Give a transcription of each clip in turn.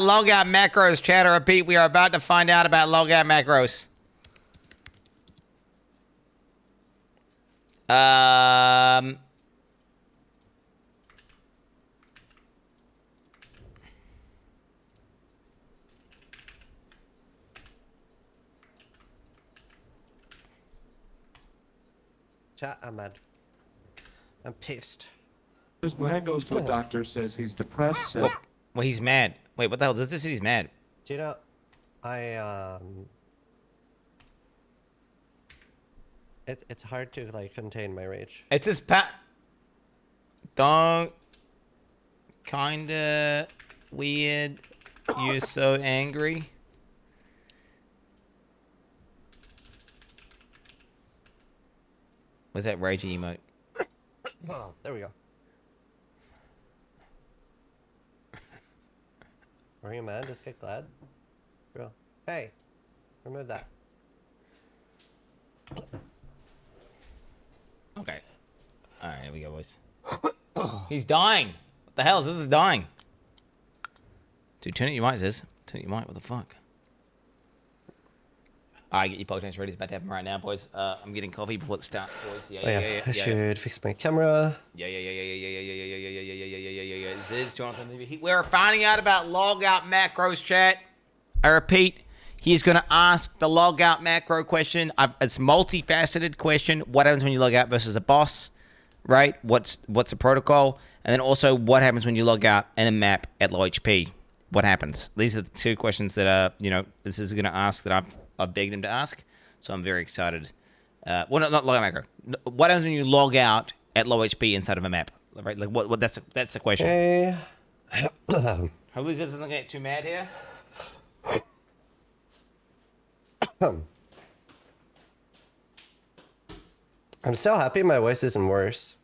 Logout macros, chat. I repeat, we are about to find out about logout macros. Chat, I'm mad. I'm pissed. This man goes to a doctor, says he's depressed, says... Well, he's mad. Wait, what the hell is this? He's mad. Do you know, it's hard to, like, contain my rage. It's his Don't. Kinda weird. You're so angry. Where's that rage emote? Oh, there we go. Are you mad? Just get glad. Bro. Hey, remove that. Okay. Alright, here we go, boys. He's dying. What the hell is this? Is dying. Dude, turn it your mic, says. Turn it your mic, what the fuck? Alright, get your podcast ready. It's about to happen right now, boys. I'm getting coffee before it starts, boys. Yeah. I should fix my camera. Yeah. This is Jonathan. We're finding out about logout macros, chat. I repeat, he's going to ask the logout macro question. It's a multifaceted question. What happens when you log out versus a boss, right? What's the protocol? And then also, what happens when you log out in a map at low HP? What happens? These are the two questions that are, this is going to ask that I've begged him to ask. So I'm very excited. Well, not logout macro. What happens when you log out at low HP inside of a map? Right? Like what? That's the question. Hey. Hopefully this doesn't get too mad here. I'm so happy my voice isn't worse.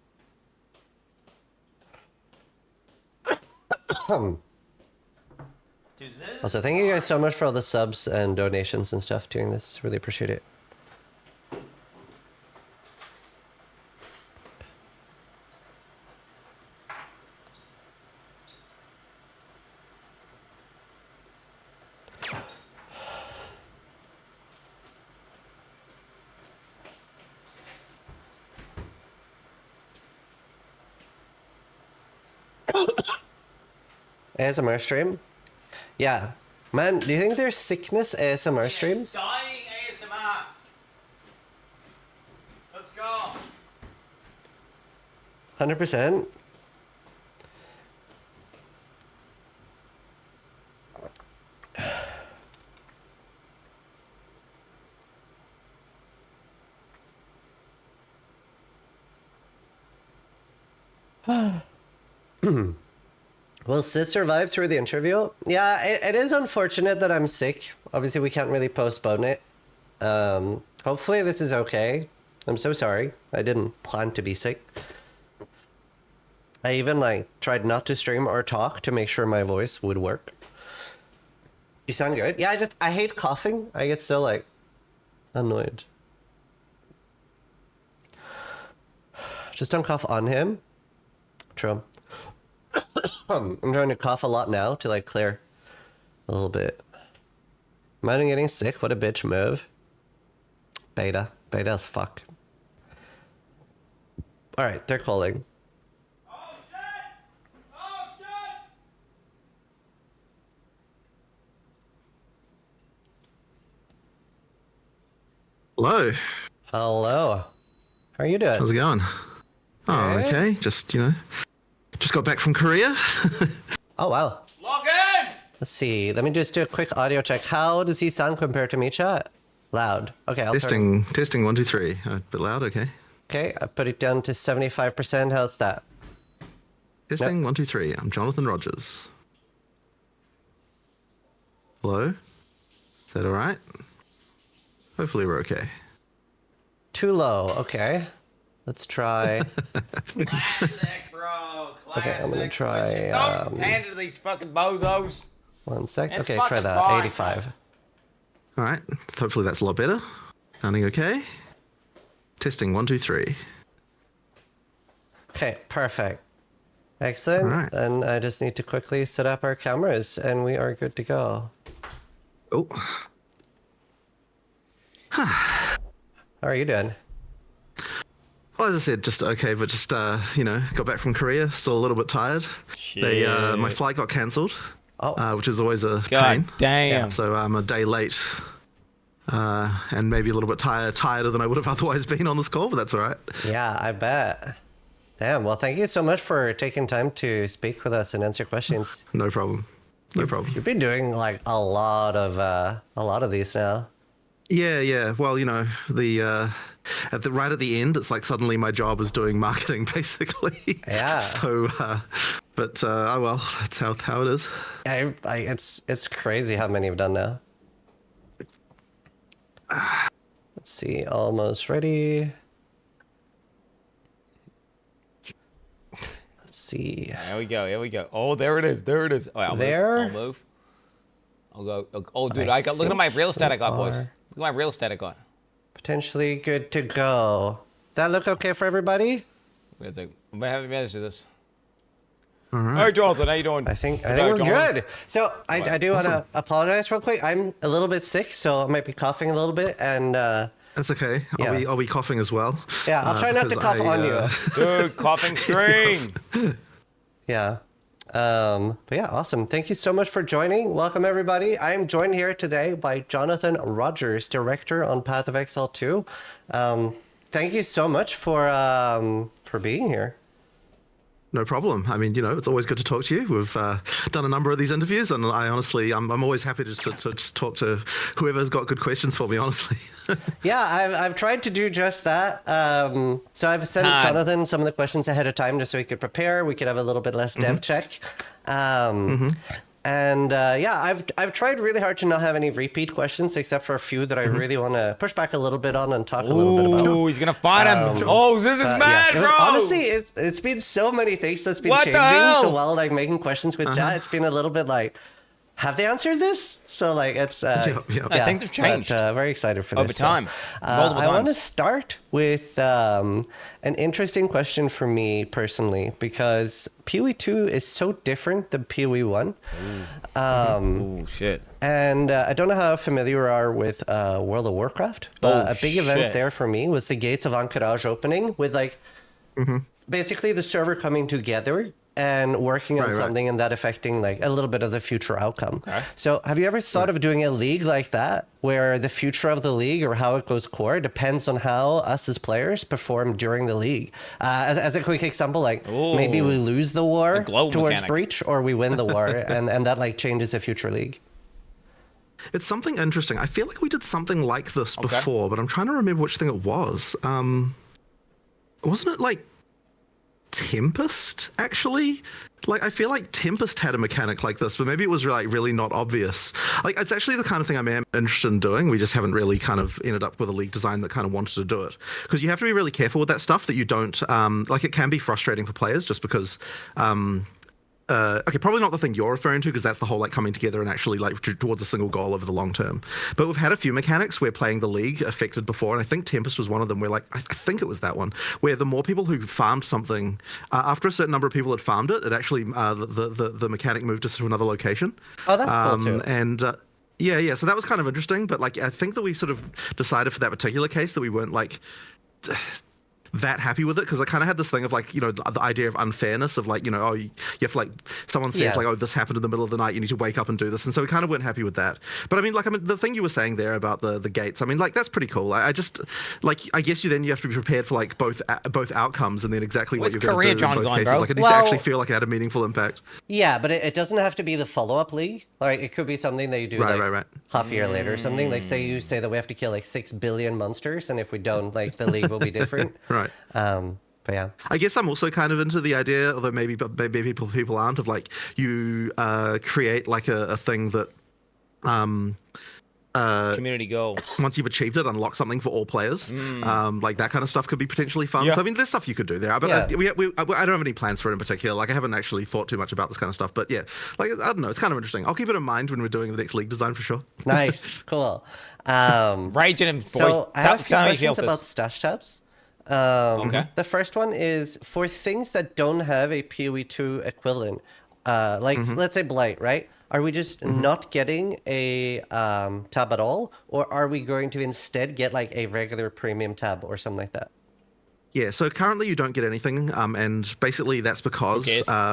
Also, thank you guys so much for all the subs and donations and stuff during this. Really appreciate it. ASMR stream? Yeah. Man, do you think there's sickness ASMR streams? Dying ASMR. Let's go. 100%? Will Sis survive through the interview? Yeah, it is unfortunate that I'm sick. Obviously, we can't really postpone it. Hopefully this is okay. I'm so sorry. I didn't plan to be sick. I even, tried not to stream or talk to make sure my voice would work. You sound good? Yeah, I hate coughing. I get so, annoyed. Just don't cough on him. True. I'm trying to cough a lot now to clear a little bit. Imagine getting sick. What a bitch move. Beta as fuck. All right, they're calling. Oh shit! Oh shit! Hello. Hello. How are you doing? How's it going? Oh, okay. Just got back from Korea. Oh, wow. Log in! Let's see. Let me just do a quick audio check. How does he sound compared to me, chat? Loud. Okay, I'll Testing 1, 2, 3. A bit loud, okay. Okay, I put it down to 75%. How's that? Testing 1, 2, 3. I'm Jonathan Rogers. Hello? Is that all right? Hopefully we're okay. Too low. Okay. Let's try. Classic, bro. Classic. Okay, I'm gonna try. Don't pander to these fucking bozos. 1 sec. It's Okay, try fucking that. fine. 85. All right. Hopefully that's a lot better. Sounding okay? Testing 1, 2, 3. Okay, perfect. Excellent. Alright. Then I just need to quickly set up our cameras and we are good to go. Oh. How are you doing? Well, as I said, just okay, but just you know, got back from Korea, still a little bit tired. My flight got cancelled, which is always a God pain. damn. Yeah. So I'm a day late, and maybe a little bit tireder than I would have otherwise been on this call, but that's all right. Yeah, I bet. Damn. Well, thank you so much for taking time to speak with us and answer questions. No problem. No problem. You've been doing like a lot of these now. Yeah. Well, you know, right at the end, it's like suddenly my job is doing marketing, basically. Yeah. So, but oh well, that's how it is. It's crazy how many you've done now. Let's see, almost ready. Let's see. Here we go. Oh, there it is. Oh, I'll There? move. I'll go. Oh, dude, look at my real estate I got, boys. Look at my real estate I got. Potentially good to go. That look okay for everybody? Wait a second. I'm gonna have to manage this. All right. Hey, Jonathan, how you doing? I think we're good. So I do want to apologize real quick. I'm a little bit sick, so I might be coughing a little bit, and That's okay. Yeah. Are we coughing as well? yeah, I'll try not to because cough on you. Dude, coughing stream. Yeah. But yeah, awesome. Thank you so much for joining. Welcome everybody. I am joined here today by Jonathan Rogers, director on Path of Exile 2. Thank you so much for being here. No problem. I mean, you know, it's always good to talk to you. We've done a number of these interviews, and I'm always happy to just talk to whoever's got good questions for me, honestly. Yeah, I've tried to do just that. So I've sent Todd. Jonathan some of the questions ahead of time just so he could prepare. We could have a little bit less dev check. And yeah, I've tried really hard to not have any repeat questions except for a few that I really want to push back a little bit on and talk a little bit about. Ooh, he's gonna fight him. Oh, this is mad, It was- bro. honestly, it's been so many things that's been What the changing. hell? So while like making questions with chat, it's been a little bit like, have they answered this? So like it's Things have changed. But, very excited for this Over time. Multiple I want to times. start with an interesting question for me personally because PoE 2 is so different than PoE 1. Oh shit. And I don't know how familiar you are with World of Warcraft, but Oh, a big event shit. there for me was the Gates of Ahn'Qiraj opening with like basically the server coming together and working on Right. something and that affecting like a little bit of the future outcome. Okay. So have you ever thought of doing a league like that where the future of the league or how it goes core depends on how us as players perform during the league? As a quick example, like maybe we lose the war global towards mechanic. Breach or we win the war and that like changes the future league. It's something interesting. I feel like we did something like this before, but I'm trying to remember which thing it was. Wasn't it like Tempest, actually? Like, I feel like Tempest had a mechanic like this, but maybe it was like really not obvious. Like, it's actually the kind of thing I'm interested in doing. We just haven't really kind of ended up with a league design that kind of wanted to do it. Because you have to be really careful with that stuff that you don't, like, it can be frustrating for players just because, okay, probably not the thing you're referring to because that's the whole like coming together and actually like towards a single goal over the long term. But we've had a few mechanics where playing the league affected before, and I think Tempest was one of them. Where like I think it was that one where the more people who farmed something after a certain number of people had farmed it, it actually the mechanic moved us to another location. Oh, that's cool too. And yeah. So that was kind of interesting. But like I think that we sort of decided for that particular case that we weren't like that happy with it because I kind of had this thing of like, you know, the idea of unfairness of like, you know, oh, you have to like, someone says like, oh, this happened in the middle of the night, you need to wake up and do this. And so we kind of weren't happy with that. But I mean, the thing you were saying there about the gates, I mean, like, that's pretty cool. I just, like, I guess you have to be prepared for like both outcomes and then exactly what What's you're going Korea to do in John both going, cases. bro? Like, it needs to actually feel like it had a meaningful impact. Yeah, but it doesn't have to be the follow-up league. Like, it could be something that you do Right. half a year later or something. Like, say you say that we have to kill like 6 billion monsters, and if we don't, like, the league will be different. Right. But yeah. I guess I'm also kind of into the idea, although maybe people aren't, of like you create like a thing that Community goal. once you've achieved it, unlock something for all players. Like that kind of stuff could be potentially fun. Yeah. So I mean, there's stuff you could do there, but Yeah. I don't have any plans for it in particular. Like I haven't actually thought too much about this kind of stuff, but yeah, like I don't know, it's kind of interesting. I'll keep it in mind when we're doing the next league design for sure. Nice. Cool. Raging him, boy. So I have a few Tell me how you feel questions about this. stash tabs. Okay. The first one is for things that don't have a PoE2 equivalent. Like let's say Blight, right? Are we just not getting a tab at all, or are we going to instead get like a regular premium tab or something like that? Yeah, so currently you don't get anything, and basically that's because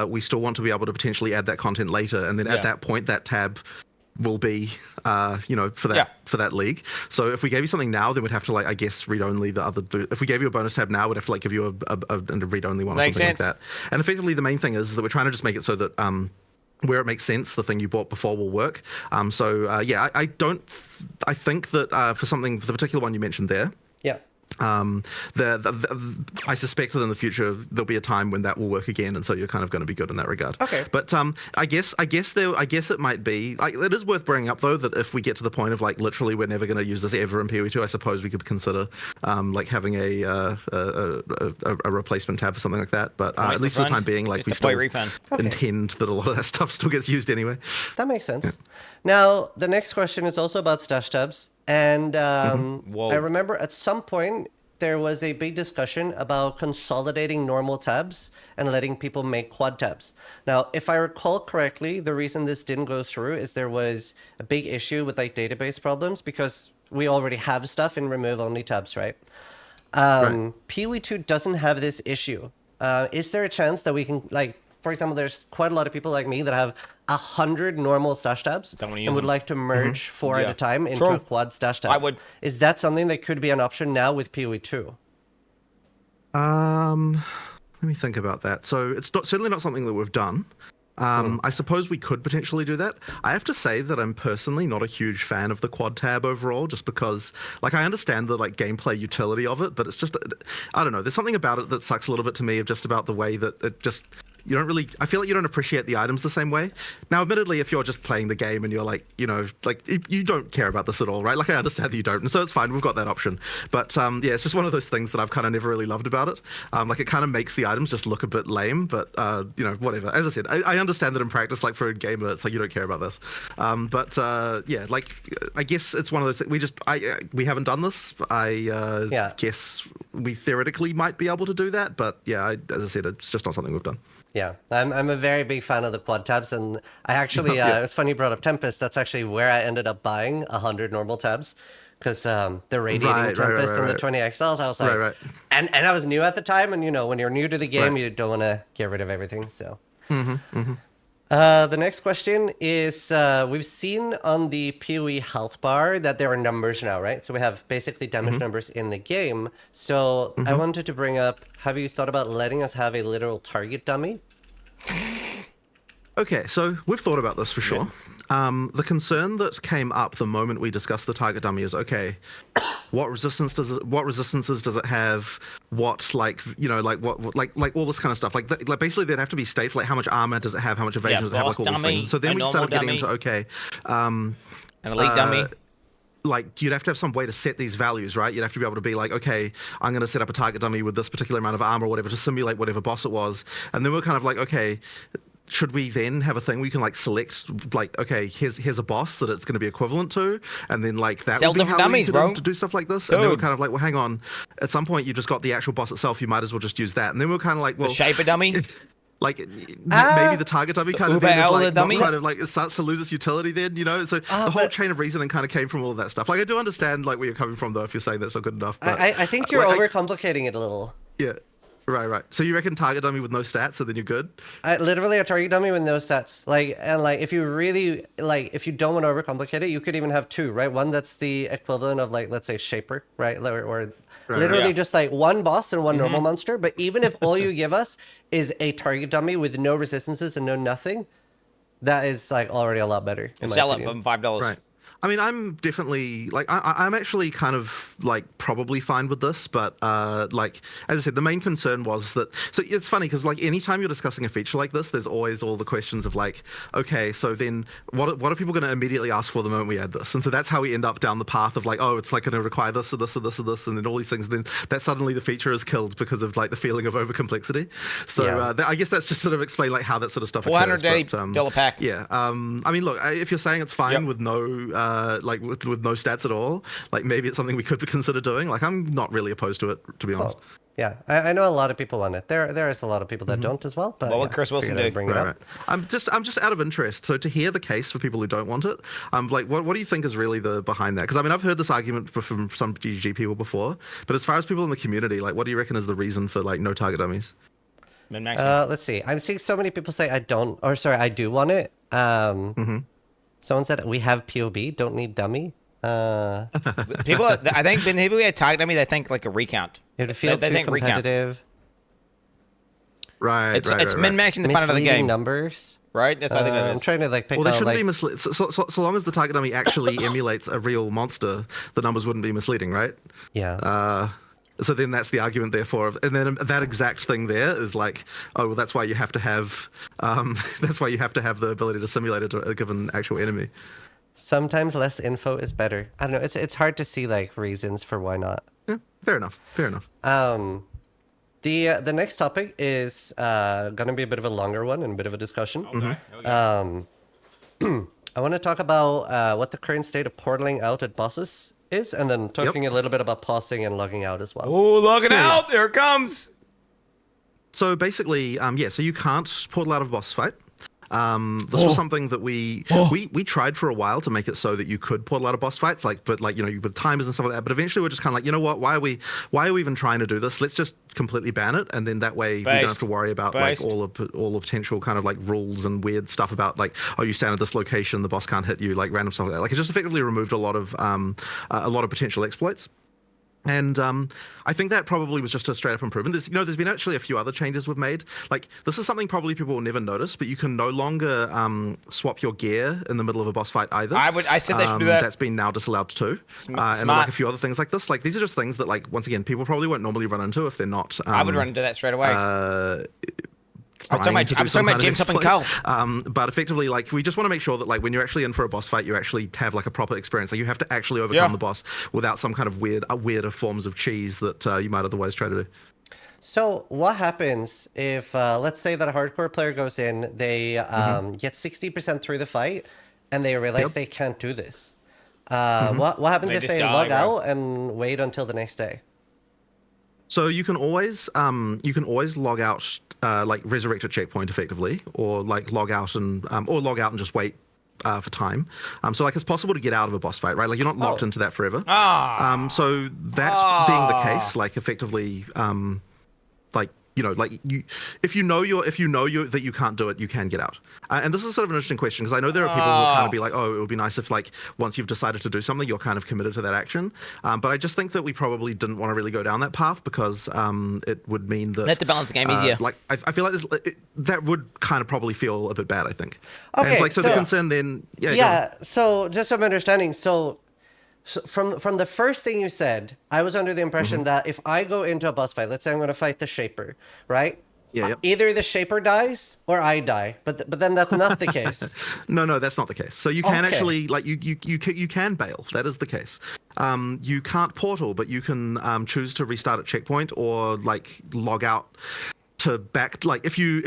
we still want to be able to potentially add that content later, and then at that point that tab will be, for that league. So if we gave you something now, then we'd have to like, I guess, read only the other. If we gave you a bonus tab now, we'd have to like give you a read only one or something like that. And effectively, the main thing is that we're trying to just make it so that where it makes sense, the thing you bought before will work. I think that for the particular one you mentioned there. Yeah. I suspect that in the future there'll be a time when that will work again, and so you're kind of going to be good in that regard. Okay. But I guess it might be like, it is worth bringing up though that if we get to the point of like literally we're never going to use this ever in PoE2, I suppose we could consider like having a replacement tab for something like that. But at least for the time being, like we still intend that a lot of that stuff still gets used anyway. That makes sense. Yeah. Now the next question is also about stash tabs. And I remember at some point there was a big discussion about consolidating normal tabs and letting people make quad tabs. Now, if I recall correctly, the reason this didn't go through is there was a big issue with like database problems because we already have stuff in remove only tabs, right? PoE2 doesn't have this issue. Is there a chance that we can like, for example, there's quite a lot of people like me that have 100 normal stash tabs and would like to merge 4 at a time into a quad stash tab. I would. Is that something that could be an option now with PoE2? Let me think about that. So it's certainly not something that we've done. I suppose we could potentially do that. I have to say that I'm personally not a huge fan of the quad tab overall, just because like I understand the like gameplay utility of it, but it's just, I don't know, there's something about it that sucks a little bit to me of just about the way that it just, you don't really, I feel like you don't appreciate the items the same way. Now, admittedly, if you're just playing the game and you're like, like you don't care about this at all, right? Like I understand that you don't, and so it's fine. We've got that option. But yeah, it's just one of those things that I've kind of never really loved about it. Like it kind of makes the items just look a bit lame, but whatever. As I said, I understand that in practice, like for a gamer, it's like you don't care about this. Yeah, like I guess it's one of those. We haven't done this. I guess we theoretically might be able to do that, but yeah, as I said, it's just not something we've done. Yeah, I'm a very big fan of the quad tabs, and I actually, it's funny you brought up Tempest. That's actually where I ended up buying 100 normal tabs, because the radiating Tempest and the 20 Exiles, I was like, and I was new at the time, and when you're new to the game, you don't want to get rid of everything, so. The next question is, we've seen on the PoE health bar that there are numbers now, right? So we have basically damage numbers in the game. So I wanted to bring up, have you thought about letting us have a literal target dummy? Okay, so we've thought about this for sure. The concern that came up the moment we discussed the target dummy is, okay, what resistances does it have? What like all this kind of stuff. Like basically there'd have to be state for like how much armor does it have, how much evasion does it have, like all these things. So then we started getting into an elite dummy. Like you'd have to have some way to set these values, right? You'd have to be able to be like, okay, I'm going to set up a target dummy with this particular amount of armor or whatever to simulate whatever boss it was. And then we're kind of like, okay, should we then have a thing where you can like select like, okay, here's a boss that it's going to be equivalent to, and then like that sell would be different how dummies, we bro. to do stuff like this. Dude. And then we're kind of like, well, hang on. At some point, you just got the actual boss itself. You might as well just use that. And then we're kind of like, well, the shaper dummy. Like maybe the target dummy kind of then is like dummy? kind of like it starts to lose its utility then, So the whole chain of reasoning kind of came from all of that stuff. Like I do understand like where you're coming from though if you're saying that's not good enough. But, I think you're overcomplicating it a little. Yeah. Right. So you reckon target dummy with no stats, so then you're good? Literally a target dummy with no stats. If you really if you don't want to overcomplicate it, you could even have 2, right? One that's the equivalent of like, let's say Shaper, right? Or literally just like one boss and one normal monster. But even if all you give us is a target dummy with no resistances and no nothing, that is like already a lot better. And sell it for $5. Right. I mean, I'm definitely like I'm actually kind of like probably fine with this, but like as I said, the main concern was that. So it's funny because like anytime you're discussing a feature like this, there's always all the questions of like, okay, so then what are people going to immediately ask for the moment we add this? And so that's how we end up down the path of like, oh, it's like going to require this or this or this or this, and then all these things. And then that suddenly the feature is killed because of like the feeling of overcomplexity. So I guess that's just sort of explain like how that sort of stuff occurs. $480 pack. Yeah. I mean, look, if you're saying it's fine with no. Like with no stats at all, like maybe it's something we could consider doing. Like I'm not really opposed to it, to be honest. Yeah, I know a lot of people want it. There is a lot of people that don't as well. But What would yeah, Chris Wilson figured I'd do? Bring it Right, up. right. I'm just out of interest. So to hear the case for people who don't want it, like what do you think is really the behind that? Because I mean, I've heard this argument from some GG people before, but as far as people in the community, like, what do you reckon is the reason for like no target dummies? Min-maxing. Let's see. I'm seeing so many people say I don't, or sorry, I do want it. Someone said we have POB, don't need dummy. People, I think when people get target dummy, they think like a recount. It would feel They too think recount. competitive. Right, It's right. min-maxing the fun out of the Misleading game, numbers. right? That's I think that I'm is. trying to like pick Well, they out shouldn't like be misleading. So long as the target dummy actually emulates a real monster, the numbers wouldn't be misleading, right? yeah. So then that's the argument, therefore, and then that exact thing there is like, oh, well, that's why you have to have, that's why you have to have the ability to simulate a given actual enemy. Sometimes less info is better. I don't know. It's hard to see like reasons for why not. Yeah, fair enough. Fair enough. The next topic is gonna be a bit of a longer one and a bit of a discussion. Okay. I want to talk about what the current state of portaling out at bosses is, and then talking a little bit about pausing and logging out as well. Oh, logging out! There it comes. So basically, yeah. So you can't portal out of a boss fight. This was something that we tried for a while to make it so that you could portal out of boss fights, but with timers and stuff like that. But eventually, we're just kind of like, you know what? Why are we even trying to do this? Let's just completely ban it, and then that way we don't have to worry about like all the potential kind of like rules and weird stuff about like, oh, you stand at this location, the boss can't hit you, like random stuff like that. Like it just effectively removed a lot of potential exploits. And I think that probably was just a straight up improvement. There's been actually a few other changes we've made. Like this is something probably people will never notice, but you can no longer swap your gear in the middle of a boss fight either. I said they should do that. That's been now disallowed too. And like a few other things like this. Like these are just things that like once again people probably won't normally run into if they're not. I would run into that straight away. I'm talking about James up and Cull. But effectively, like we just want to make sure that like when you're actually in for a boss fight, you actually have like a proper experience. Like you have to actually overcome the boss without some kind of weirder forms of cheese that you might otherwise try to do. So what happens if, let's say that a hardcore player goes in, they get 60% through the fight, and they realize they can't do this? What happens if they log out and wait until the next day? So you can always log out, like resurrect a checkpoint effectively, or like log out and just wait for time. So like it's possible to get out of a boss fight, right? Like you're not locked into that forever. So that being the case, like effectively, like if you know that you can't do it, you can get out. And this is sort of an interesting question because I know there are people who will kind of be like, oh, it would be nice if like once you've decided to do something, you're kind of committed to that action. But I just think that we probably didn't want to really go down that path because it would mean that Let the balance the game easier. Like I feel like that would kind of probably feel a bit bad. I think. Okay, and like so the concern then, So just from understanding, so from the first thing you said, I was under the impression that if I go into a boss fight, let's say I'm going to fight the Shaper, right? Yeah. Either the Shaper dies or I die, but then that's not the case. No, that's not the case. So you can actually like you can bail. That is the case. You can't portal, but you can choose to restart at checkpoint or like log out to back. Like if you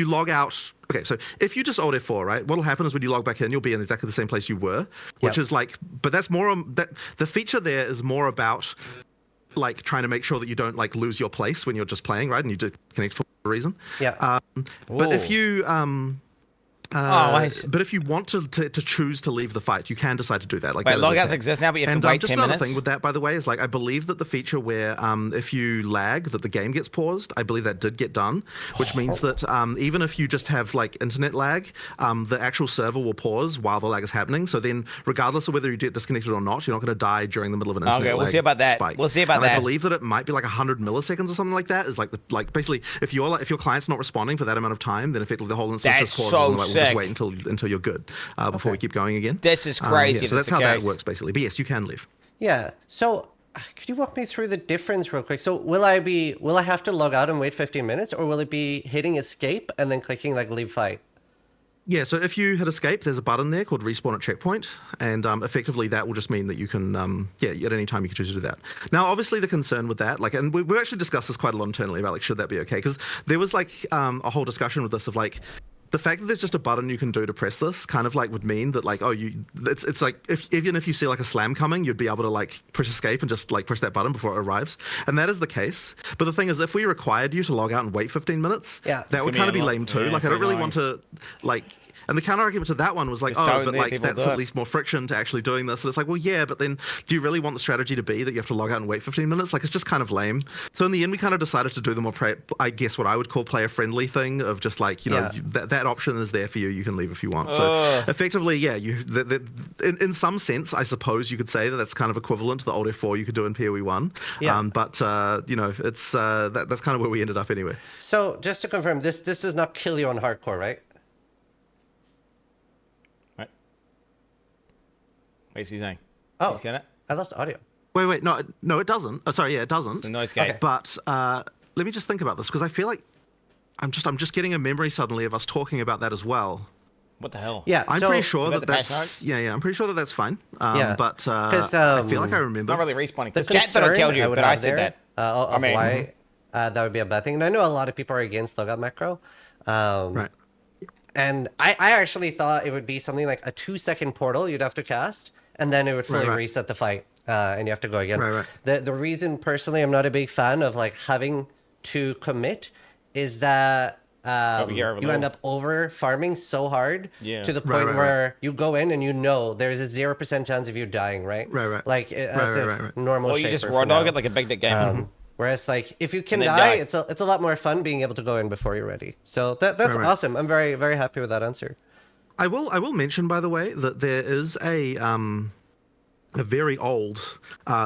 log out. Okay, so if you just Alt F4, right? What'll happen is when you log back in, you'll be in exactly the same place you were, which is like. But that's more that the feature there is more about like trying to make sure that you don't like lose your place when you're just playing, right? And you disconnect for a reason. Yeah. But if you but if you want to choose to leave the fight, you can decide to do that. Like Wait, logouts exist now, but you have to wait just 10 another minutes. thing with that, by the way, is like I believe that the feature where if you lag, that the game gets paused. I believe that did get done, which means that even if you just have like internet lag, the actual server will pause while the lag is happening. So then, regardless of whether you get disconnected or not, you're not going to die during the middle of an internet lag we'll see about that. spike. We'll see about and that. I believe that it might be like 100 milliseconds or something like that. Is like basically if your client's not responding for that amount of time, then effectively the whole instance just pauses and like, we'll just wait until you're good before we keep going again. This is crazy. So that's how that works basically. But yes, you can leave. Yeah. So could you walk me through the difference real quick? So will I have to log out and wait 15 minutes, or will it be hitting escape and then clicking like leave fight? Yeah, so if you hit escape, there's a button there called respawn at checkpoint, and effectively that will just mean that you can, at any time you can choose to do that. Now, obviously the concern with that, like, and we've actually discussed this quite a lot internally about like, should that be okay? Because there was like a whole discussion with this of like, the fact that there's just a button you can do to press this kind of like would mean that like, oh, it's like even if you see like a slam coming, you'd be able to like push escape and just like push that button before it arrives. And that is the case. But the thing is, if we required you to log out and wait 15 minutes, that would kind of be lame too. Like I don't really want to like. And the counter argument to that one was like, oh, but like that's at least more friction to actually doing this. And it's like, well, yeah, but then do you really want the strategy to be that you have to log out and wait 15 minutes? Like, it's just kind of lame. So in the end, we kind of decided to do the more, I guess what I would call player-friendly thing of just like, you know, that option is there for you. You can leave if you want. So effectively, yeah, in some sense, I suppose you could say that that's kind of equivalent to the old F4 you could do in PoE 1. Yeah. But, you know, it's that's kind of where we ended up anyway. So just to confirm, this does not kill you on hardcore, right? What's he saying? Oh, he's got it? I lost audio. Wait, no, it doesn't. Oh, sorry, yeah, it doesn't. It's a noise gate. Okay. But let me just think about this because I feel like I'm just getting a memory suddenly of us talking about that as well. What the hell? Yeah, I'm pretty sure that that's I'm pretty sure that that's fine. But I feel like I remember. It's not really respawning. The Because chat thought I killed you, but I said that. I mean, why that would be a bad thing. And I know a lot of people are against logout macro. Right. And I actually thought it would be something like a 2-second portal you'd have to cast, and then it would fully reset the fight, and you have to go again. Right. The reason, personally, I'm not a big fan of like having to commit is that you end up over farming so hard to the point where you go in and you know there's a 0% chance of you dying, right? Right. Like as a normal Or you just raw dog it like a big dick game. Whereas, like, if you can die, it's a lot more fun being able to go in before you're ready. So that's awesome. I'm very, very happy with that answer. I will mention, by the way, that there is a very old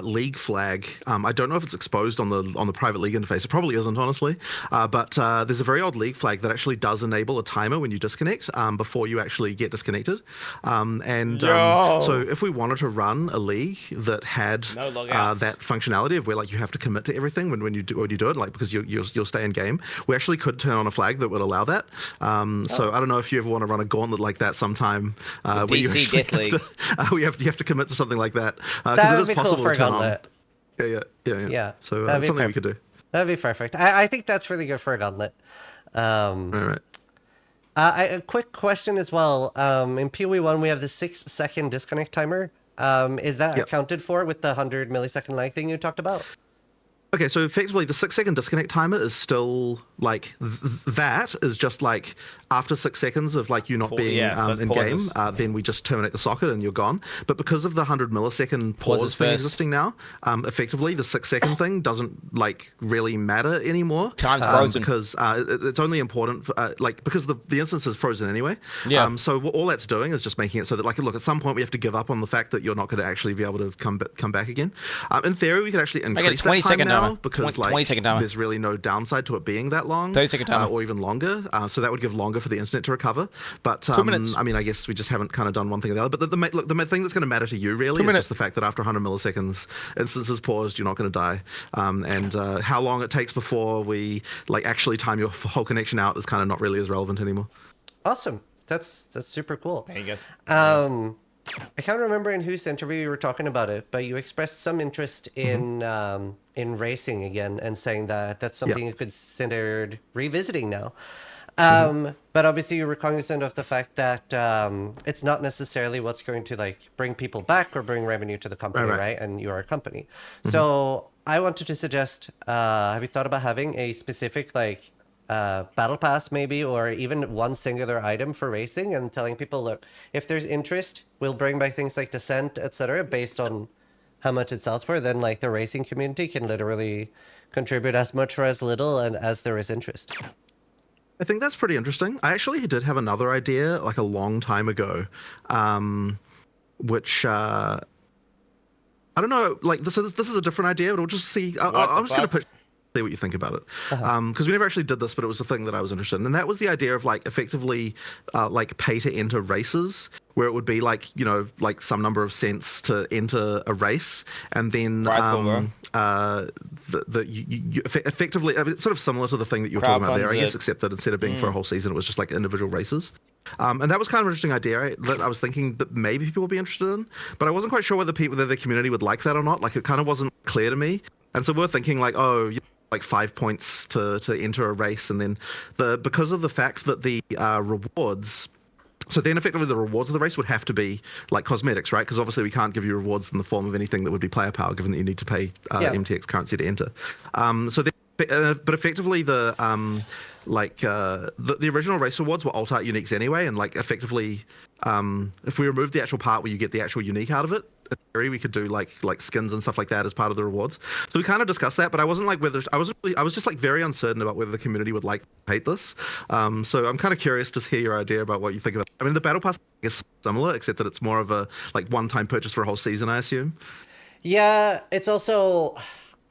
league flag. I don't know if it's exposed on the private league interface. It probably isn't, honestly. But there's a very old league flag that actually does enable a timer when you disconnect before you actually get disconnected. So if we wanted to run a league that had that functionality of where like you have to commit to everything when you do it, like because you'll stay in game, we actually could turn on a flag that would allow that. So I don't know if you ever want to run a gauntlet like that sometime. Where you actually you have to commit to something like that because it is possible to turn on. Yeah. So that's something we could do. That'd be perfect. I think that's really good for a gauntlet. Right. A quick question as well. In PoE 1, we have the 6-second disconnect timer. Is that accounted for with the 100 millisecond lag thing you talked about? Okay, so effectively the 6-second disconnect timer is still like that is just like after 6 seconds of like you not being in game, then we just terminate the socket and you're gone. But because of the 100 millisecond pause thing existing now, effectively the 6-second thing doesn't like really matter anymore. Time's frozen because it's only important for, like because the instance is frozen anyway. So all that's doing is just making it so that like look, at some point we have to give up on the fact that you're not going to actually be able to come back again. In theory, we could actually increase that time now. Because 20 second timer. There's really no downside to it being that long, 30-second timer, or even longer. So that would give longer for the internet to recover. But 2 minutes. I mean, I guess we just haven't kind of done one thing or the other. But the thing that's going to matter to you really is just the fact that after 100 milliseconds, instances paused, you're not going to die. And how long it takes before we like actually time your whole connection out is kind of not really as relevant anymore. Awesome. That's super cool. There you go. I can't remember in whose interview you were talking about it, but you expressed some interest in racing again and saying that that's something you considered revisiting now. But obviously you were cognizant of the fact that it's not necessarily what's going to like bring people back or bring revenue to the company, right? And you're a company. So I wanted to suggest, have you thought about having a specific like battle pass maybe, or even one singular item for racing and telling people, look, if there's interest, we'll bring back things like Descent, etc., based on how much it sells for. Then like the racing community can literally contribute as much or as little and as there is interest. I think that's pretty interesting. I actually did have another idea like a long time ago, which I don't know, like this is a different idea, but we'll just see. I'm just going to see what you think about it, because we never actually did this, but it was the thing that I was interested in, and that was the idea of like effectively like pay to enter races, where it would be like, you know, like some number of cents to enter a race, and then you effectively, I mean, it's sort of similar to the thing that you were talking about there, I guess, except that instead of being for a whole season, it was just like individual races. And that was kind of an interesting idea that I was thinking that maybe people would be interested in, but I wasn't quite sure whether the community would like that or not. Like it kind of wasn't clear to me, and so we're thinking like, oh, like 5 points to enter a race, and then because of the fact that the rewards. So then effectively the rewards of the race would have to be like cosmetics, right? Because obviously we can't give you rewards in the form of anything that would be player power, given that you need to pay MTX currency to enter. But effectively the original race rewards were alt art uniques anyway, and like effectively if we remove the actual part where you get the actual unique out of it, in theory we could do like skins and stuff like that as part of the rewards. So we kind of discussed that, but I wasn't like whether I was just like very uncertain about whether the community would like hate this. So I'm kind of curious to hear your idea about what you think about it. I mean, the battle pass is similar, except that it's more of a like one-time purchase for a whole season, I assume. Yeah, it's also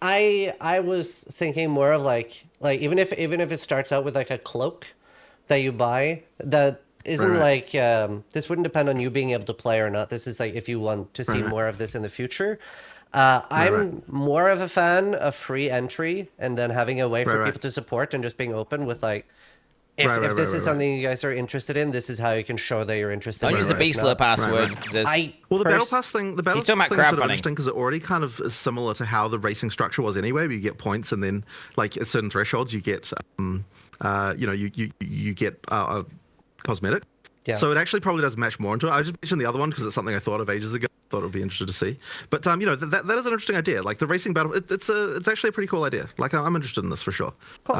I was thinking more of like even if it starts out with like a cloak that you buy that isn't like this wouldn't depend on you being able to play or not. This is like if you want to see more of this in the future. I'm more of a fan of free entry and then having a way for people to support and just being open with like if this is something you guys are interested in, this is how you can show that you're interested. Don't use the Beastler password. Well, the battle pass thing, the battle talking pass about thing is crowdfunding. sort of interesting because it already kind of is similar to how the racing structure was anyway. Where you get points, and then like at certain thresholds, you get, you get cosmetic. Yeah. So it actually probably does match more into it. I just mentioned the other one because it's something I thought of ages ago. Thought it would be interesting to see. But that is an interesting idea. Like the racing battle, it's actually a pretty cool idea. Like I'm interested in this for sure. Cool.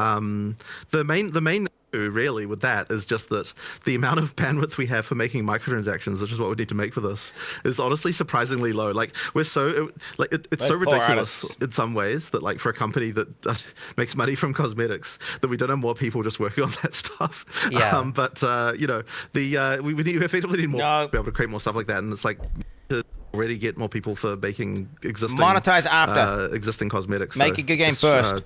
The main issue really with that is just that the amount of bandwidth we have for making microtransactions, which is what we need to make for this, is honestly surprisingly low. Like it's so ridiculous in some ways that like for a company that makes money from cosmetics that we don't have more people just working on that stuff. Yeah. We effectively need more to be able to create more stuff like that, and it's like to already get more people for making existing monetize after existing cosmetics. Make a good game first.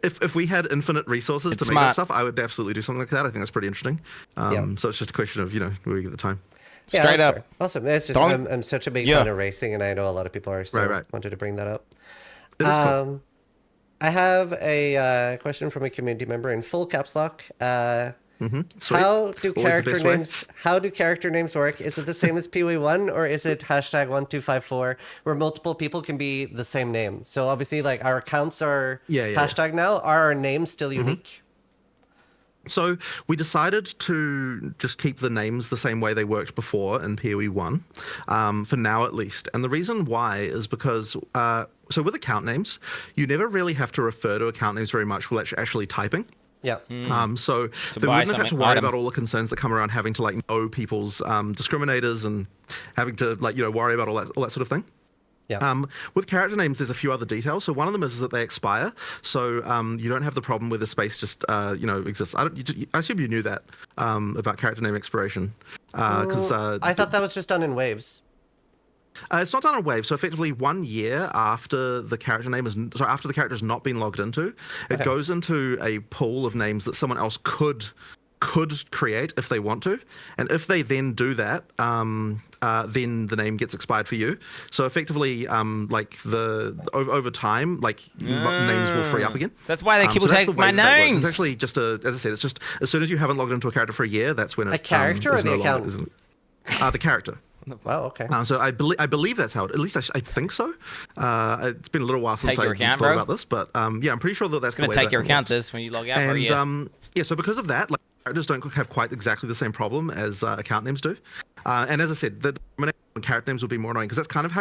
If we had infinite resources to make that stuff, I would absolutely do something like that. I think that's pretty interesting. So it's just a question of where we get the time. Straight up. Fair. Awesome. It's just I'm such a big fan of racing, and I know a lot of people are so wanted to bring that up. It is cool. I have a question from a community member in full caps lock. Sweet. How do character names work? Is it the same as PoE1 or is it #1254 where multiple people can be the same name? So obviously like our accounts are hashtag now. Are our names still unique? So we decided to just keep the names the same way they worked before in PoE1, for now at least. And the reason why is because so with account names, you never really have to refer to account names very much while actually typing. Yeah. So they wouldn't have had to worry about all the concerns that come around having to like know people's discriminators and having to like worry about all that sort of thing. Yeah. With character names, there's a few other details. So one of them is that they expire. So you don't have the problem where the space just exists. I assume you knew that about character name expiration. Because I thought that was just done in waves. It's not done in waves. So effectively, 1 year after the character name after the character has not been logged into, it goes into a pool of names that someone else could create if they want to, and if they then do that, then the name gets expired for you. So effectively, over time, names will free up again. That's why they keep take my names. It's actually just as I said, it's just as soon as you haven't logged into a character for a year, that's when a character or the account. The character. Wow. Okay. So I believe that's how it. At least I think so. It's been a little while since I thought about this, but I'm pretty sure that's the way. It's gonna take your accounts is when you log out. And so because of that, like characters don't have quite exactly the same problem as account names do. And as I said, the character names will be more annoying because that's kind of how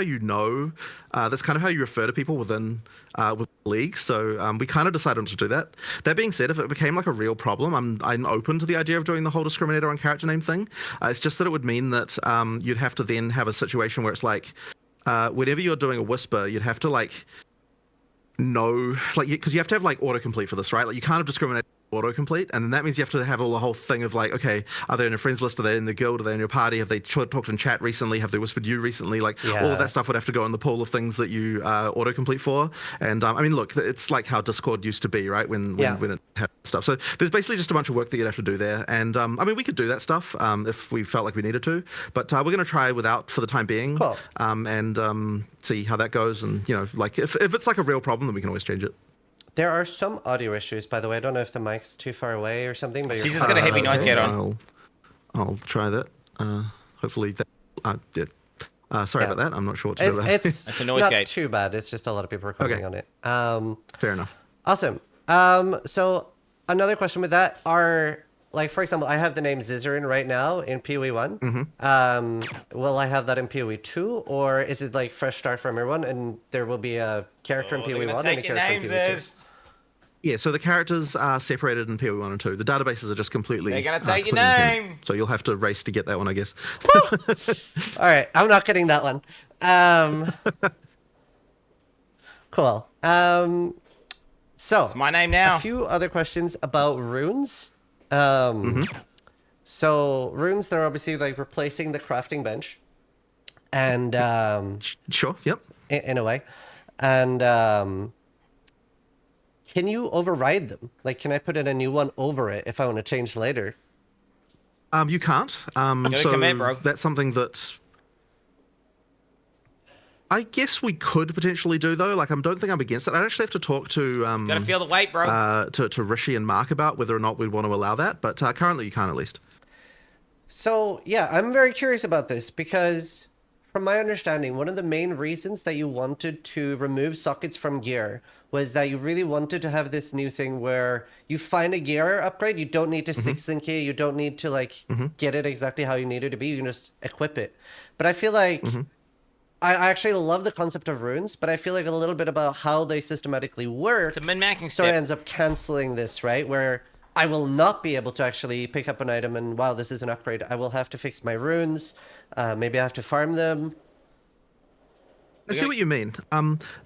that's kind of how you refer to people within the league. So we kind of decided to do that. That being said, if it became like a real problem, I'm open to the idea of doing the whole discriminator on character name thing. It's just that it would mean that you'd have to then have a situation where it's like whenever you're doing a whisper, you'd have to like know, like, because you have to have like autocomplete for this, right? Like you can't have discriminate autocomplete, and then that means you have to have all the whole thing of like, okay, are they in your friends list, are they in the guild, are they in your party, have they talked in chat recently, have they whispered you recently, like all of that stuff would have to go in the pool of things that you autocomplete for. And I mean, look, it's like how Discord used to be, right, when it had stuff. So there's basically just a bunch of work that you'd have to do there, and I mean, we could do that stuff if we felt like we needed to, but we're going to try without for the time being. Cool. And see how that goes, and like if it's like a real problem, then we can always change it. There are some audio issues, by the way. I don't know if the mic's too far away or something, but she's just got a heavy noise gate on. I'll try that. Hopefully that. Sorry about that. I'm not sure what to do about it. It's a noise not gate. too bad. It's just a lot of people are commenting on it. Fair enough. Awesome. So another question with that are, like, for example, I have the name Zizarin right now in PoE 1. Will I have that in PoE 2, or is it like fresh start from everyone and there will be a character in PoE 1 and a character in PoE 2? Yeah, so the characters are separated in PoE 1 and 2. The databases are just completely. They're gonna take your completely independent. name. So you'll have to race to get that one, I guess. All right, I'm not getting that one. Cool. So It's my name now. a few other questions about runes. So runes, they're obviously like replacing the crafting bench, and Sure. Yep. in a way, and can you override them? Like, can I put in a new one over it if I want to change later? You can't. So commit, bro. that's something that I guess we could potentially do, though. Like, I don't think I'm against it. I'd actually have to talk to Gotta feel the weight, bro. to Rishi and Mark about whether or not we'd want to allow that. But currently, you can't at least. So yeah, I'm very curious about this because from my understanding, one of the main reasons that you wanted to remove sockets from gear was that you really wanted to have this new thing where you find a gear upgrade, you don't need to 6-link it, you don't need to like get it exactly how you need it to be, you can just equip it. But I feel like I actually love the concept of runes, but I feel like a little bit about how they systematically work It's a min-maxing sort of step. ends up canceling this, right? Where I will not be able to actually pick up an item and, wow, this is an upgrade. I will have to fix my runes. Maybe I have to farm them. I see what you mean,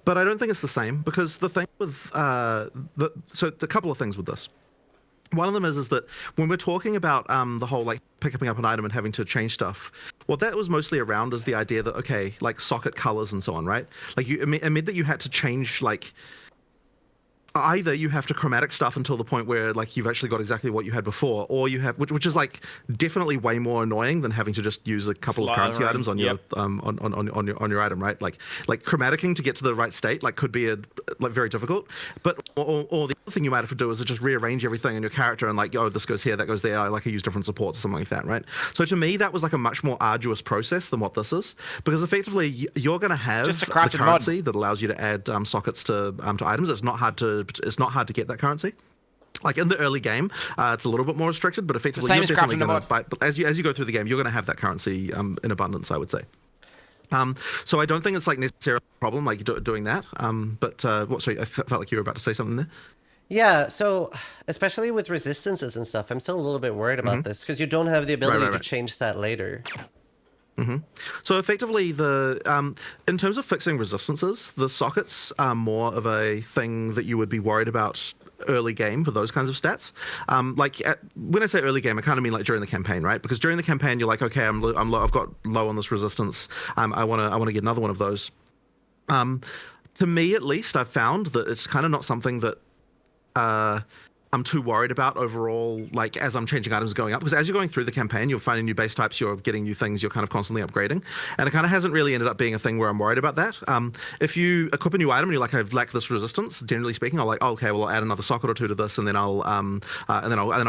but I don't think it's the same because the thing with so a couple of things with this. One of them is that when we're talking about the whole like picking up an item and having to change stuff, what that was mostly around is the idea that okay, like socket colors and so on, right? Like it meant that you had to change like. Either you have to chromatic stuff until the point where like you've actually got exactly what you had before, or you have which is like definitely way more annoying than having to just use a couple of currency items on your on your item, right? Like chromaticking to get to the right state like could be like very difficult. But or the other thing you might have to do is just rearrange everything in your character and like, oh, this goes here, that goes there. I use different supports or something like that, right? So to me, that was like a much more arduous process than what this is, because effectively you're going to have Just a the crafted mod. currency that allows you to add sockets to items. It's not hard to get that currency. Like in the early game, it's a little bit more restricted, but effectively same you're as definitely crafting the going mod. to, as you go through the game, you're going to have that currency in abundance, I would say. So I don't think it's like necessarily a problem like doing that. But sorry, I felt like you were about to say something there. Yeah, so especially with resistances and stuff, I'm still a little bit worried about this because you don't have the ability to change that later. So effectively, in terms of fixing resistances, the sockets are more of a thing that you would be worried about early game for those kinds of stats. When I say early game, I kind of mean like during the campaign, right? Because during the campaign, you're like, okay, I'm low, I've got low on this resistance. I want to get another one of those. To me, at least, I've found that it's kind of not something that I'm too worried about overall, like as I'm changing items going up, because as you're going through the campaign, you're finding new base types, you're getting new things, you're kind of constantly upgrading. And it kind of hasn't really ended up being a thing where I'm worried about that. If you equip a new item and you're like, I lack this resistance, generally speaking, I'll like, oh, okay, well, I'll add another socket or two to this, and then I'll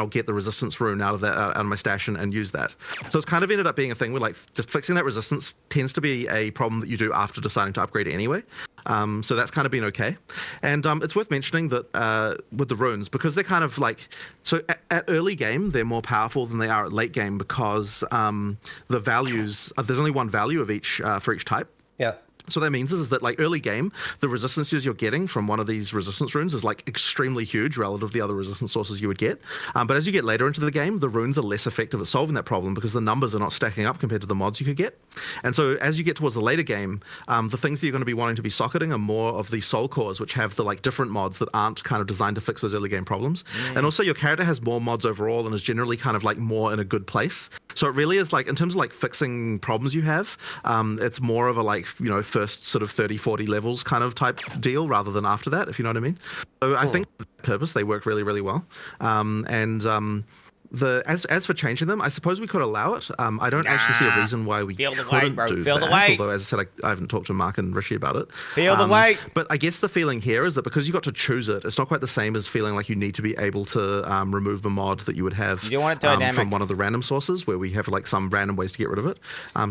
get the resistance rune out of my stash and use that. So it's kind of ended up being a thing where like just fixing that resistance tends to be a problem that you do after deciding to upgrade it anyway. So that's kind of been okay. And it's worth mentioning that with the runes, because they're kind of like, so at early game, they're more powerful than they are at late game because the values, there's only one value of each for each type. Yeah. So that means is that like early game, the resistances you're getting from one of these resistance runes is like extremely huge relative to the other resistance sources you would get. But as you get later into the game, the runes are less effective at solving that problem because the numbers are not stacking up compared to the mods you could get. And so as you get towards the later game, the things that you're going to be wanting to be socketing are more of the soul cores, which have the like different mods that aren't kind of designed to fix those early game problems. And also your character has more mods overall and is generally kind of like more in a good place. So it really is like, in terms of like fixing problems you have, it's more of a like, first sort of 30, 40 levels kind of type deal rather than after that, if you know what I mean. So I think for that purpose, they work really, really well. as for changing them, I suppose we could allow it. I don't actually see a reason why we Feel the couldn't weight, bro. do Feel that. the weight. Although, as I said, I haven't talked to Mark and Rishi about it. Feel the weight. But I guess the feeling here is that because you got to choose it, it's not quite the same as feeling like you need to be able to remove a mod that you would have You don't want it dynamic. from one of the random sources where we have like some random ways to get rid of it.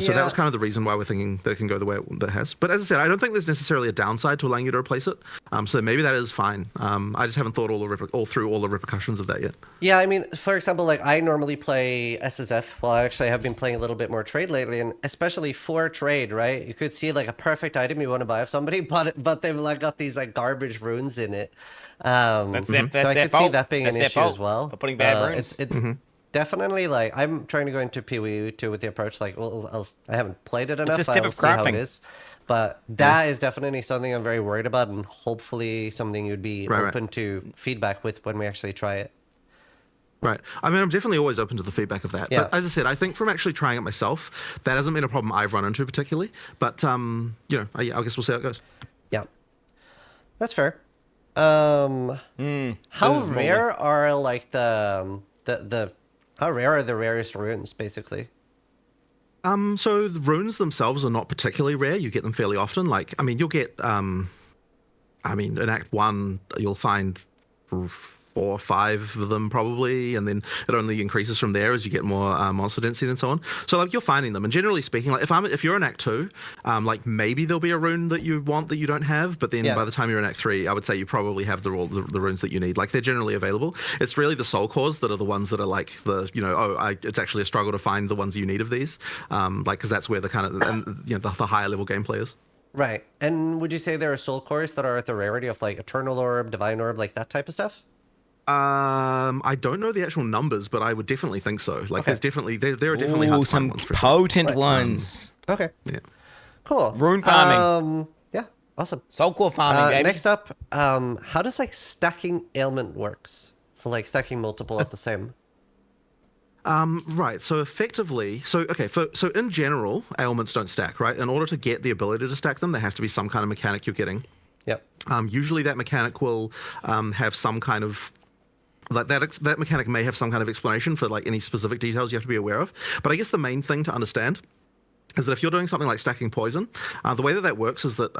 So that was kind of the reason why we're thinking that it can go the way that it has. But as I said, I don't think there's necessarily a downside to allowing you to replace it. So maybe that is fine. I just haven't thought all through all the repercussions of that yet. Yeah, I mean, for example, like I normally play SSF. Well, I actually have been playing a little bit more trade lately, and especially for trade, right? You could see like a perfect item you want to buy of somebody, but they've like got these like garbage runes in it. That's so I could see fault. that being That's an their issue fault as well. for putting bad runes. It's definitely like I'm trying to go into PoE too with the approach. Like, I haven't played it enough. a step I'll of see how crafting. it is. But that is definitely something I'm very worried about, and hopefully something you'd be open to feedback with when we actually try it. Right. I mean, I'm definitely always open to the feedback of that. Yeah. But as I said, I think from actually trying it myself, that hasn't been a problem I've run into particularly. But, I guess we'll see how it goes. Yeah, that's fair. How rare are like the how rare are the rarest runes basically? So the runes themselves are not particularly rare. You get them fairly often. Like, I mean, you'll get, in Act 1, you'll find 4 or 5 of them probably, and then it only increases from there as you get more monster density and so on. So like you're finding them, and generally speaking, like if you're in Act 2, like maybe there'll be a rune that you want that you don't have, but then by the time you're in Act 3, I would say you probably have the runes that you need. Like they're generally available. It's really the soul cores that are the ones that are like the it's actually a struggle to find the ones you need of these, like because that's where the kind of the higher level gameplay is. Right. And would you say there are soul cores that are at the rarity of like Eternal Orb, Divine Orb, like that type of stuff? I don't know the actual numbers, but I would definitely think so. Like, there's definitely there are definitely hard to some find ones for sure. potent ones. Okay. Yeah. Cool. Rune farming. Yeah. Awesome. Soul core farming, baby. Next up, how does like stacking ailment works for like stacking multiple of the same? Right. So effectively, so in general, ailments don't stack, right? In order to get the ability to stack them, there has to be some kind of mechanic you're getting. Yep. Usually, that mechanic will have some kind of like that mechanic may have some kind of explanation for like any specific details you have to be aware of. But I guess the main thing to understand is that if you're doing something like stacking poison, the way that works is that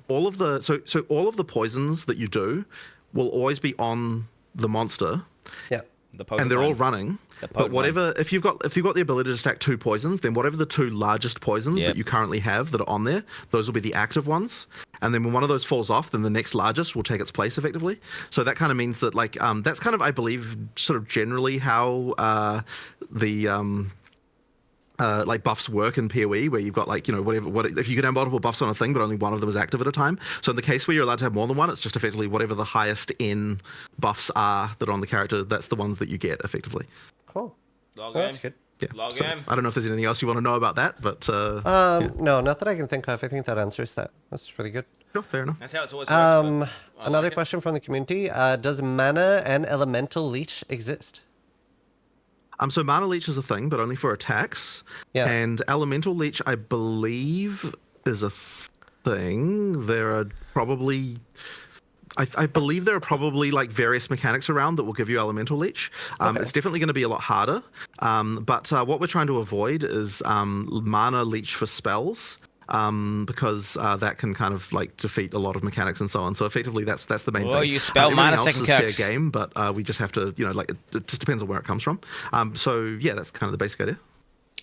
all of the poisons that you do will always be on the monster. Yeah. And they're all running. But whatever, if you've got the ability to stack 2 poisons, then whatever the 2 largest poisons that you currently have that are on there, those will be the active ones. And then when one of those falls off, then the next largest will take its place effectively. So that kind of means that like that's kind of, I believe, sort of generally how like buffs work in PoE, where you've got like if you can have multiple buffs on a thing, but only one of them is active at a time. So in the case where you're allowed to have more than one, it's just effectively whatever the highest N buffs are that are on the character, that's the ones that you get effectively. Cool. That's good. Yeah. Log So, in. I don't know if there's anything else you want to know about that, but No, not that I can think of. I think that answers that. That's really good. sure, fair enough. That's how it's always worked. Another question from the community: does mana and elemental leech exist? So mana leech is a thing, but only for attacks. Yeah. And elemental leech, I believe, is a thing. There are probably, I believe there are probably like various mechanics around that will give you elemental leech. It's definitely going to be a lot harder. But what we're trying to avoid is mana leech for spells. Because that can kind of like defeat a lot of mechanics and so on. So effectively, that's the main thing. Oh, you spell Everything mana else second is fair cucks. game, but we just have to, like it just depends on where it comes from. So yeah, that's kind of the basic idea.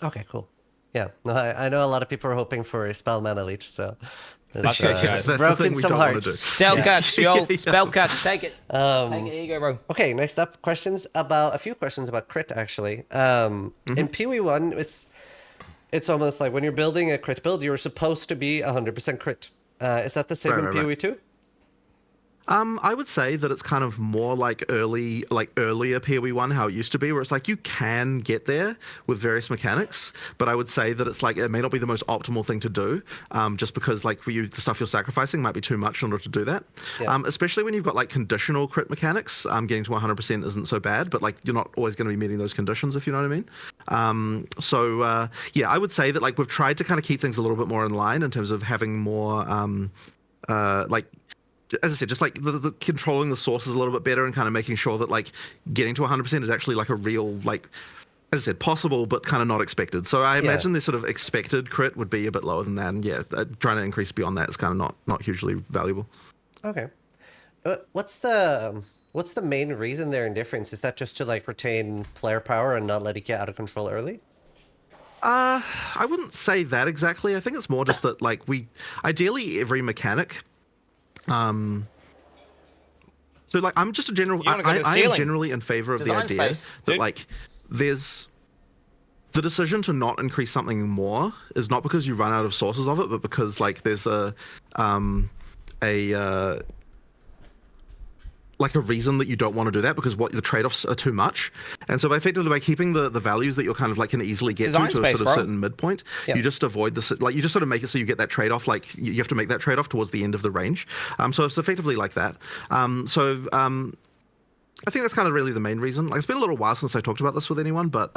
Okay, cool. Yeah, no, I know a lot of people are hoping for a spell mana leech, so it's, Okay, guys. That's the broken thing we some don't want to hearts. do. Spell cucks, yo. Spell cucks. Take it. Take it. Here you go, bro. Okay, next up, a few questions about crit actually. In PoE 1, it's almost like when you're building a crit build, you're supposed to be 100% crit. Is that the same in PoE 2? I would say that it's kind of more like earlier PoE 1, how it used to be, where it's like you can get there with various mechanics, but I would say that it's like it may not be the most optimal thing to do, just because like the stuff you're sacrificing might be too much in order to do that. Yeah. Especially when you've got like conditional crit mechanics, getting to 100% isn't so bad, but like you're not always going to be meeting those conditions, if you know what I mean. Yeah, I would say that like we've tried to kind of keep things a little bit more in line in terms of having more like as I said, just like the controlling the sources a little bit better and kind of making sure that like getting to 100% is actually like a real, like, as I said, possible, but kind of not expected. So I imagine the sort of expected crit would be a bit lower than that. And yeah, trying to increase beyond that is kind of not hugely valuable. Okay. What's the main reason they're indifference? Is that just to like retain player power and not let it get out of control early? I wouldn't say that exactly. I think it's more just that like ideally every mechanic, so like I'm just a general, I am generally in favor of the idea that like there's the decision to not increase something more is not because you run out of sources of it, but because like there's a reason that you don't want to do that because the trade-offs are too much. And so effectively by keeping the values that you're kind of like can easily get to a sort of certain midpoint, you just avoid this, like you just sort of make it so you get that trade-off, like you have to make that trade-off towards the end of the range. So it's effectively like that. I think that's kind of really the main reason. Like, it's been a little while since I talked about this with anyone, but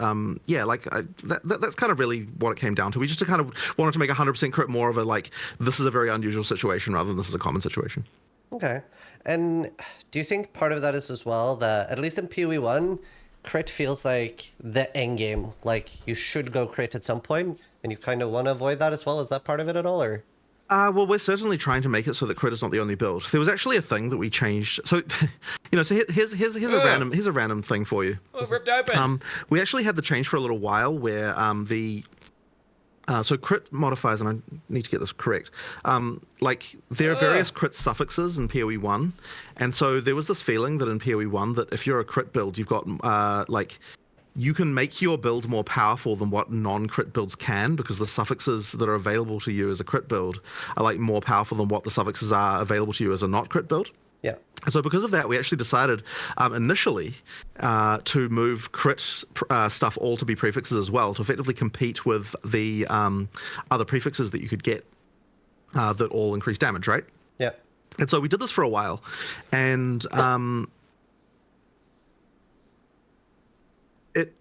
yeah, like that's kind of really what it came down to. We just kind of wanted to make 100% crit more of a like, this is a very unusual situation rather than this is a common situation. Okay. And do you think part of that is as well that, at least in PoE 1, crit feels like the end game? Like, you should go crit at some point, and you kind of want to avoid that as well? Is that part of it at all, or...? Well, we're certainly trying to make it so that crit is not the only build. There was actually a thing that we changed. So, so here's a random thing for you. Oh, ripped open. We actually had the change for a little while where so crit modifiers, and I need to get this correct. Like there are various crit suffixes in PoE 1, and so there was this feeling that in PoE 1 that if you're a crit build, you've got like you can make your build more powerful than what non-crit builds can because the suffixes that are available to you as a crit build are like more powerful than what the suffixes are available to you as a not crit build. Yeah. And so because of that, we actually decided initially to move crit stuff all to be prefixes as well, to effectively compete with the other prefixes that you could get that all increase damage, right? Yeah. And so we did this for a while, and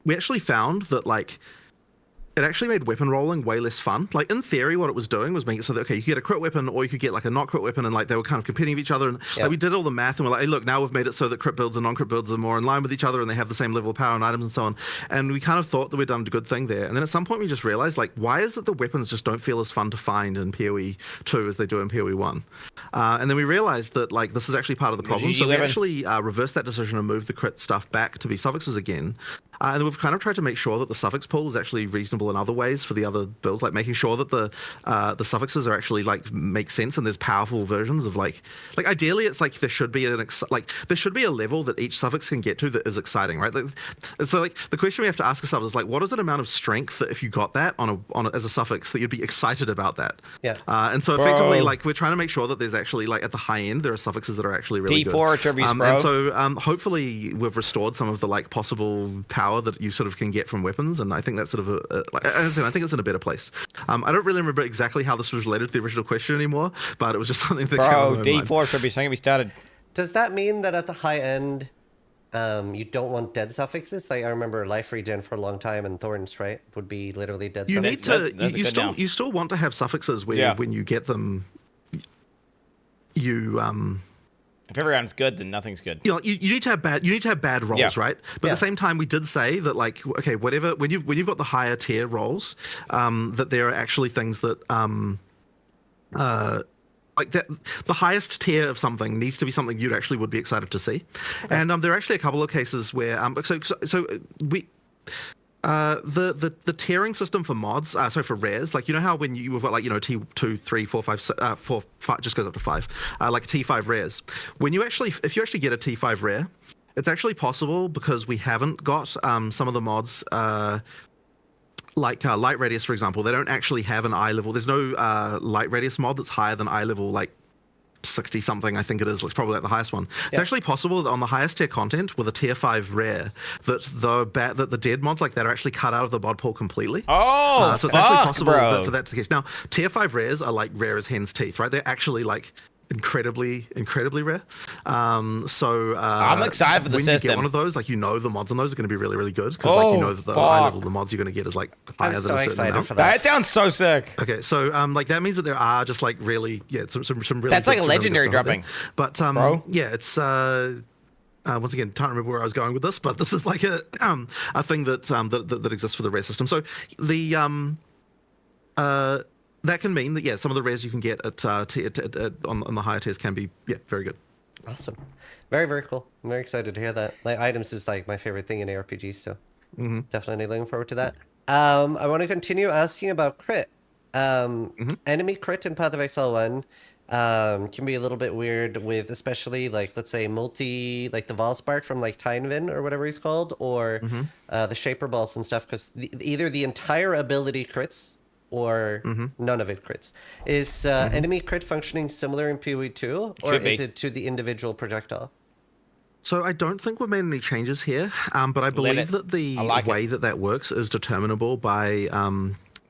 we actually found that like it actually made weapon rolling way less fun. Like in theory, what it was doing was making it so that, okay, you could get a crit weapon or you could get like a not crit weapon, and like they were kind of competing with each other. And like we did all the math and we're like, hey, look, now we've made it so that crit builds and non-crit builds are more in line with each other and they have the same level of power and items and so on. And we kind of thought that we'd done a good thing there. And then at some point we just realized, like, why is it the weapons just don't feel as fun to find in PoE 2 as they do in PoE 1? And then we realized that like this is actually part of the problem. So we actually reversed that decision and moved the crit stuff back to be suffixes again. And we've kind of tried to make sure that the suffix pool is actually reasonable in other ways for the other builds, like making sure that the suffixes are actually like make sense and there's powerful versions of like ideally it's like there should be a level that each suffix can get to that is exciting, right? And so like the question we have to ask ourselves is like, what is an amount of strength that if you got that on a as a suffix that you'd be excited about that? Yeah. And so effectively like we're trying to make sure that there's actually like at the high end there are suffixes that are actually really D4 good. Tributes, bro. And so hopefully we've restored some of the like possible power that you sort of can get from weapons, and I think that's sort of like as I said, I think it's in a better place. I don't really remember exactly how this was related to the original question anymore, but it was just something that bro, D4 should be something we started. Does that mean that at the high end, you don't want dead suffixes? Like I remember life regen for a long time and thorns, right, would be literally dead suffixes. You still want to have suffixes where when you get them, you if everyone's good, then nothing's good. You know, you need to have bad rolls, right? But at the same time, we did say that, like, okay, whatever, when you've got the higher tier rolls, that there are actually things that, like that, the highest tier of something needs to be something you actually would be excited to see. Okay. And there are actually a couple of cases where, the tiering system for mods, for rares, like, you know how when you've got like, you know, T2, 3, 4, 5, 4, 5, just goes up to 5, like T5 rares. If you actually get a T5 rare, it's actually possible because we haven't got some of the mods, like light radius, for example. They don't actually have an eye level. There's no light radius mod that's higher than eye level, like 60 something, I think it is. It's probably like the highest one. It's actually possible that on the highest tier content with a tier 5 rare that the dead mods like that are actually cut out of the mod pool completely. Oh, so it's actually possible for that to be the case. Now, tier 5 rares are like rare as hen's teeth, right? They're actually like incredibly rare. I'm excited for the when system. you get one of those, like the mods on those are going to be really good because that the eye level of the mods you're going to get is like higher I'm than so a certain excited amount. for that. That sounds so sick. Okay, so like that means that there are just like really some really That's like good- a some really good legendary stuff out there. dropping. But Bro. yeah, it's once again can't remember where I was going with this, but this is like a thing that exists for the rare system. So the that can mean that some of the rares you can get at on the higher tiers can be very good. Awesome. Very, very cool. I'm very excited to hear that. Like, items is like my favorite thing in ARPGs, so definitely looking forward to that. I want to continue asking about crit. Enemy crit in Path of Exile 1 can be a little bit weird with, especially like, let's say like the Valspark from like Tynvin or whatever he's called, or the Shaper Balls and stuff, because either the entire ability crits or none of it crits. Is enemy crit functioning similar in PoE 2, or is it to the individual projectile? So I don't think we've made any changes here, but I believe that the way that works is determinable by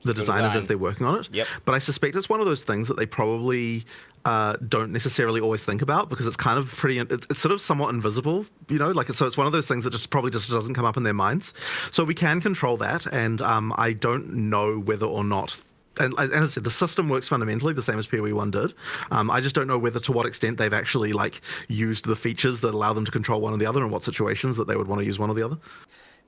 the designers as they're working on it. Yep. But I suspect it's one of those things that they probably don't necessarily always think about because it's kind of pretty, it's sort of somewhat invisible, so it's one of those things that just doesn't come up in their minds. So we can control that, and I don't know whether or not. And as I said, the system works fundamentally the same as PoE 1 did. I just don't know to what extent they've actually like used the features that allow them to control one or the other, and what situations that they would want to use one or the other.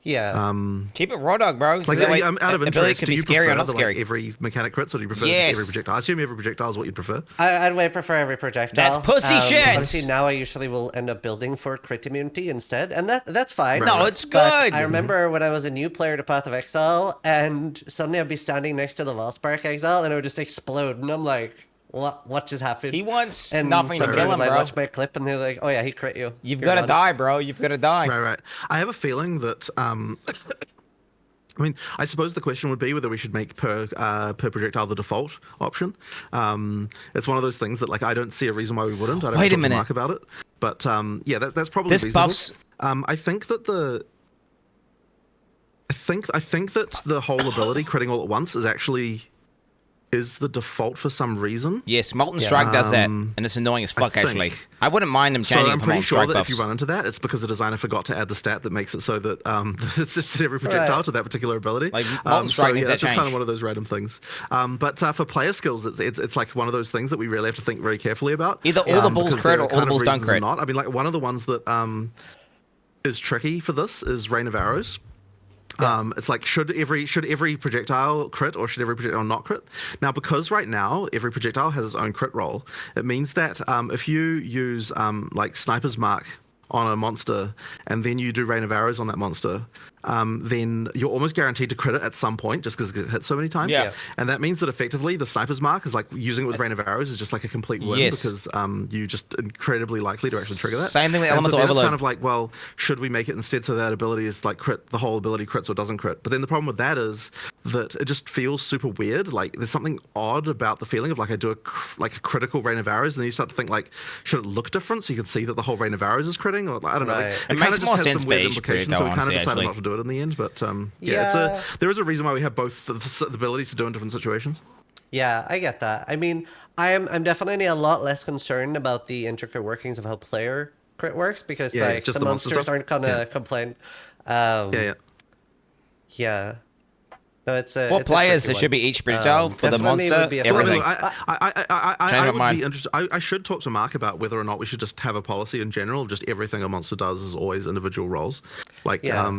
Yeah. Keep it raw dog, bro. Like, I'm out of interest. Could Do be you scary prefer or not scary. every mechanic crits, or do you prefer just every projectile? I assume every projectile is what you'd prefer. I'd way prefer every projectile. That's pussy shit. Obviously, now I usually will end up building for crit immunity instead, and that's fine. No, it's But good. I remember when I was a new player to Path of Exile, and suddenly I'd be standing next to the Valspark Exile, and it would just explode, and I'm like, what just happened? He wants and nothing to somebody kill would, him, like, bro. watch my clip, and they're like, oh yeah, he crit you. You've You're got to done. die, bro. You've got to die. Right. I have a feeling that I mean, I suppose the question would be whether we should make per projectile the default option. It's one of those things that, like, I don't see a reason why we wouldn't. I don't Wait a talk to minute. Mark about it, but that's probably This reasonable. buffs- I think that I think that the whole ability critting all at once is the default for some reason. Yes, Molten Strike does that, and it's annoying as fuck, actually. I wouldn't mind them changing So it I'm for pretty Molten sure Strike that buffs. if you run into that, it's because the designer forgot to add the stat that makes it so that it's just every projectile to that particular ability. Like, Molten Strike needs that it's just kind change. of one of those random things. But for player skills, it's like one of those things that we really have to think very carefully about. Either all the bulls because crit there or are all the kind of bulls don't reasons crit. Not. I mean, like, one of the ones that is tricky for this is Rain of Arrows. It's like, should every projectile crit or should every projectile not crit? Now, because right now every projectile has its own crit roll, it means that if you use like Sniper's Mark on a monster and then you do Rain of Arrows on that monster, then you're almost guaranteed to crit it at some point just because it hits so many times. Yeah. And that means that effectively the Sniper's Mark is like using it with Rain of Arrows is just like a complete win because you're just incredibly likely to actually trigger that. Same thing with And Elemental so then it's Overload. kind of like, well, should we make it instead so that ability is like crit, the whole ability crits or doesn't crit? But then the problem with that is that it just feels super weird. Like, there's something odd about the feeling of like I do a critical Rain of Arrows, and then you start to think like, should it look different so you can see that the whole Rain of Arrows is critting? Or I don't know. Right. Like, It kind makes of more just has sense some weird for each implications, so we projectile, kind of honestly, decided actually. not to do it in the end. But Yeah. there is a reason why we have both the abilities to do in different situations. Yeah, I get that. I mean, I'm definitely a lot less concerned about the intricate workings of how player crit works because like just the the monster monsters stuff. aren't gonna complain. Yeah. No, it's a For it's a players, tricky it should one. be each projectile. For the Definitely monster, would be a everything. fun I my would mind. be interested. I should talk to Mark about whether or not we should just have a policy in general. Just everything a monster does is always individual roles. Like, Yeah.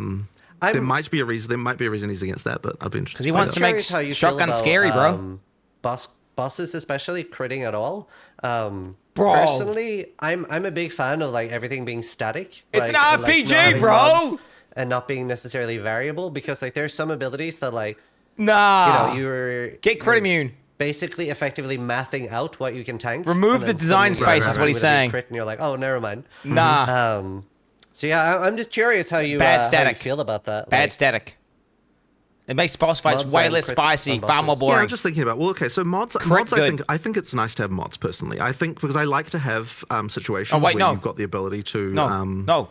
there might be a reason. There might be a reason he's against that, but I'd be interested. Because he to wants find to make Curious how you feel shotgun about, scary, bro. Bosses especially critting at all. Bro. Personally, I'm a big fan of like everything being static. It's like, an and, like, RPG, not having bro! mobs and not being necessarily variable because like there's some abilities that like Nah. you're Get crit immune. basically effectively mathing out what you can tank. Remove and the then design suddenly space you're is what he's with a big saying. Crit and you're like, oh, never mind. Nah. So yeah, I'm just curious how you Bad how you static. feel about that. Bad Like, static. It makes boss fights Mods way and less crits spicy, on far more bosses. Yeah, boring. I'm just thinking about. Well, okay, so mods. good. I think it's nice to have mods personally. I think because I like to have situations Oh, wait, where no. you've got the ability to No.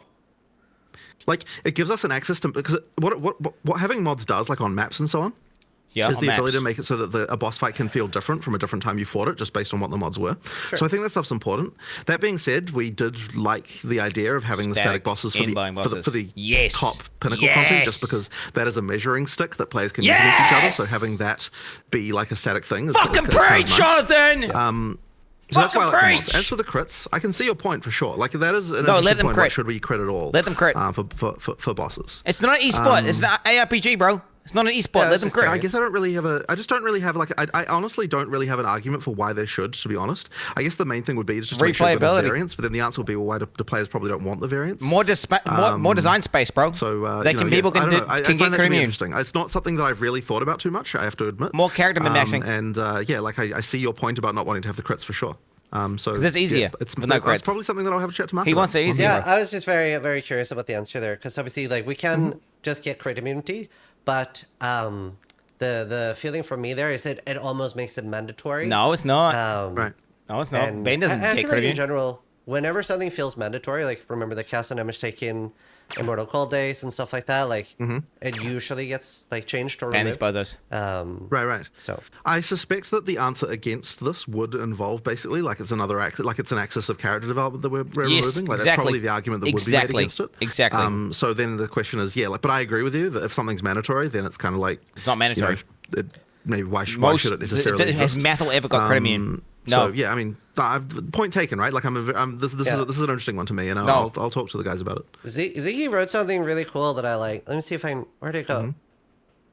like it gives us an access to because what having mods does like on maps and so on Yeah, is on the ability to maps. make it so that a boss fight can feel different from a different time you fought it, just based on what the mods were. So I think that stuff's important. That being said, we did like the idea of having the static bosses for inbound bosses. for the Yes. top pinnacle Yes. content, just because that is a measuring stick that players can use against each other. So Yes. having that be like a static thing is Fucking is kind of preach, nice. Jonathan! So that's why I like the Fucking mods. preach! As for the crits, I can see your point for sure. Like that is an No, let interesting them point. crit. Like, should we crit at all? Let them crit. For bosses. It's not an e-sport. It's not ARPG, bro. It's not an e-sport. Yeah, Let it's them just- crit. I guess I just don't really have like I honestly don't really have an argument for why they should, to be honest. I guess the main thing would be to just make sure that Replayability. variants, but then the answer would be, well, why do the players probably don't want the variants? More design space, bro. So they you can know, people yeah, I can don't do, know. I can find get that to be premium. interesting. It's not something that I've really thought about too much, I have to admit. More character min-maxing. And yeah, like I see your point about not wanting to have the crits for sure. So 'Cause it's easier Yeah, it's with no that's crits. probably something that I'll have a chat to Mark He about. wants it easier. Yeah, I was just very, very curious about the answer there, because obviously, like, we can just get crit immunity, but the feeling for me there is it almost makes it mandatory. No, it's not. Right. No, it's not. And Bane doesn't I get feel like in crit. general, whenever something feels mandatory, like remember the cast and damage taken, Immortal Cold Days and stuff like that, like it usually gets like changed or Ban these removed. buzzers. Right. So I suspect that the answer against this would involve basically like it's another like it's an axis of character development that we're Yes, removing. Like exactly. that's probably the argument that would be made against it. Exactly. So then the question is, yeah, like, but I agree with you that if something's mandatory, then it's kind of like It's not mandatory. Maybe why should it Has necessarily exist? Mathel ever got crit immune? No. So yeah, I mean, point taken, right? Like this is Yeah. this is an interesting one to me, and No. I'll talk to the guys about it. Ziggy wrote something really cool that I like. Let me see if I can. Where'd it go?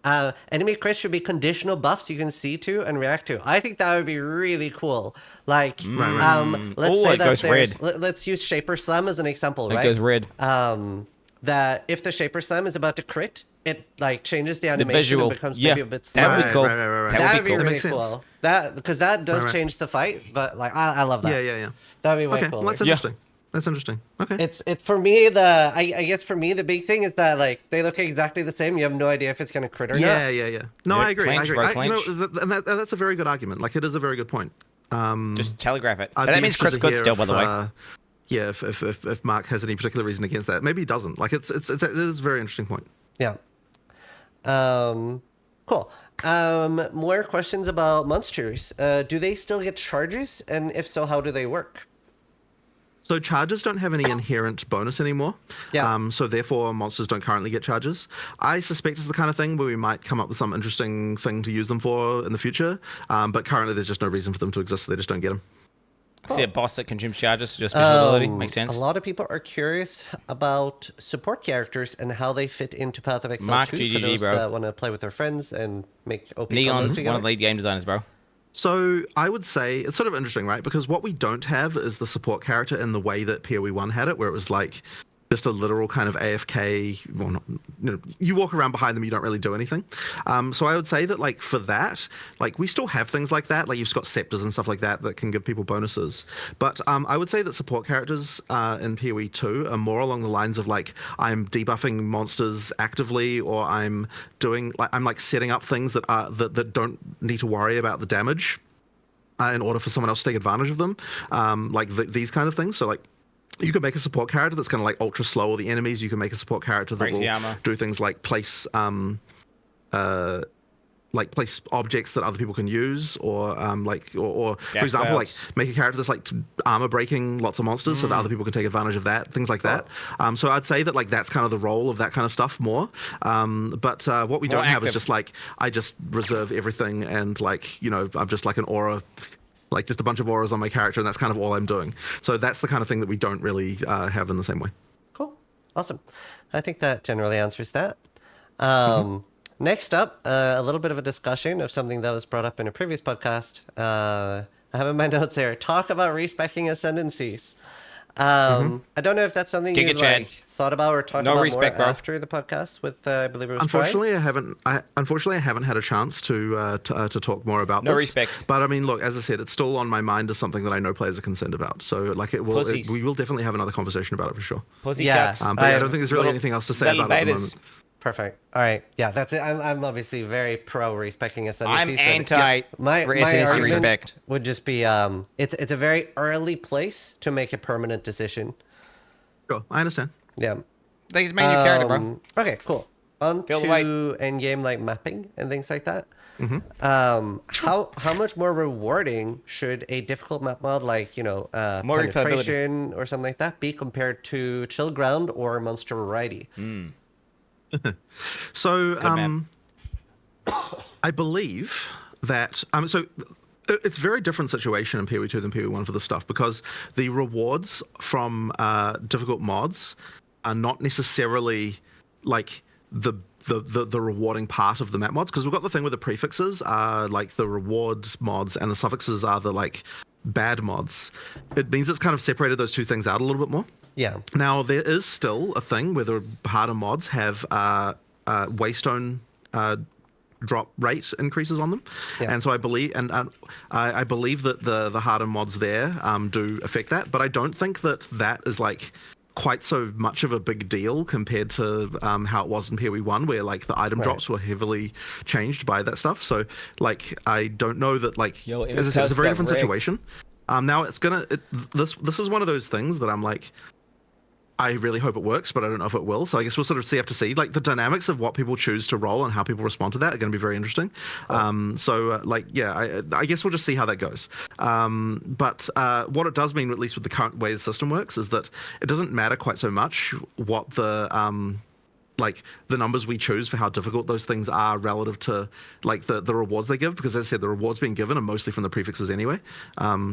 Enemy crits should be conditional buffs you can see to and react to. I think that would be really cool. Like, let's Oh, say it that goes red. let's use Shaper Slam as an example, It right? goes red. That if the Shaper Slam is about to crit, it like changes the animation visual. and becomes Yeah. maybe a bit That slower. would be cool. Right. That That would would be be cool. really Makes sense. cool. That because that does Right. change the fight, but like I love that. Yeah. That would be way Okay, cool. well, that's interesting. That's interesting. Okay. It's for me I guess for me the big thing is that like they look exactly the same. You have no idea if it's gonna crit or not. Yeah. No, Yeah, I agree. clench, bro, clench. And that's a very good argument. Like, it is a very good point. Just telegraph it. I'd But that be means interested crit's to good hear still, by if, the way. Yeah, if Mark has any particular reason against that, maybe he doesn't. Like, it is a very interesting point. Yeah. Cool. More questions about monsters. Do they still get charges? And if so, how do they work? So charges don't have any inherent bonus anymore. Yeah. So therefore, monsters don't currently get charges. I suspect it's the kind of thing where we might come up with some interesting thing to use them for in the future. But currently, there's just no reason for them to exist. So they just don't get them. I see a boss that consumes charges, just special ability. Makes sense. A lot of people are curious about support characters and how they fit into Path of Exile Mark 2 GGG, for those bro. that want to play with their friends and make OP combos Neon's one together. of the lead game designers, bro. So I would say it's sort of interesting, right? Because what we don't have is the support character in the way that PoE 1 had it, where it was like just a literal kind of AFK. Well, not, you walk around behind them, you don't really do anything. So I would say that, like, for that, like, we still have things like that. Like, you've got scepters and stuff like that that can give people bonuses. But I would say that support characters in PoE 2 are more along the lines of, like, I'm debuffing monsters actively, or I'm doing, like, I'm like setting up things that are that don't need to worry about the damage in order for someone else to take advantage of them. Like these kind of things. So, like, you can make a support character that's going to like ultra slow all the enemies. You can make a support character that Breaks the will armor. do things like place objects that other people can use, or for Gas example, like clouds. make a character that's like armor breaking lots of monsters so that other people can take advantage of that, things like that. So I'd say that, like, that's kind of the role of that kind of stuff more. But what we More don't have is active. just like, I just reserve everything, and, like, you know, I'm just like an aura, like just a bunch of auras on my character, and that's kind of all I'm doing. So that's the kind of thing that we don't really have in the same way. Cool. Awesome. I think that generally answers that. Next up, a little bit of a discussion of something that was brought up in a previous podcast. I have in my notes here, talk about respecking ascendancies. I don't know if that's something Giga you Chad. like thought about or talked No about respect, more bro. after the podcast with, I believe it was Troy. Unfortunately, I haven't had a chance to talk more about No this. respects. But I mean, look, as I said, it's still on my mind as something that I know players are concerned about. So, like, Pussies. we will definitely have another conversation about it for sure. Pussy Yeah. cucks. But I I- don't think there's really anything else to say little about it at the betas. moment. Perfect. All right. Yeah, that's it. I'm obviously very pro respecting ascendancies. I'm anti my ascendancy argument respect. would just be it's a very early place to make a permanent decision. Sure, I understand. Yeah. They just made a new character, bro. Okay, cool. On Feel the weight. to endgame like mapping and things like that. How much more rewarding should a difficult map mod like More replayability. penetration or something like that be compared to chill ground or monster variety? So map. I believe that it's a very different situation in PoE2 than PoE1 for this stuff, because the rewards from difficult mods are not necessarily like the rewarding part of the map mods, because we've got the thing where the prefixes are like the rewards mods and the suffixes are the like bad mods. It means it's kind of separated those two things out a little bit more. Yeah. Now there is still a thing where the harder mods have waystone drop rate increases on them, and so I believe I believe that the harder mods there do affect that, but I don't think that is like quite so much of a big deal compared to how it was in PoE1, where like the item drops were heavily changed by that stuff. So like I don't know that like as I said, it's a very different situation. Now it's this is one of those things that I'm like, I really hope it works, but I don't know if it will. So I guess we'll sort of have to see. Like the dynamics of what people choose to roll and how people respond to that are going to be very interesting. I guess we'll just see how that goes. But what it does mean, at least with the current way the system works, is that it doesn't matter quite so much what the the numbers we choose for how difficult those things are relative to like the rewards they give, because as I said, the rewards being given are mostly from the prefixes anyway.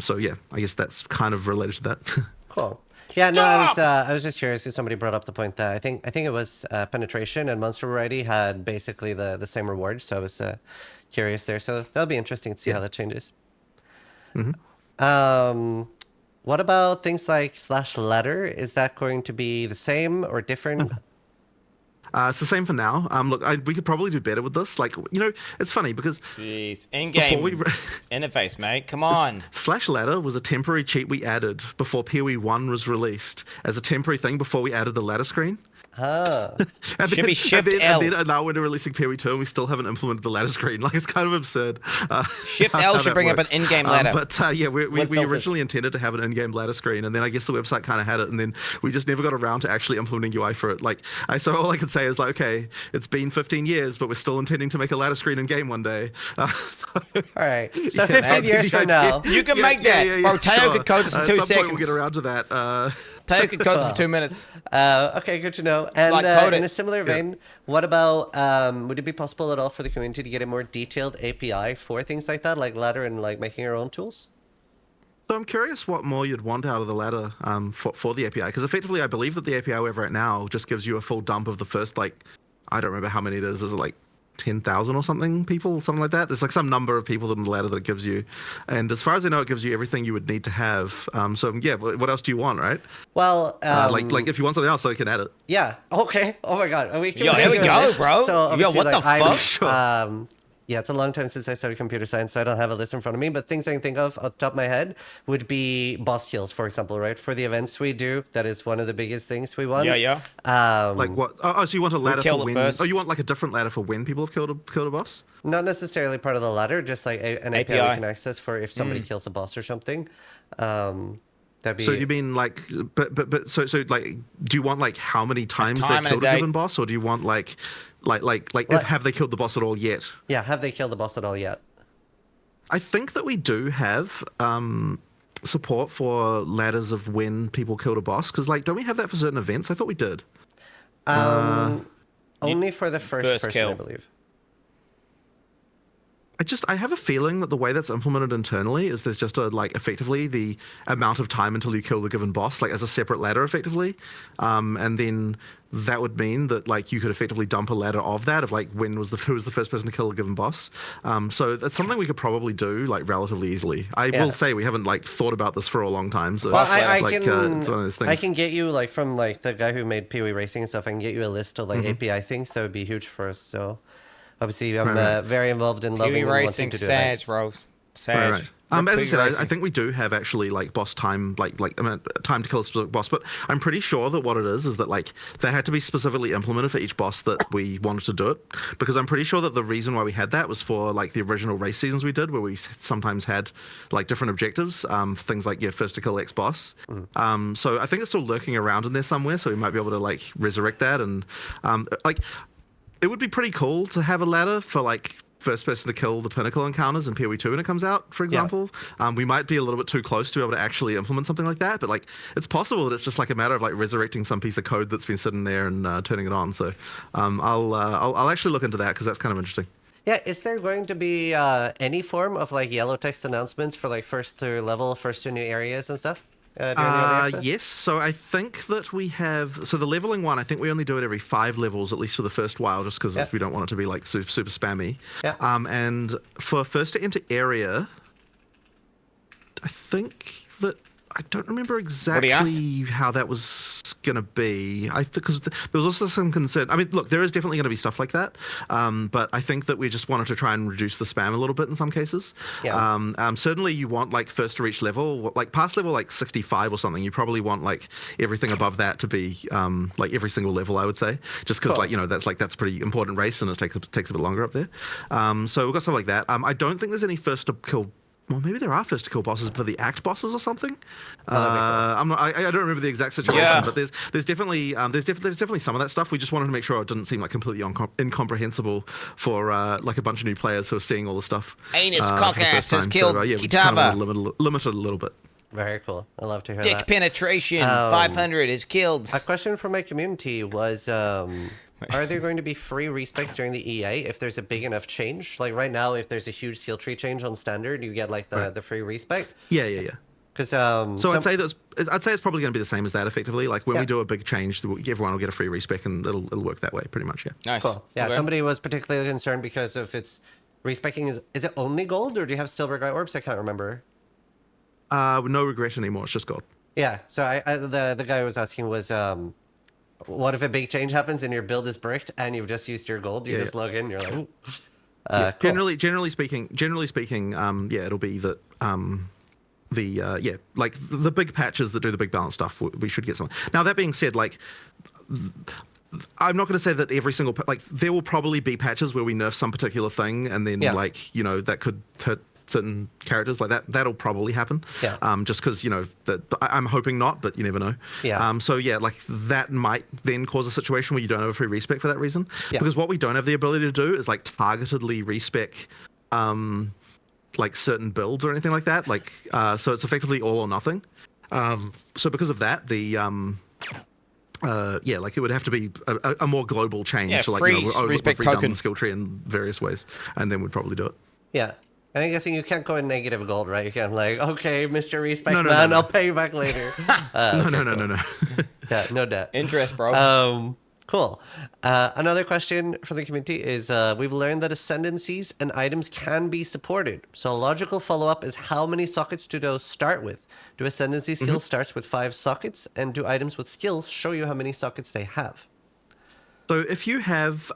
So yeah, I guess that's kind of related to that. Cool. Yeah, no, I was just curious because somebody brought up the point that I think it was penetration and monster variety had basically the same rewards, so I was curious there. So that'll be interesting to see how that changes. What about things like /letter? Is that going to be the same or different? It's the same for now. Look, we could probably do better with this. Like, it's funny because in-game interface, mate. Come on. /ladder was a temporary cheat we added before PoE1 was released as a temporary thing before we added the ladder screen. Should be Shift L. And then now we're releasing PoE2 and we still haven't implemented the ladder screen. Like, it's kind of absurd. Shift L should bring up an in-game ladder. We originally intended to have an in-game ladder screen, and then I guess the website kind of had it, and then we just never got around to actually implementing UI for it. Like, so all I could say is like, okay, it's been 15 years, but we're still intending to make a ladder screen in game one day. All right. So 15 years from now, you can make that. Bro, Teo could code this in 2 seconds. At some point we'll seconds. get around to that. Teo could code this in 2 minutes. Okay, good to know. And like in a similar vein, what about would it be possible at all for the community to get a more detailed API for things like that, like ladder and like making our own tools? So I'm curious what more you'd want out of the ladder for the API, because effectively I believe that the API we have right now just gives you a full dump of the first, like, I don't remember how many it is it like 10,000 or something people, something like that. There's like some number of people in the ladder that it gives you, and as far as I know, it gives you everything you would need to have. So yeah, what else do you want, right? Well, like if you want something else, so you can add it. Yeah. Okay. Oh my God. Here we go, bro. So Yo, what like, the fuck? Yeah, it's a long time since I studied computer science, so I don't have a list in front of me. But things I can think of off the top of my head would be boss kills, for example, right? For the events we do, that is one of the biggest things we want. Yeah. Like what? Oh, so you want a ladder for when? First. Oh, you want like a different ladder for when people have killed a boss? Not necessarily part of the ladder, just like an API we can access for if somebody kills a boss or something. That'd be... So do you mean like, but so like, do you want like how many times they killed a given boss, or do you want like have they killed the boss at all yet? Yeah, have they killed the boss at all yet? I think that we do have support for ladders of when people killed a boss, because like, don't we have that for certain events? I thought we did. Only for the first person, kill. I believe. I have a feeling that the way that's implemented internally is there's just effectively the amount of time until you kill the given boss, like as a separate ladder effectively. And then that would mean that like you could effectively dump a ladder of that, of like who was the first person to kill a given boss. So that's something we could probably do like relatively easily. I will say we haven't like thought about this for a long time. So well, it's one of those things. I can get you like from like the guy who made PoE Racing and stuff, I can get you a list of like API things that would be huge for us. So obviously, I'm very involved in loving and wanting to do it. Bro. Sag. Right. As I said, I think we do have actually like boss time, time to kill a specific boss. But I'm pretty sure that what it is that like that had to be specifically implemented for each boss that we wanted to do it. Because I'm pretty sure that the reason why we had that was for like the original race seasons we did, where we sometimes had like different objectives, things like first to kill X boss. So I think it's still lurking around in there somewhere. So we might be able to like resurrect that, and it would be pretty cool to have a ladder for like first person to kill the pinnacle encounters in PoE 2 when it comes out, for example. We might be a little bit too close to be able to actually implement something like that, but like it's possible that it's just like a matter of like resurrecting some piece of code that's been sitting there and turning it on. So I'll actually look into that because that's kind of interesting. Yeah, is there going to be any form of like yellow text announcements for like first to level, first to new areas and stuff during the early access? Yes, so I think that we have, so the leveling one, I think we only do it every 5 levels, at least for the first while, just because we don't want it to be like super spammy. Yeah. And for first to enter area, I think that I don't remember exactly how that was going to be. Because there was also some concern. I mean, look, there is definitely going to be stuff like that. But I think that we just wanted to try and reduce the spam a little bit in some cases. Yeah. Certainly you want like first to reach level, like past level like 65 or something. You probably want like everything above that to be like every single level, I would say. Just because like, you know, that's a pretty important race and it takes a bit longer up there. So we've got stuff like that. I don't think there's any first to kill. Well, maybe there are first to kill bosses for the act bosses or something. I'm not. I don't remember the exact situation, but there's definitely some of that stuff. We just wanted to make sure it didn't seem like completely incomprehensible for like a bunch of new players who are seeing all the stuff. Anus for the cock first ass has time. killed we just kind Kitaba. of limited a little bit. Very cool. I love to hear Dick that. penetration 500 is killed. A question from my community was, are there going to be free respecs during the EA if there's a big enough change? Like right now, if there's a huge skill tree change on standard, you get like the free respec. Yeah. Because so I'd say it's probably going to be the same as that effectively. Like when we do a big change, everyone will get a free respec, and it'll work that way pretty much. Yeah. Nice. Cool. Yeah. Okay. Somebody was particularly concerned because of its respecking. Is it only gold, or do you have silver guy orbs? I can't remember. No regret anymore. It's just gold. Yeah. So the guy I was asking was, what if a big change happens and your build is bricked and you've just used your gold? You just log in, you're like, ooh. Cool. Generally speaking, it'll be that like the big patches that do the big balance stuff. We should get some. Now that being said, like. I'm not going to say that every single like there will probably be patches where we nerf some particular thing and then like, you know, that could hurt certain characters like that. That'll probably happen. Yeah. Just because, you know, that I'm hoping not, but you never know. Yeah. So yeah, like that might then cause a situation where you don't have a free respec for that reason. Yeah. Because what we don't have the ability to do is like targetedly respec like certain builds or anything like that. Like so it's effectively all or nothing. So because of that, the like it would have to be a more global change. Yeah, so like, free you know, respect we've redone token. the skill tree in various ways, and then we'd probably do it. Yeah. And I'm guessing you can't go in negative gold, right? You can't like, okay, Mr. Respec No, man, no. I'll pay you back later. No. Yeah, no debt. Interest, bro. Cool. Another question from the community is, we've learned that ascendancies and items can be supported. So a logical follow-up is how many sockets do those start with? Do ascendancy skills starts with 5 sockets? And do items with skills show you how many sockets they have? So if you have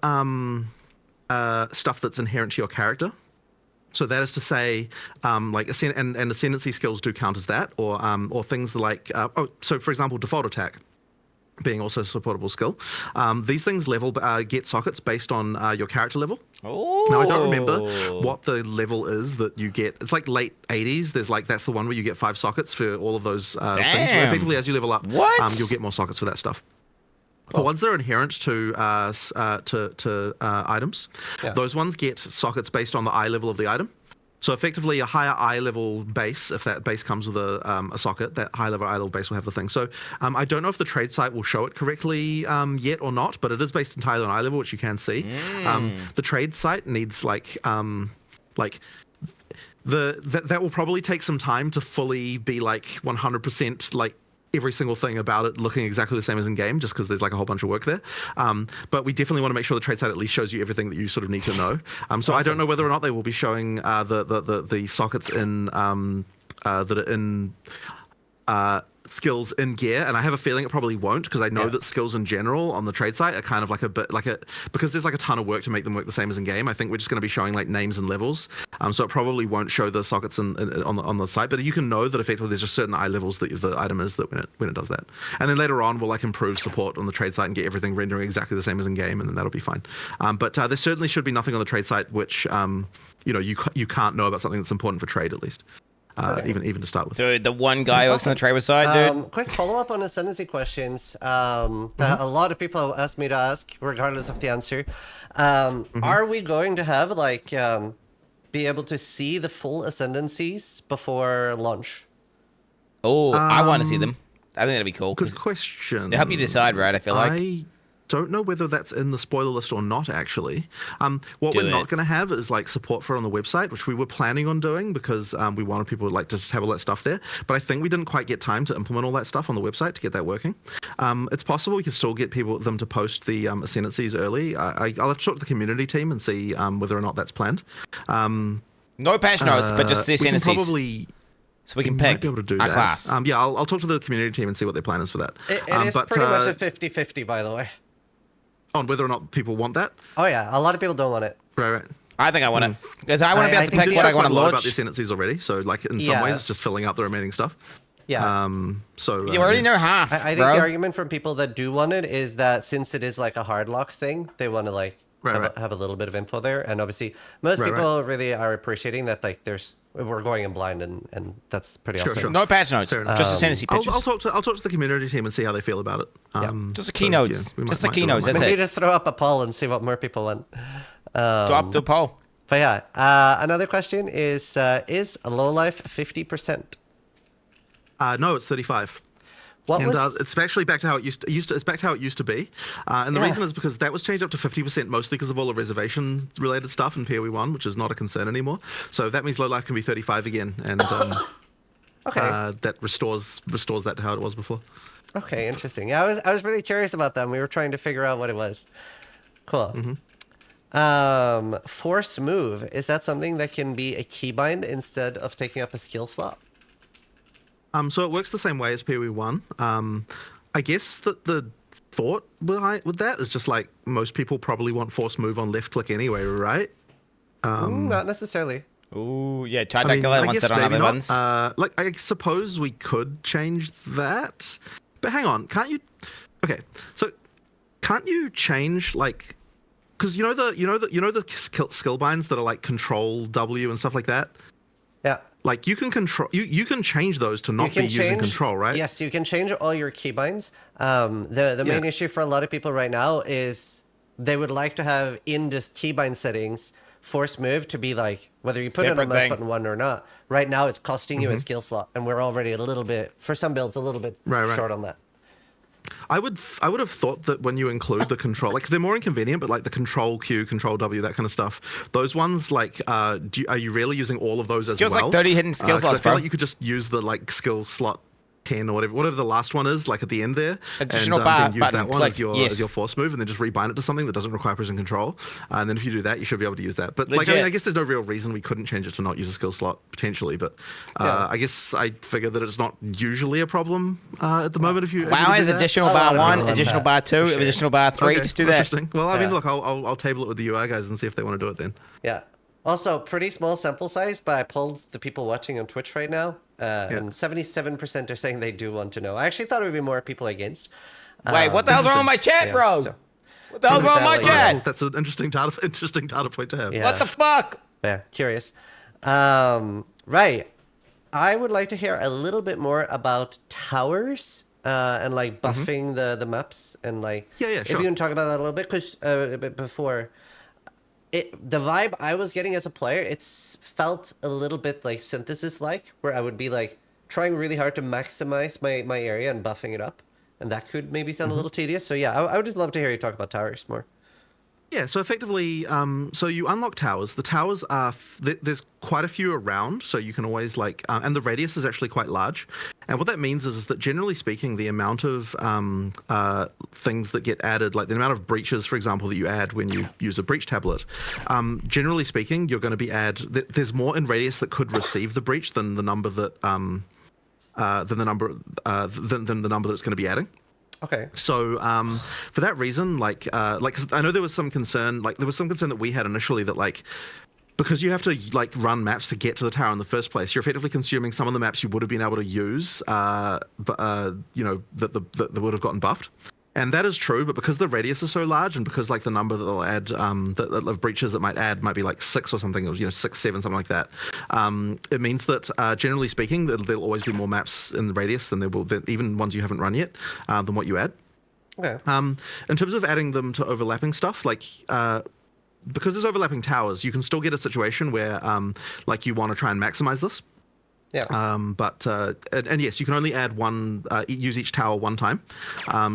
stuff that's inherent to your character, so that is to say, like and ascendancy skills do count as that, or things like so for example, default attack being also a supportable skill. These things get sockets based on your character level. Oh. Now I don't remember what the level is that you get. It's like late 80s. There's like that's the one where you get 5 sockets for all of those things. Where effectively, as you level up, you'll get more sockets for that stuff. The ones that are inherent to items, those ones get sockets based on the eye level of the item. So effectively, a higher eye level base, if that base comes with a socket, that high level eye level base will have the thing. So I don't know if the trade site will show it correctly yet or not, but it is based entirely on eye level, which you can see. The trade site needs that will probably take some time to fully be like 100% like every single thing about it looking exactly the same as in game, just because there's like a whole bunch of work there. But we definitely want to make sure the trade site at least shows you everything that you sort of need to know. So I don't know whether or not they will be showing the sockets in that are in skills in gear, and I have a feeling it probably won't, because I know that skills in general on the trade site are kind of like a bit like because there's like a ton of work to make them work the same as in game. I think we're just going to be showing like names and levels, so it probably won't show the sockets on the site, but you can know that effectively there's just certain eye levels that the item is that when it does that, and then later on we'll like improve support on the trade site and get everything rendering exactly the same as in game, and then that'll be fine. But there certainly should be nothing on the trade site which you can't know about something that's important for trade at least. even to start with. Dude, the one guy who works on the Traver side, dude. Quick follow-up on ascendancy questions. That a lot of people asked me to ask, regardless of the answer. Are we going to have like be able to see the full ascendancies before launch? Oh, I want to see them. I think that'd be cool. Good question. They help you decide, right? I feel like. I don't know whether that's in the spoiler list or not, actually. What Do we're it. not going to have is like support for it on the website, which we were planning on doing because we wanted people to like just have all that stuff there. But I think we didn't quite get time to implement all that stuff on the website to get that working. It's possible we can still get them to post the ascendancies early. I'll have to talk to the community team and see whether or not that's planned. No patch notes, but just We can ascendancies. probably. So we can might pick be able to do our that. class. Yeah, I'll talk to the community team and see what their plan is for that. It is pretty much a 50-50, by the way. On whether or not people want that. Oh yeah, a lot of people don't want it. Right. I think I want it. Because I want to be able to think pick we what I should want to a lot about launch. the ascendancies already, so like in some Yeah. ways it's just filling out the remaining stuff. Yeah. You already know half, I think bro. the argument from people that do want it is that since it is like a hard lock thing, they want to like have a little bit of info there. And obviously, most people really are appreciating that like we're going in blind, and that's pretty Sure, awesome. sure. No patch notes. Fair enough. Just ascendancy pictures. I'll talk to the community team and see how they feel about it. Just the so, keynotes. we Just the might do keynotes. that. That's Maybe it. just throw up a poll and see what more people want. Drop the poll. But yeah, another question is low life 50%? No, it's 35. What And was it's actually back to how it used to. It's back to how it used to be, and the reason is because that was changed up to 50%, mostly because of all the reservation-related stuff in PoE 1, which is not a concern anymore. So that means low life can be 35 again, and okay? that restores that to how it was before. Okay, interesting. Yeah, I was really curious about that. We were trying to figure out what it was. Cool. Force move, is that something that can be a keybind instead of taking up a skill slot? So it works the same way as PoE 1. I guess that the thought with that is just like most people probably want force move on left click anyway, right? Not necessarily. Ooh, yeah. Try I mean, Dactyla I once guess it on maybe other not. ones. Like I suppose we could change that, but hang on, can't you? Okay, so can't you change like? Because you know the skill binds that are like control W and stuff like that. Yeah. Like you can control you can change those to not be using control, right? Yes, you can change all your keybinds. The main issue for a lot of people right now is they would like to have in just keybind settings force move to be like whether you put it on Separate mouse thing. button 1 or not. Right now it's costing you a skill slot, and we're already a little bit for some builds a little bit short on that. I would have thought that when you include the control, like they're more inconvenient, but like the control Q, control W, that kind of stuff, those ones, like, are you really using all of those as Skills well? like 30 hidden skill 'Cause slots, I feel bro. like you could just use the like skill slot 10 or whatever the last one is, like at the end there, Additional and bar then use button, that one click, as your yes. as your force move, and then just rebind it to something that doesn't require precision control. And then if you do that, you should be able to use that. But like, I Legit. guess there's no real reason we couldn't change it to not use a skill slot potentially. But I guess I figured that it's not usually a problem at the moment. If you WoW has do that. additional A bar lot of 1, people have additional that, bar 2, for sure. additional bar 3. Okay, Just do that. Interesting. Well, I mean, Yeah. look, I'll table it with the UI guys and see if they want to do it then. Yeah. Also, pretty small sample size, but I polled the people watching on Twitch right now, and 77% are saying they do want to know. I actually thought it would be more people against. Wait, what the hell's wrong with my chat, Yeah, bro? so- What the hell's wrong with my Well, chat? That's an interesting data point to have. Yeah. What the fuck? Yeah, curious. Right. I would like to hear a little bit more about towers and like buffing the maps and like Yeah, if you sure. can talk about that a little bit because before the vibe I was getting as a player, it's felt a little bit like synthesis like where I would be like trying really hard to maximize my area and buffing it up, and that could maybe sound a little tedious. So yeah, I would just love to hear you talk about towers more. Yeah, so effectively, so you unlock towers. The towers are, there's quite a few around, so you can always like, and the radius is actually quite large. And what that means is that generally speaking, the amount of things that get added, like the amount of breaches, for example, that you add when you use a breach tablet, generally speaking, you're going to be there's more in radius that could receive the breach than the number that, than the number that it's going to be adding. Okay. So for that reason, like 'cause I know there was some concern, that we had initially that like because you have to like run maps to get to the tower in the first place, you're effectively consuming some of the maps you would have been able to use, that would have gotten buffed. And that is true, but because the radius is so large, and because like the number that they'll add, of breaches it might add might be like 6 or something, or 6, 7, something like that. It means that generally speaking, there'll always be more maps in the radius than there will, even ones you haven't run yet, than what you add. Okay. In terms of adding them to overlapping stuff, like because there's overlapping towers, you can still get a situation where like you want to try and maximize this. Yeah. And yes, you can only add one, use each tower one time.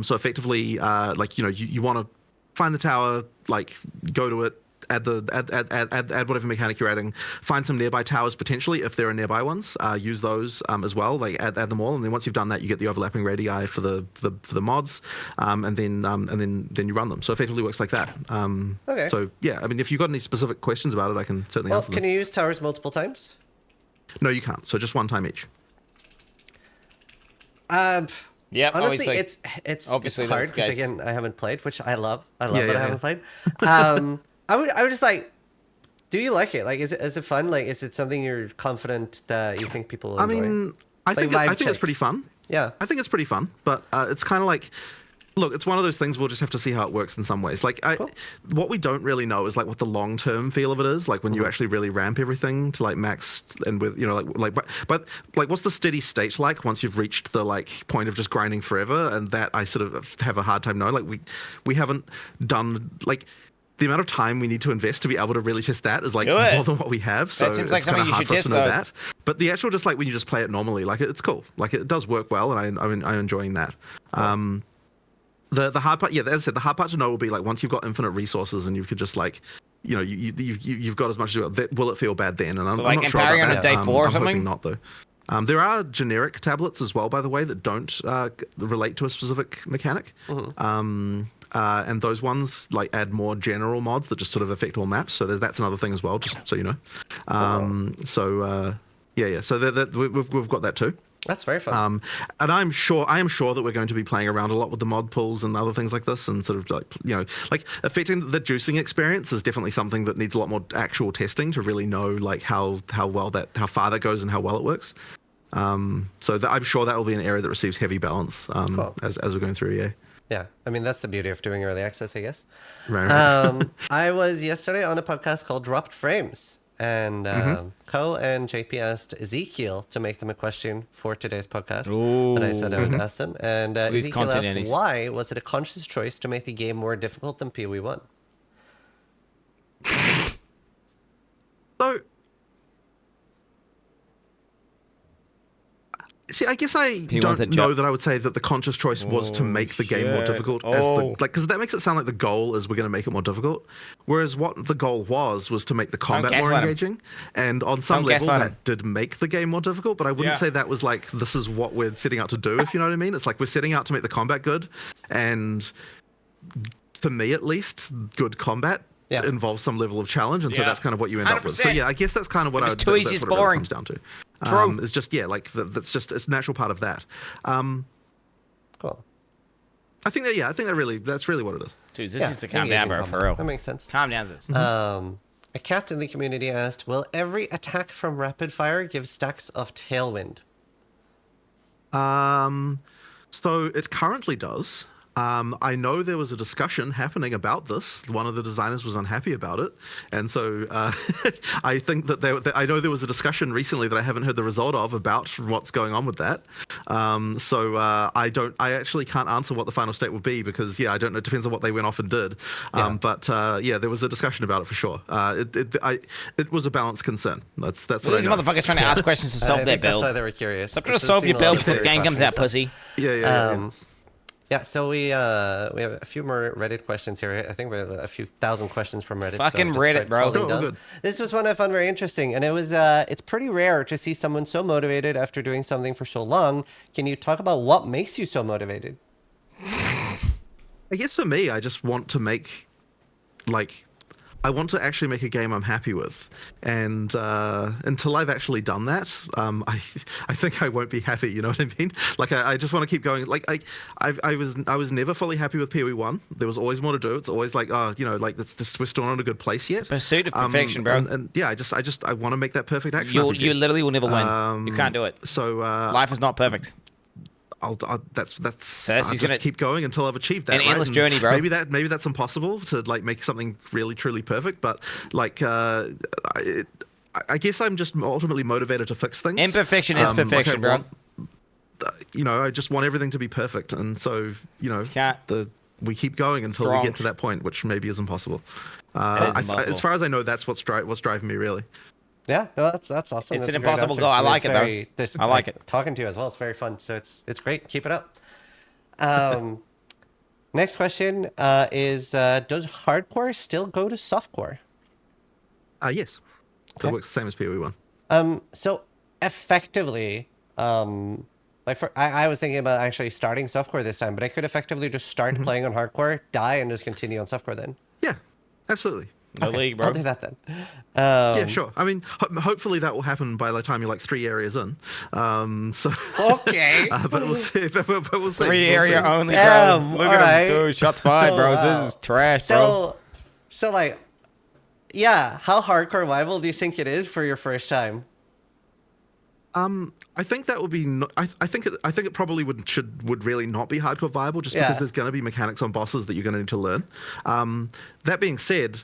So effectively, like you want to find the tower, like go to it, add whatever mechanic you're adding, find some nearby towers potentially if there are nearby ones. Use those as well, like add them all, and then once you've done that, you get the overlapping radii for the mods, and then you run them. So effectively works like that. Okay. So yeah, I mean, if you've got any specific questions about it, I can certainly Well, answer them. can you use towers multiple times? No, you can't. So just one time each. Yeah, Honestly, obviously. it's Obviously, hard those because guys- again, I haven't played, which I love. I love Yeah, that yeah, I haven't played. I would just like, do you like it? Like, is it fun? Like, is it something you're confident that you think people will I enjoy? mean, I think vibe it's check. pretty fun. Yeah. I think it's pretty fun, but it's kind of like, look, it's one of those things we'll just have to see how it works in some ways. Like, what we don't really know is like what the long-term feel of it is, like when you actually really ramp everything to like max, and with but like what's the steady state like once you've reached the like point of just grinding forever, and that I sort of have a hard time knowing. Like we haven't done like. The amount of time we need to invest to be able to really test that is like Do it. more than what we have. So That seems like it's kind something of you hard should for us test, to know though. that. But the actual just like when you just play it normally, like it's cool. Like it does work well, and I'm enjoying that. The hard part, yeah, as I said, the hard part to know will be like once you've got infinite resources and you could just like, you've got as much as you got. Will it feel bad then? And I'm like not sure empowering about on that. day 4 or I'm something? hoping not though. There are generic tablets as well, by the way, that don't relate to a specific mechanic. And those ones like add more general mods that just sort of affect all maps. So that's another thing as well, just so you know. So we've got that too. That's very fun. And I am sure that we're going to be playing around a lot with the mod pools and other things like this, and sort of like affecting the juicing experience is definitely something that needs a lot more actual testing to really know like how far that goes and how well it works. So I'm sure that will be an area that receives heavy balance Cool. as we're going through. Yeah. Yeah, I mean that's the beauty of doing early access, I guess. Right. I was yesterday on a podcast called Dropped Frames, and Ko and JP asked Ezekiel to make them a question for today's podcast. And I said I would ask them, and These Ezekiel content asked, annies. why was it a conscious choice to make the game more difficult than PoE 1? So, see, I guess I P1's a don't know joke. that I would say that the conscious choice was to make the game more shit. difficult, because that makes it sound like the goal is we're going to make it more difficult, whereas what the goal was to make the combat more gaslight 'em. engaging, and on some Don't level gaslight 'em. that did make the game more difficult. But I wouldn't Yeah. say that was like this is what we're setting out to do, if you know what I mean. It's like we're setting out to make the combat good, and to me at least, good combat. Yeah. Involves some level of challenge, and so Yeah. that's kind of what you end up with. So 100%. yeah, I guess that's kind of what If I it's too easy, that's it's what it really boring. comes down to. True. It's just it's a natural part of that. Cool. I think that's really what it is. Dude, this Yeah, needs to calm engaging down, bro, combat. for real. That makes sense. Calm down, Zus. A cat in the community asked, will every attack from rapid fire give stacks of tailwind? So it currently does. I know there was a discussion happening about this. One of the designers was unhappy about it, and so I think that I know there was a discussion recently that I haven't heard the result of about what's going on with that. I actually can't answer what the final state will be because I don't know. It depends on what they went off and did. But there was a discussion about it for sure. It was a balanced concern. That's what These I know. motherfuckers trying to ask questions to I solve their think that's build. why they were curious. Stop trying to solve your build before the game comes out, pussy. Yeah. Yeah, so we have a few more Reddit questions here. I think we have a few thousand questions from Reddit. Fucking I've just Reddit, started bro. pulling Oh, down. good. This was one I found very interesting, and it was it's pretty rare to see someone so motivated after doing something for so long. Can you talk about what makes you so motivated? I guess for me, I just want to make, I want to actually make a game I'm happy with, and until I've actually done that, I think I won't be happy. You know what I mean? I just want to keep going. I was never fully happy with PoE 1. There was always more to do. It's always it's just we're still not in a good place yet. Pursuit of perfection, bro. And I want to make that perfect action. You literally will never win. You can't do it. So Life is not perfect. that's he's I'll just gonna- keep going until I've achieved that. An right? endless And journey, bro. Maybe that's impossible to like make something really truly perfect, but like I guess I'm just ultimately motivated to fix things. Imperfection is perfection, bro. I just want everything to be perfect, and so Can't- we keep going until Strong. we get to that point, which maybe is impossible. It is impossible. As far as I know, that's what's driving me really. Yeah, no, that's awesome. It's That's an a great impossible answer. goal. I mean, like it's it, though. very- this- I like it. Talking to you as well. It's very fun. So it's great. Keep it up. Next question is does hardcore still go to softcore? Yes. So Okay. it works the same as PoE1. So effectively, like I was thinking about actually starting softcore this time, but I could effectively just start playing on hardcore, die, and just continue on softcore then. Yeah, absolutely. No league, bro. I'll do that then. Yeah, sure. I mean, hopefully that will happen by the time you're like 3 areas in. So Okay. but we'll see. But we'll see. Three We'll area see. only, Damn, bro. Look at alright. him, dude. Shots fired, bro. Oh, wow. This is trash, bro. So like, yeah, how hardcore viable do you think it is for your first time? I think that would be. I think it probably would really not be hardcore viable, just because Yeah. there's going to be mechanics on bosses that you're going to need to learn. That being said,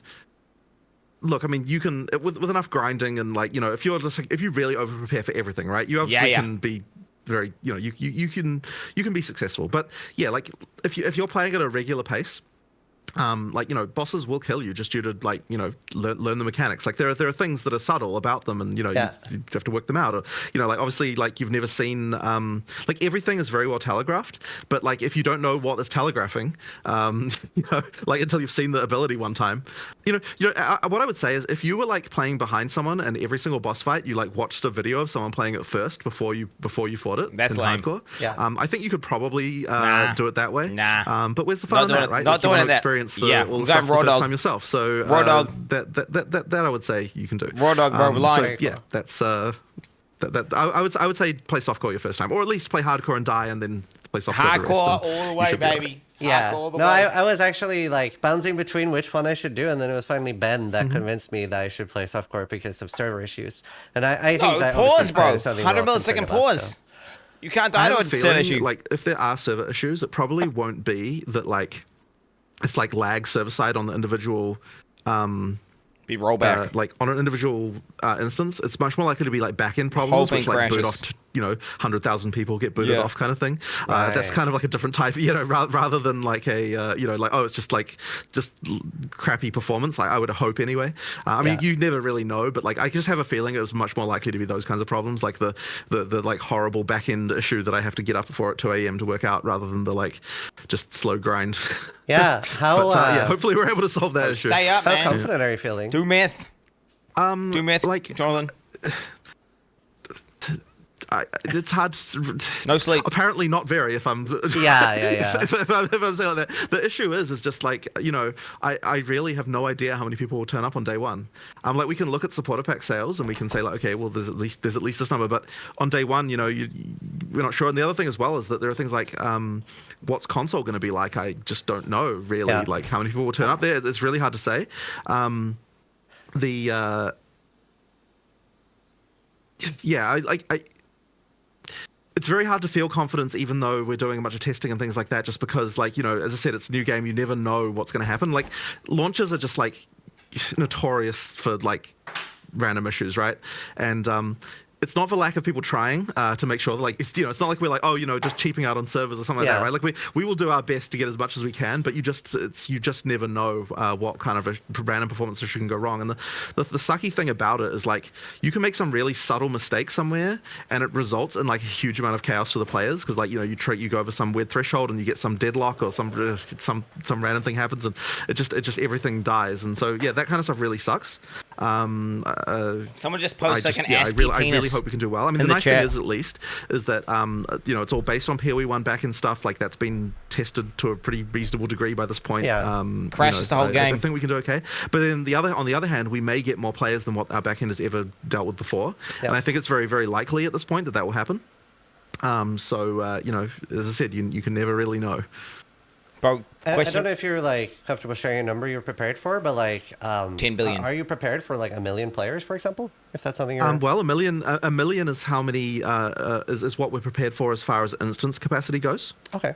look, I mean, you can with enough grinding and like if you're just if you really over prepare for everything, right? You obviously Yeah. can be very you can be successful, but yeah, like if you're playing at a regular pace. Bosses will kill you just due to learn the mechanics. Like there are things that are subtle about them, and you have to work them out. Or obviously you've never seen everything is very well telegraphed, but like if you don't know what it's telegraphing, until you've seen the ability one time, what I would say is if you were like playing behind someone and every single boss fight you like watched a video of someone playing it first before you fought it. That's in lame. hardcore. Yeah. I think you could probably do it that way. Nah. But where's the Not fun in doing that, it- right? not Like, you doing wanna it that- experience yeah, all I'm the stuff going for raw the first dog. time yourself. So Raw dog. that I would say you can do. Raw dog, bro, line. So yeah, that's I would say play softcore your first time, or at least play hardcore and die, and then play softcore. the rest, Hardcore and all the you way, should be alright. baby. Yeah. Hardcore all the No, way. I was actually like bouncing between which one I should do, and then it was finally Ben that convinced me that I should play softcore because of server issues. And I think No, that pause, obviously bro. is something 100 we're all concerned millisecond about, pause. so. You can't I die have to a a feeling, server issue. like if there are server issues, it probably won't be that like it's like lag server side on the individual Be rollback. like on an individual instance. It's much more likely to be like back-end problems, thing which like boot crashes. off 100,000 people get booted Yeah. off kind of thing. Right. That's kind of like a different type, rather than like a it's just crappy performance. I would hope anyway. I mean, Yeah. you never really know, but like I just have a feeling it was much more likely to be those kinds of problems, like the like horrible back-end issue that I have to get up before at 2 a.m. to work out, rather than the like just slow grind. Yeah. How But hopefully we're able to solve that issue. Stay up, how man. confident are you feeling? Do meth. Do meth, like Jonathan. it's hard. To, No sleep. Apparently, not very. If I'm Yeah. if I'm saying like that, the issue is just like I really have no idea how many people will turn up on day one. Like we can look at supporter pack sales and we can say like, okay, well there's at least this number, but on day one, we're not sure. And the other thing as well is that there are things like what's console going to be like. I just don't know really like how many people will turn up there. It's really hard to say. It's very hard to feel confidence even though we're doing a bunch of testing and things like that, just because like as I said, it's a new game, you never know what's going to happen. Like launches are just like notorious for like random issues, right? And it's not for lack of people trying to make sure that, like, it's not like we're like, just cheaping out on servers or something like that, right? Like we will do our best to get as much as we can, but you just never know what kind of a random performance issue can go wrong. And the sucky thing about it is like you can make some really subtle mistake somewhere, and it results in like a huge amount of chaos for the players, because like you go over some weird threshold and you get some deadlock or some random thing happens, and it just everything dies. And so yeah, that kind of stuff really sucks. Someone just posted like an I ASCII really penis. hope we can do well. I mean, in the the nice chat. thing is, at least, is that it's all based on PoE1 backend stuff. Like that's been tested to a pretty reasonable degree by this point. Yeah. Crashes the whole I game. think we can do okay. But on the other hand, we may get more players than what our backend has ever dealt with before, and I think it's very, very likely at this point that will happen. As I said, you can never really know. Bro, I question. don't know if you're like comfortable sharing a number you're prepared for, but like 10 billion. Are you prepared for like 1 million players, for example? If that's something you're Well, a million is how many is what we're prepared for as far as instance capacity goes. okay.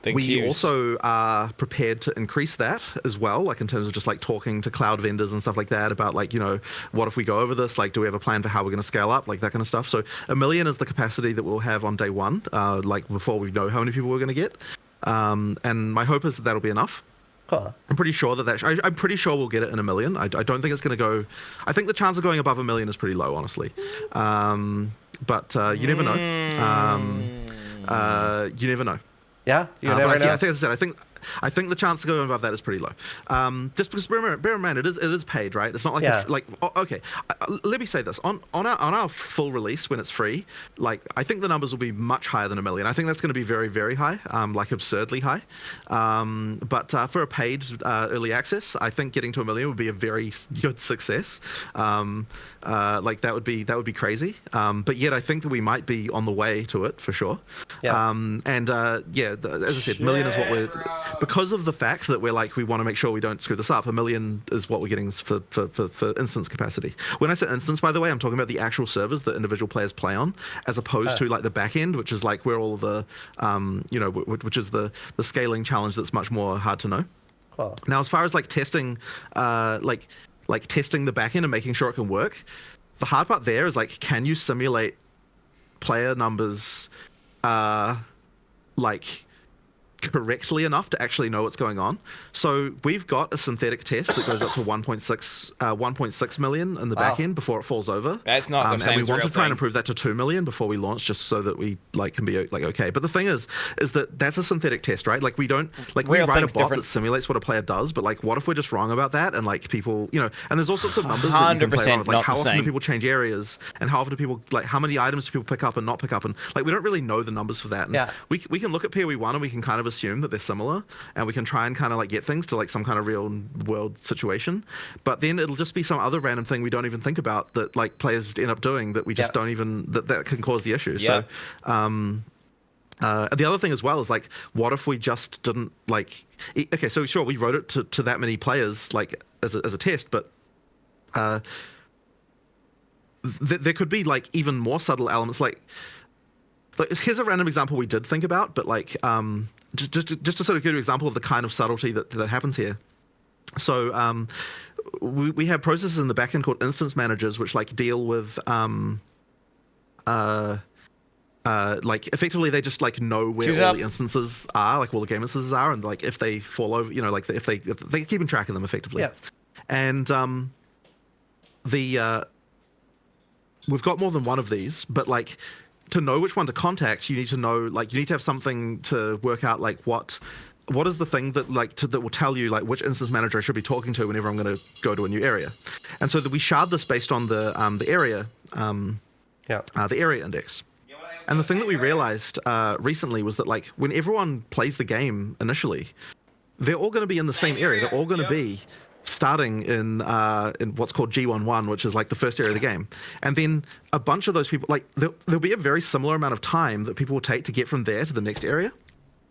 We also are prepared to increase that as well, like in terms of just like talking to cloud vendors and stuff like that about like, you know, what if we go over this? Like, do we have a plan for how we're going to scale up? Like that kind of stuff. So 1 million is the capacity that we'll have on day one, like before we know how many people we're going to get. And my hope is that that'll be enough. Cool. I'm pretty sure I'm pretty sure we'll get it in 1 million. I don't think it's going to go. I think the chance of going above 1 million is pretty low, honestly. But you never know. You never know. Yeah, you never know. Yeah, I think, as I said, I think the chance of going above that is pretty low. Just because bear in mind it is paid, right? It's not like okay. Let me say this on our full release when it's free. Like I think the numbers will be much higher than 1 million. I think that's going to be very very high, like absurdly high. But for a paid early access, I think getting to 1 million would be a very good success. Like that would be crazy. But yet I think that we might be on the way to it for sure. Yeah. As I said, 1 million is what we're. Because of the fact that we want to make sure we don't screw this up, 1 million is what we're getting for instance capacity. When I say instance, by the way, I'm talking about the actual servers that individual players play on, as opposed to like the back end, which is like where all of the, which is the scaling challenge that's much more hard to know. Cool. Now, as far as like testing, like testing the back end and making sure it can work, the hard part there is like, can you simulate player numbers, like correctly enough to actually know what's going on? So we've got a synthetic test that goes up to 1.6 million in the back end before it falls over. That's not the same. And we want to try and thing. improve that to 2 million before we launch, just so that we like can be like okay. But the thing is that that's a synthetic test, right? Like we don't we Real write a thing's bot different. that simulates what a player does, but like what if we're just wrong about that and like people, you know, and there's all sorts of numbers that you can play around with, like not how the often same. do people change areas and how often do people like how many items do people pick up and not pick up, and like we don't really know the numbers for that. And Yeah. we can look at PoE1 and we can kind of assume that they're similar, and we can try and kind of like get things to like some kind of real world situation, but then it'll just be some other random thing we don't even think about that like players end up doing that we just don't even that can cause the issue. Yeah. So the other thing as well is like, what if we just didn't like okay, so sure, we wrote it to that many players like as a test, but there could be like even more subtle elements. Like here's a random example we did think about, but like just to sort of give you an example of the kind of subtlety that happens here. So we have processes in the backend called instance managers, which like deal with like effectively they just like know where all the instances are, like all the game instances are, and like if they fall over, you know, like if they're keeping track of them effectively. Yeah. And we've got more than one of these, but like to know which one to contact, you need to know, like, you need to have something to work out, like, what is the thing that, like, that will tell you, like, which instance manager I should be talking to whenever I'm going to go to a new area. And so that we shard this based on the area, the area index. And the thing that we realized recently was that, like, when everyone plays the game initially, they're all going to be in the same area. They're all going to be starting in what's called G11, which is like the first area of the game. And then a bunch of those people, like there'll be a very similar amount of time that people will take to get from there to the next area.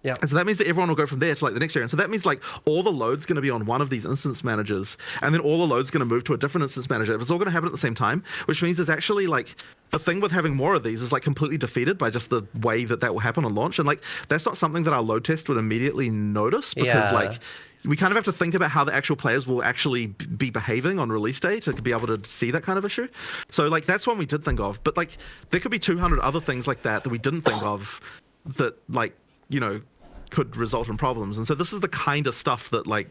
Yeah. And so that means that everyone will go from there to like the next area. And so that means like all the load's going to be on one of these instance managers, and then all the load's going to move to a different instance manager. It's all going to happen at the same time, which means there's actually like the thing with having more of these is like completely defeated by just the way that will happen on launch. And like that's not something that our load test would immediately notice, because like we kind of have to think about how the actual players will actually be behaving on release day to be able to see that kind of issue. So like that's one we did think of, but like there could be 200 other things like that we didn't think of that, like, you know, could result in problems. And so this is the kind of stuff that, like,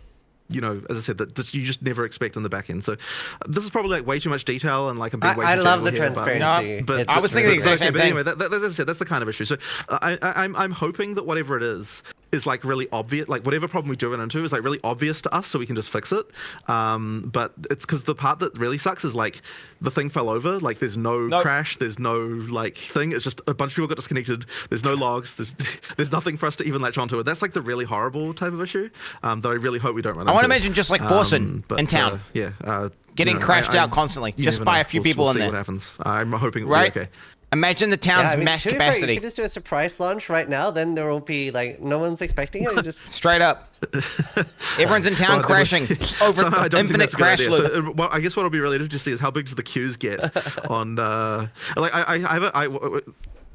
you know, as I said, that you just never expect in the back end. So this is probably like way too much detail, and like I'm being way too I love the technical here, transparency. But I was thinking the exact same but thing. anyway, that's I said, that's the kind of issue. So I'm hoping that whatever it is like really obvious, like whatever problem we do run into is like really obvious to us, so we can just fix it. But it's because the part that really sucks is like the thing fell over, like there's no crash, there's no like thing, it's just a bunch of people got disconnected, there's no logs, there's nothing for us to even latch onto it. That's like the really horrible type of issue that I really hope we don't run into. I want to mention just like Forsen in town. Getting Getting crashed out constantly, just by a few people we'll in see there. what happens. I'm hoping it'll Right? be okay. Imagine the town's max to be fair, capacity. you could just do a surprise launch right now. Then there won't be like no one's expecting it. You just Straight up. Everyone's in town crashing over Somehow I don't think infinite that's a good crash idea. loop. So, well, I guess what will be really interesting to see is how big do the queues get on. Like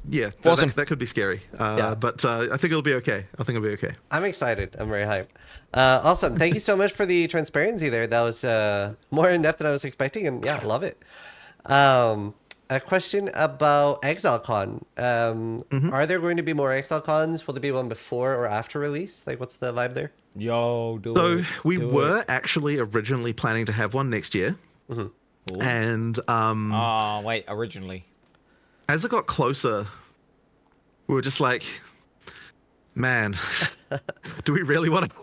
yeah, Awesome. that could be scary. Yeah. But I think it'll be okay. I think it'll be okay. I'm excited. I'm very hyped. Awesome. Thank you so much for the transparency there. That was more in depth than I was expecting, and yeah, love it. A question about ExileCon. Are there going to be more ExileCons? Will there be one before or after release? Like, what's the vibe there? Yo, do So it. we Do were it. actually originally planning to have one next year, and Oh, wait, originally. as it got closer, we were just like, man, do we really want to?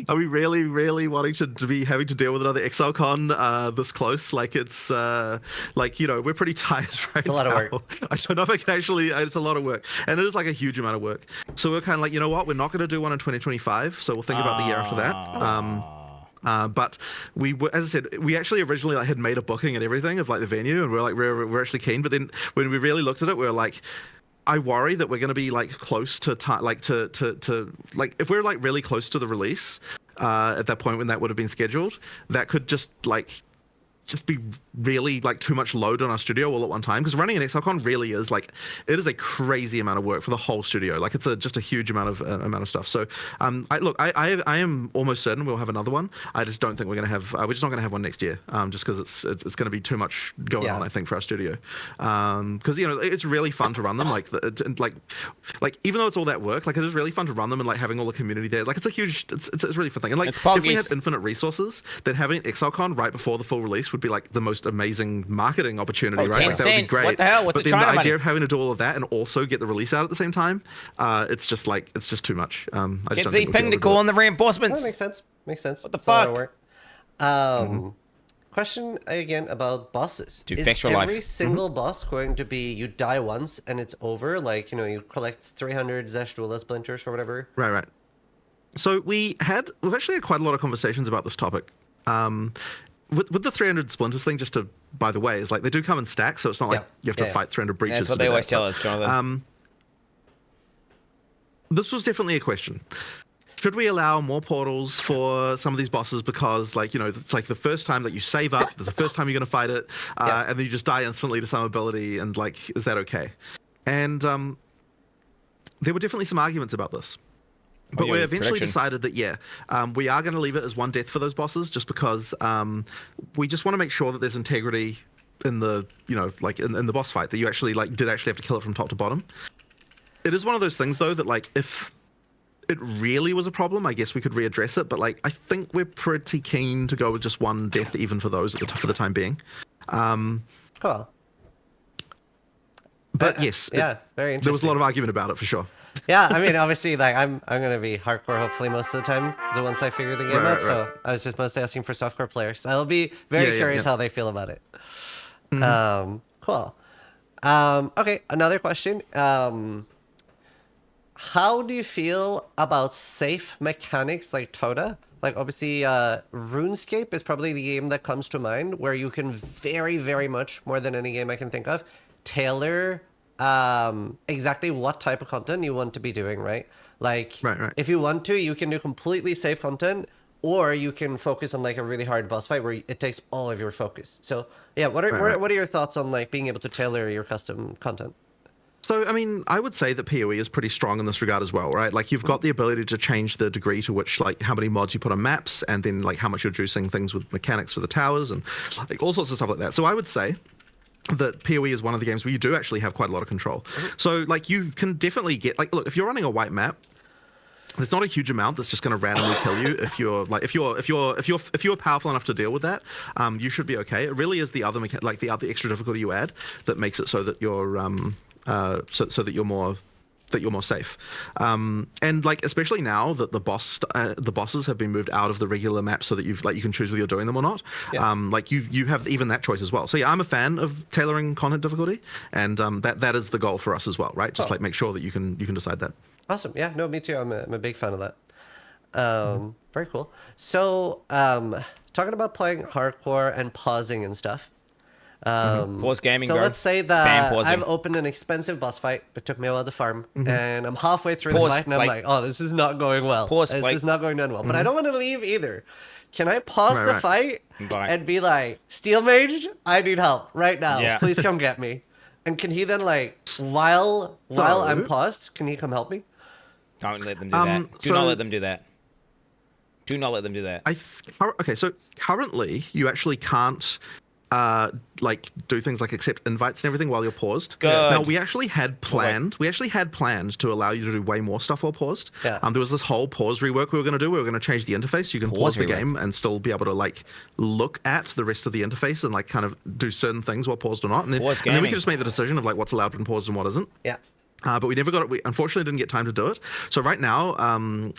Are we really, really wanting to be having to deal with another ExileCon this close? Like it's like, you know, we're pretty tired right now. It's a lot of work. I don't know if I can actually. It's a lot of work, and it is like a huge amount of work. So we're kind of like, you know what? We're not going to do one in 2025. So we'll think about the year after that. But we were, as I said, we actually originally like had made a booking and everything of like the venue, and we're actually keen. But then when we really looked at it, we were like, I worry that we're going to be like close to like to like if we're like really close to the release at that point when that would have been scheduled, that could just be really like too much load on our studio all at one time, because running an ExileCon really is like, it is a crazy amount of work for the whole studio. Like it's just a huge amount of stuff. So I am almost certain we'll have another one. I just don't think we're just not gonna have one next year, just because it's going to be too much going on, I think, for our studio, because you know it's really fun to run them, like even though it's all that work, like it is really fun to run them, and like having all the community there, like it's a really fun thing. And like if we had infinite resources, then having ExileCon right before the full release would be like the most amazing marketing opportunity, right? Like that would be great. What the hell? What's but the then the China idea money? of having to do all of that and also get the release out at the same time, it's just too much. I just Get don't Z think we'll be Ping able to do call it. on the That reinforcements. makes sense. Makes sense. What the It's a lot of fuck? work. Question again about bosses. Dude, Is FEXTRA every life. single boss going to be you die once and it's over? Like, you know, you collect 300 Zeshtula splinters or whatever. Right. So we've actually had quite a lot of conversations about this topic. With the 300 splinters thing, just to, by the way, is like they do come in stacks, so it's not like you have to fight 300 breaches. That's what to they do always that. tell us, Jonathan. This was definitely a question. Should we allow more portals for some of these bosses, because like, you know, it's like the first time that you save up, the first time you're going to fight it, and then you just die instantly to some ability, and like, is that okay? And there were definitely some arguments about this. But we eventually decided that, we are going to leave it as one death for those bosses, just because we just want to make sure that there's integrity in the, you know, like in the boss fight, that you actually did have to kill it from top to bottom. It is one of those things, though, that like if it really was a problem, I guess we could readdress it. But like, I think we're pretty keen to go with just one death, even for those for the time being. Cool. But yes, very interesting. There was a lot of argument about it for sure. Yeah, I mean, obviously, like I'm gonna be hardcore hopefully most of the time. So once I figure the game out, Right. so I was just mostly asking for softcore players. I'll be very curious how they feel about it. Cool. Okay, another question. How do you feel about safe mechanics like Toda? Like obviously, RuneScape is probably the game that comes to mind where you can very, very much more than any game I can think of tailor exactly what type of content you want to be doing, right? Like, if you want to, you can do completely safe content, or you can focus on like a really hard boss fight where it takes all of your focus. So, yeah, what are your thoughts on like being able to tailor your custom content? So, I mean, I would say that PoE is pretty strong in this regard as well, right? Like, you've got the ability to change the degree to which, like, how many mods you put on maps, and then, like, how much you're juicing things with mechanics for the towers, and, like, all sorts of stuff like that. So I would say that PoE is one of the games where you do actually have quite a lot of control. So, like, you can definitely get, like, look, if you're running a white map, there's not a huge amount that's just going to randomly kill you if you're powerful enough to deal with that. You should be okay. It really is the other extra difficulty you add that makes it so that you're so that you're more safe. And like especially now that the bosses have been moved out of the regular map, so that you can choose whether you're doing them or not. Like you have even that choice as well. So yeah, I'm a fan of tailoring content difficulty, and that is the goal for us as well, right? Just like make sure that you can decide that. Awesome. Yeah, no, me too. I'm a big fan of that. Very cool. So, talking about playing hardcore and pausing and stuff, Pause gaming, So bro. let's say Spam that pausing. I've opened an expensive boss fight. It took me a while to farm, and I'm halfway through Pause, the fight, and I'm Blake. like, "Oh, this is not going well. Pause, this Blake. is not going down well." But I don't want to leave either. Can I pause Right, the right. fight Right. and be like, "Steel Mage, I need help right now. Yeah. Please come get me." And can he then like, while I'm paused, can he come help me? Don't let them do that. Do so- not let them do that. Do not let them do that. Okay, so currently you actually can't like do things like accept invites and everything while you're paused. Good. Now we actually had planned to allow you to do way more stuff while paused. Yeah. There was this whole pause rework we were going to do. We were going to change the interface so you can pause the rework. game and still be able to like look at the rest of the interface and like kind of do certain things while paused or not. And then, Pause and then we gaming. could just make the decision of like what's allowed when paused and what isn't. Yeah. But we never got it. We unfortunately didn't get time to do it. So right now,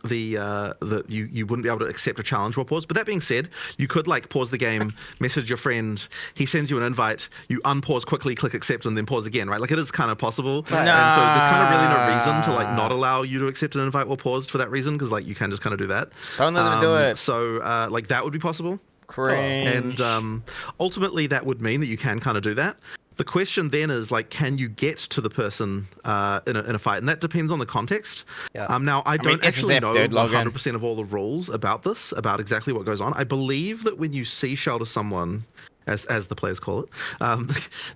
you wouldn't be able to accept a challenge while pause. But that being said, you could like pause the game, message your friend, he sends you an invite, you unpause quickly, click accept, and then pause again. Right? Like it is kind of possible. Right. And so there's kind of really no reason to like not allow you to accept an invite while paused for that reason, because like you can just kind of do that. Don't let them do it. So like that would be possible. Cringe. And ultimately, that would mean that you can kind of do that. The question then is like, can you get to the person in a fight? And that depends on the context. Yeah. Now, I don't actually SSF, know dude, log in. 100% of all the rules about this, about exactly what goes on. I believe that when you seashell to someone, as the players call it,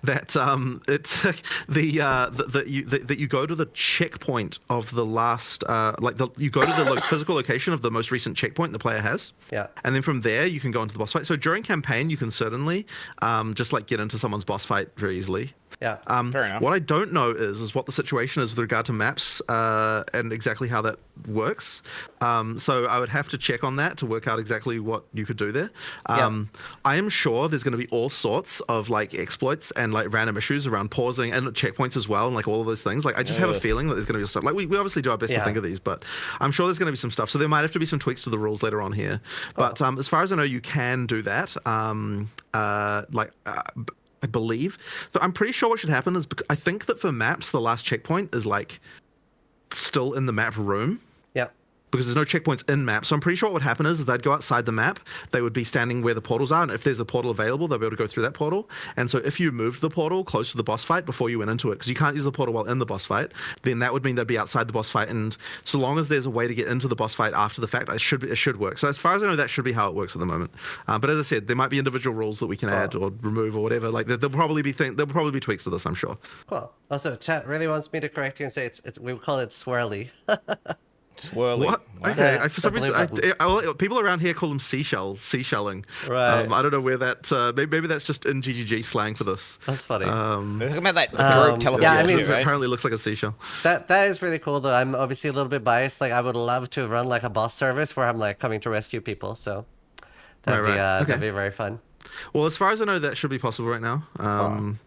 that it's that you go to the checkpoint of the last, you go to the physical location of the most recent checkpoint the player has. Yeah. And then from there, you can go into the boss fight. So during campaign, you can certainly just like get into someone's boss fight very easily. Yeah. Fair enough. What I don't know is what the situation is with regard to maps and exactly how that works. So I would have to check on that to work out exactly what you could do there. I am sure there's going to be all sorts of like exploits and like random issues around pausing and checkpoints as well, and like all of those things. Like I just have a feeling that there's going to be stuff. Like we obviously do our best to think of these, but I'm sure there's going to be some stuff. So there might have to be some tweaks to the rules later on here. But as far as I know, you can do that. I believe. So I'm pretty sure what should happen is I think that for maps, the last checkpoint is like still in the map room. Yeah. Because there's no checkpoints in map. So I'm pretty sure what would happen is they'd go outside the map. They would be standing where the portals are. And if there's a portal available, they'll be able to go through that portal. And so if you moved the portal close to the boss fight before you went into it, because you can't use the portal while in the boss fight, then that would mean they'd be outside the boss fight. And so long as there's a way to get into the boss fight after the fact, it should work. So as far as I know, that should be how it works at the moment. But as I said, there might be individual rules that we can add or remove or whatever. Like there'll probably be tweaks to this, I'm sure. Cool. Also, chat really wants me to correct you and say it's we call it swirly. Swirly. What? Wow. Okay, Yeah, for some the blue reason, people around here call them seashelling. Right. I don't know where that. Maybe that's just in GGG slang for this. That's funny. We're talking about that group teleport. yeah, I mean, it right? apparently looks like a seashell. That is really cool though. I'm obviously a little bit biased. Like I would love to run like a boss service where I'm like coming to rescue people. So that'd Right, be right. Okay. that'd be very fun. Well, as far as I know, that should be possible right now.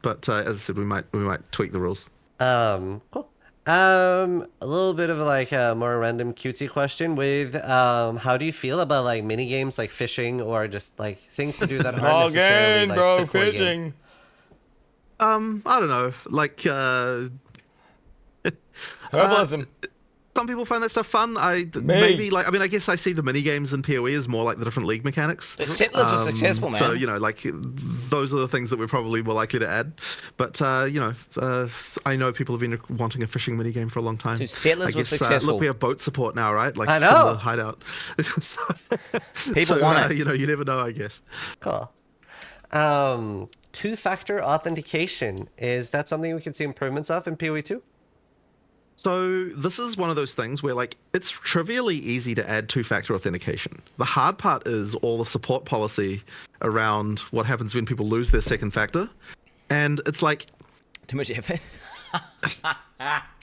But as I said, we might tweak the rules. Cool. A little bit of like a more random cutesy question with how do you feel about like mini games like fishing or just like things to do that aren't necessarily like the core game? I don't know. Like Herbalism. some people find that stuff fun. I guess I see the mini games in PoE as more like the different league mechanics. The Settlers were successful, man. So like those are the things that we're probably more likely to add. But I know people have been wanting a fishing mini game for a long time. Dude, Settlers I were guess, successful. Look, we have boat support now, right? Like I know. from the hideout. People want it. You never know, I guess. Cool. Two-factor authentication, is that something we can see improvements of in PoE 2? So this is one of those things where like it's trivially easy to add two-factor authentication. The hard part is all the support policy around what happens when people lose their second factor. And it's like, Too much effort.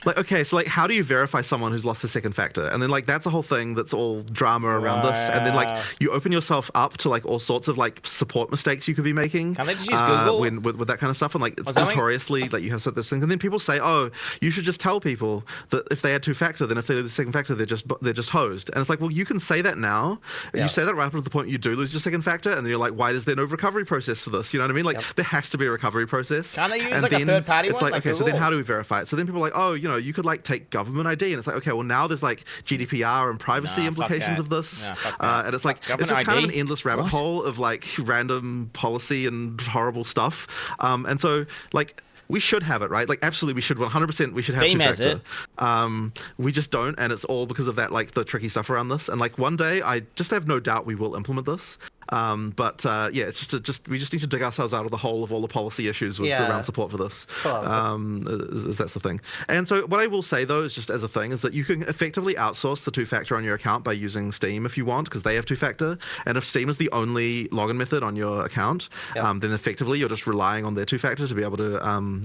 okay, so like how do you verify someone who's lost the second factor? And then like that's a whole thing that's all drama around this. And then like you open yourself up to like all sorts of like support mistakes you could be making. Can't they just use Google? with that kind of stuff? And like it's that mean? notoriously like you have such this things. And then people say, oh, you should just tell people that if they add two-factor, then if they lose the second factor, they're just hosed. And it's like, well, you can say that now. Yeah. You say that right up to the point you do lose your second factor, and then you're like, why is there no recovery process for this? You know what I mean? Like there has to be a recovery process. Can't they use And like a then third-party it's one, like like okay, so then Google? how do we verify it? So then people are like, oh, you could like take government ID, and it's like, okay, well now there's like GDPR and privacy Nah, fuck implications that. of this, Nah, fuck that. and it's like Fuck it's just government kind of an ID? endless rabbit What? hole of like random policy and horrible stuff, and so like. We should have it, right? Like, absolutely, we should 100%. We should Steam have has two-factor. We just don't, and it's all because of that, like the tricky stuff around this. And like one day, I just have no doubt we will implement this. But yeah, it's we just need to dig ourselves out of the hole of all the policy issues with around support for this. That's the thing. And so what I will say though is just as a thing is that you can effectively outsource the two-factor on your account by using Steam if you want, because they have two-factor. And if Steam is the only login method on your account, then effectively you're just relying on their two-factor to be able to work.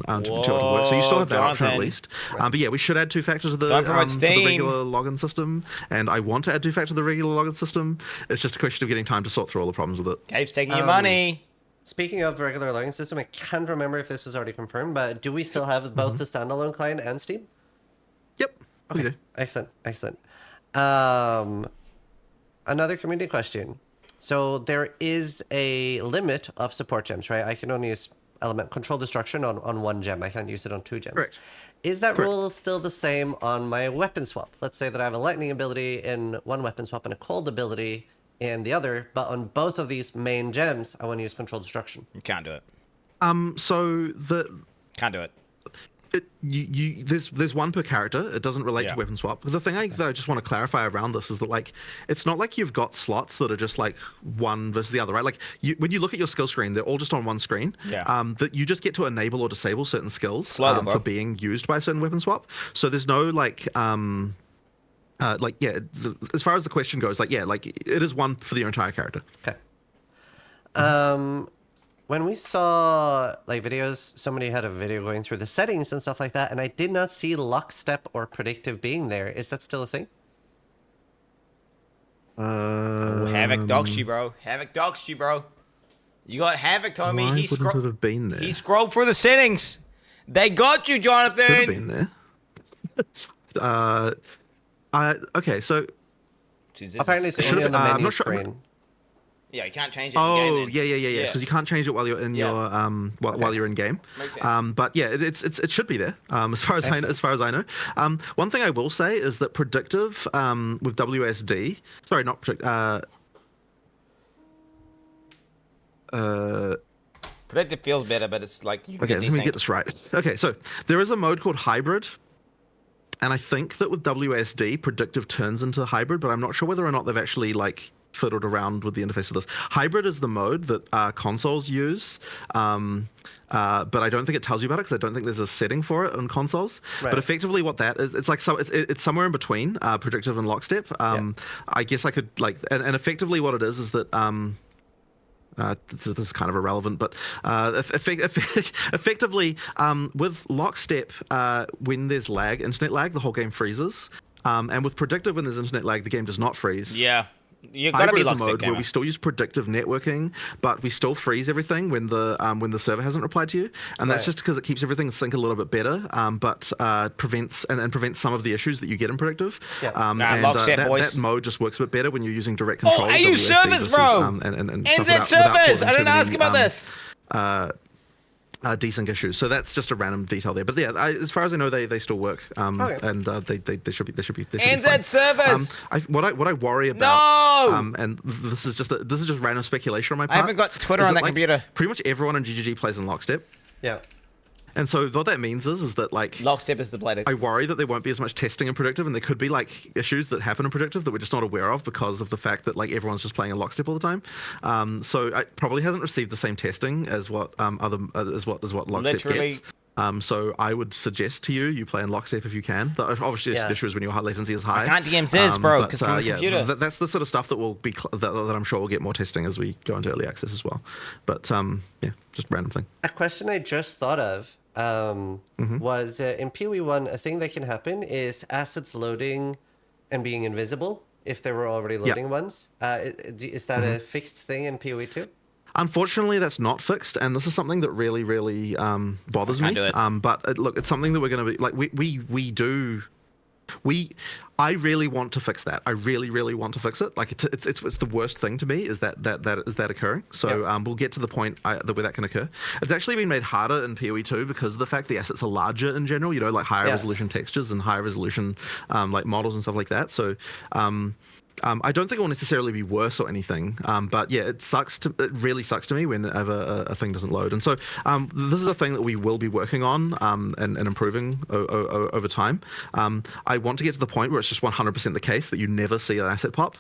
So you still have that option at least. But yeah, we should add two-factor to the regular login system, and I want to add two-factor to the regular login system. It's just a question of getting time to sort through all the problems with it. Dave's taking your money. Speaking of the regular login system, I can't remember if this was already confirmed, but do we still have both the standalone client and Steam? Yep. Okay. We do. Excellent. Another community question. So there is a limit of support gems, right? I can only use element control destruction on one gem. I can't use it on two gems. Correct. Is that Correct. rule still the same on my weapon swap? Let's say that I have a lightning ability in one weapon swap and a cold ability in the other, but on both of these main gems, I want to use control destruction. You can't do it. So Can't do it. There's one per character. It doesn't relate to weapon swap. Because the thing that I just want to clarify around this is that like it's not like you've got slots that are just like one versus the other, right? Like when you look at your skill screen, they're all just on one screen. Yeah. That you just get to enable or disable certain skills Bro. for being used by a certain weapon swap. So there's no as far as the question goes, like it is one for your entire character. Okay. When we saw like videos, somebody had a video going through the settings and stuff like that, and I did not see lockstep or predictive being there. Is that still a thing? Havoc doxed you, bro. Havoc doxed you, bro. You got Havoc told me Why he wouldn't it have been there? He scrolled through the settings. They got you, Jonathan. Could have been there. Okay, so Apparently it's only on the menu screen. Yeah, you can't change it. Oh, yeah. Because you can't change it while you're in your while you're in game. Makes sense. But yeah, it should be there. As far as I know. One thing I will say is that predictive with WSD. Sorry, not predict. Predictive feels better, but it's like you can Okay, get let me desync. get this right. Okay, so there is a mode called hybrid. And I think that with WSD, predictive turns into hybrid, but I'm not sure whether or not they've actually like fiddled around with the interface of this. Hybrid is the mode that consoles use, but I don't think it tells you about it because I don't think there's a setting for it on consoles. Right. But effectively, what that is, it's like it's somewhere in between predictive and lockstep. I guess I could like, and effectively, what it is that. This is kind of irrelevant, but effectively, with lockstep, when there's lag, internet lag, the whole game freezes. And with predictive, when there's internet lag, the game does not freeze. Yeah. You've got to be Hybrid is a lockstep mode where gamer. we still use predictive networking, but we still freeze everything when the server hasn't replied to you, and that's just because it keeps everything in sync a little bit better, but prevents some of the issues that you get in predictive. Lockstep, boys. That mode just works a bit better when you're using direct control. Oh, AU servers, bro. And NZ servers. I didn't ask about this. Desync issues. So that's just a random detail there. But yeah, as far as I know, they still work. And they should be. NZ servers. What I worry about. No. And this is just random speculation on my part. I haven't got Twitter on that computer. Pretty much everyone in GGG plays in lockstep. Yeah. And so what that means is that like Lockstep is the blade. I worry that there won't be as much testing in predictive, and there could be like issues that happen in predictive that we're just not aware of because of the fact that like everyone's just playing in lockstep all the time. So it probably hasn't received the same testing as what lockstep gets. So I would suggest to you play in lockstep if you can. Obviously, the issue is when your high latency is high. I can't DM Ziz, bro, because from the computer. That's the sort of stuff that will be that I'm sure will get more testing as we go into early access as well. But yeah, just random thing. A question I just thought of was in PoE1, a thing that can happen is assets loading and being invisible if there were already loading ones. Is that a fixed thing in PoE2? Unfortunately, that's not fixed, and this is something that really, really bothers me. Do it. But look, it's something that we're going to be like. We do I really want to fix that. I really, really want to fix it. Like it's the worst thing to me is that occurring. So we'll get to the point where that can occur. It's actually been made harder in PoE 2 because of the fact the assets are larger in general. You know, like higher resolution textures and higher resolution like models and stuff like that. So I don't think it will necessarily be worse or anything, but yeah, it really sucks to me whenever a thing doesn't load. And so this is a thing that we will be working on and improving over time. I want to get to the point where it's just 100% the case that you never see an asset pop.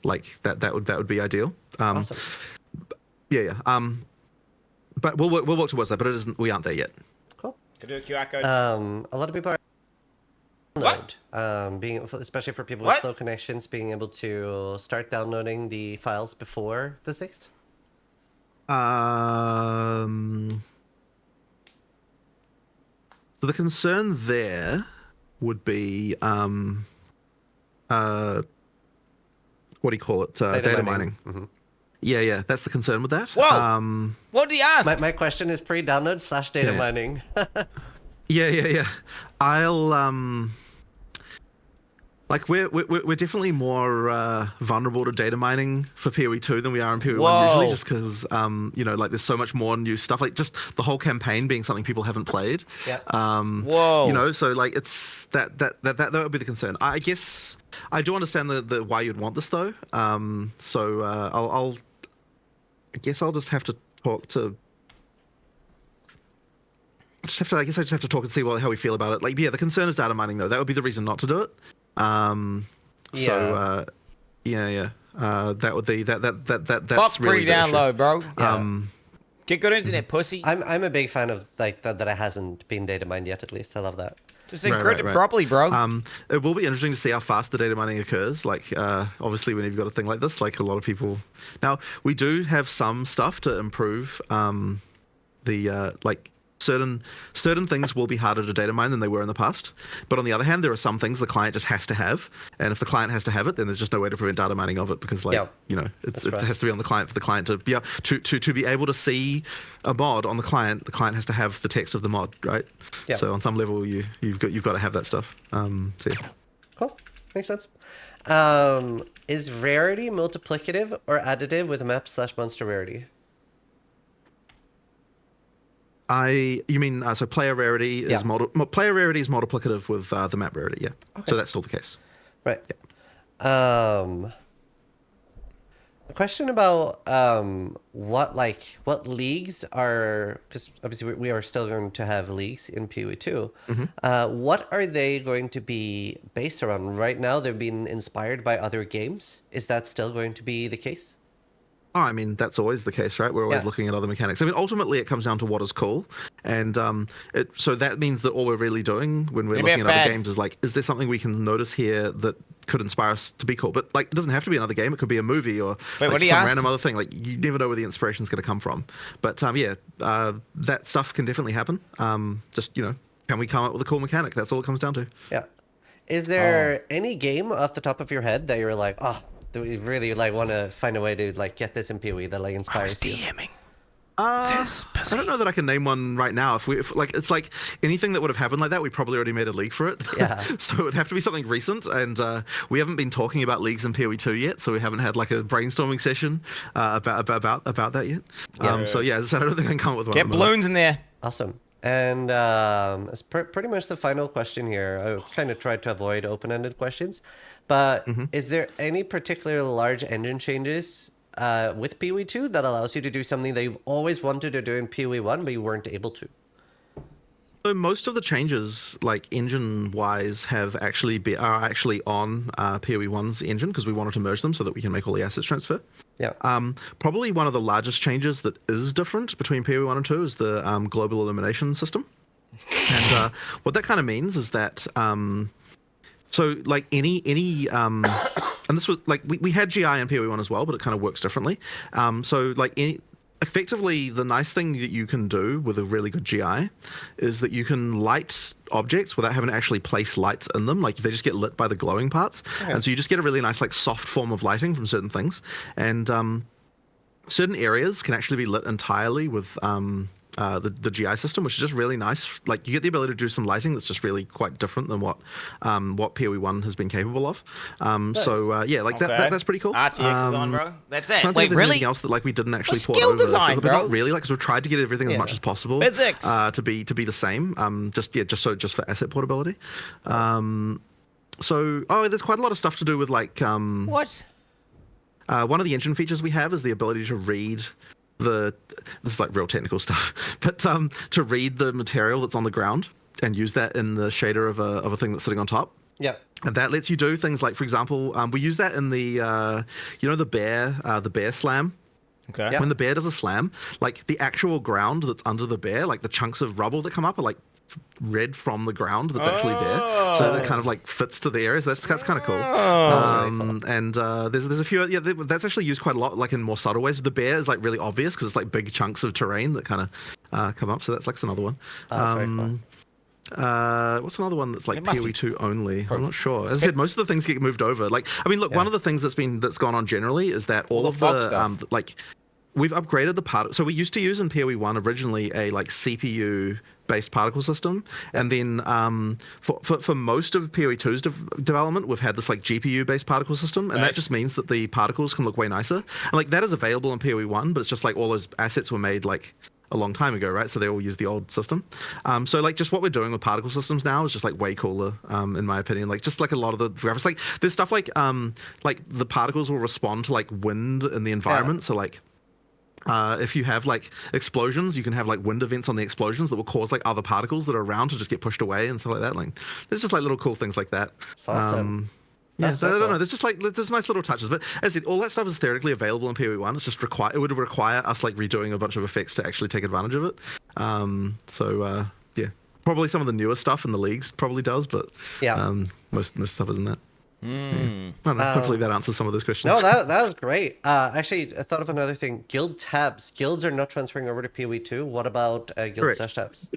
Like that would be ideal. Awesome. Yeah. But we'll work towards that. But we aren't there yet. Cool. To do a QR code. A lot of people are What? especially for people What? with slow connections, being able to start downloading the files before the 6th. So the concern there would be what do you call it? Data mining. Mm-hmm. Yeah, that's the concern with that. Whoa. What did he ask? My question is pre-download / data Yeah. mining. Yeah. I'll like we're definitely more vulnerable to data mining for PoE 2 than we are in PoE 1 usually, just because you know, like there's so much more new stuff, like just the whole campaign being something people haven't played. Yeah. Whoa. You know, so like it's that would be the concern. I guess I do understand the why you'd want this though. So I guess I'll just have to talk to. I just have to talk and see how we feel about it. Like, yeah, the concern is data mining though. That would be the reason not to do it. So that would be that's Fuck really the issue. pre-download, bro. Yeah. Get good internet, pussy. I'm a big fan of like that it hasn't been data mined yet. At least I love that. Just encrypt it properly, bro. It will be interesting to see how fast the data mining occurs. Like, obviously, when you've got a thing like this, like a lot of people. Now, we do have some stuff to improve. Like certain things will be harder to data mine than they were in the past. But on the other hand, there are some things the client just has to have, and if the client has to have it, then there's just no way to prevent data mining of it because, like, you know, it has to be on the client for the client to be to be able to see a mod on the client. The client has to have the text of the mod, right? Yeah. So on some level, you've got to have that stuff. So yeah. Cool. Makes sense. Is rarity multiplicative or additive with map / monster rarity? You mean so player rarity is player rarity is multiplicative with the map rarity, yeah. Okay. So that's still the case. Right. Yeah. A question about what leagues are, because obviously we are still going to have leagues in PoE 2. Mm-hmm. What are they going to be based around? Right now they've been inspired by other games. Is that still going to be the case? Oh, I mean, that's always the case, right? We're always looking at other mechanics. I mean, ultimately, it comes down to what is cool. And so that means that all we're really doing when we're looking at other games is like, is there something we can notice here that could inspire us to be cool? But like, it doesn't have to be another game. It could be a movie or some random other thing. Like, you never know where the inspiration is going to come from. But that stuff can definitely happen. Just, you know, can we come up with a cool mechanic? That's all it comes down to. Yeah. Is there any game off the top of your head that you're like, oh, do we really like want to find a way to like get this in PoE that like inspires you? I don't know that I can name one right now. If it's like anything that would have happened like that, we probably already made a league for it. Yeah. So it would have to be something recent, and we haven't been talking about leagues in PoE 2 yet, so we haven't had like a brainstorming session about that yet. So yeah, as I said, I don't think I can come up with one. Get balloons in there. Awesome. And it's pretty much the final question here. I kind of tried to avoid open-ended questions, but is there any particular large engine changes with PoE 2 that allows you to do something that you've always wanted to do in PoE 1 but you weren't able to? So most of the changes, like engine-wise, are actually on PoE 1's engine because we wanted to merge them so that we can make all the assets transfer. Yeah. Probably one of the largest changes that is different between PoE 1 and 2 is the global elimination system. And what that kind of means is that so like any and this was like we had GI in PoE 1 as well, but it kind of works differently. So like effectively, the nice thing that you can do with a really good GI is that you can light objects without having to actually place lights in them. Like they just get lit by the glowing parts. Okay. And so you just get a really nice like soft form of lighting from certain things. And certain areas can actually be lit entirely with the GI system, which is just really nice. Like you get the ability to do some lighting that's just really quite different than what PoE1 has been capable of. So yeah, like that's pretty cool. RTX is on, bro. That's it. I don't Wait, think there's really? anything else that like we didn't actually Well, port skill over, design, but bro. not really. Like, 'cause we've tried to get everything as much as possible. Physics. To be the same. Just for asset portability. So there's quite a lot of stuff to do with like What? one of the engine features we have is the ability to read this is like real technical stuff, but to read the material that's on the ground and use that in the shader of a thing that's sitting on top. Yeah. And that lets you do things like, for example, we use that in the the bear slam. Okay. Yeah. When the bear does a slam, like the actual ground that's under the bear, like the chunks of rubble that come up are like red from the ground that's actually there, so that kind of like fits to the area. So that's kind of cool. And there's a few, that's actually used quite a lot, like in more subtle ways. The bear is like really obvious because it's like big chunks of terrain that kind of come up. So that's like another one. That's very cool. What's another one that's like It must be- PoE2 only? I'm not sure. As I said, most of the things get moved over. Like, I mean, look, one of the things that's gone on generally is that all the of fog the stuff. like we've upgraded the part. So we used to use in PoE1 originally a like CPU based particle system, and then for most of PoE2's development, we've had this like GPU based particle system, and that Nice. just means that the particles can look way nicer. And like that is available in PoE1, but it's just like all those assets were made like a long time ago, right? So they all use the old system. So like just what we're doing with particle systems now is just like way cooler, in my opinion. Like just like a lot of the graphics, like there's stuff like the particles will respond to like wind in the environment. So like if you have like explosions, you can have like wind events on the explosions that will cause like other particles that are around to just get pushed away and stuff like that. Like there's just like little cool things like that. That's awesome. Yeah, That's so so I don't cool. know. There's just like there's nice little touches, but as I said, all that stuff is theoretically available in PoE1. It's just it would require us like redoing a bunch of effects to actually take advantage of it. Yeah, probably some of the newer stuff in the leagues probably does, but Yeah. most stuff isn't that. Yeah. I don't know. Hopefully that answers some of those questions. No, that was great. Actually, I thought of another thing. Guild tabs. Guilds are not transferring over to PoE2. What about guild Correct. stash tabs?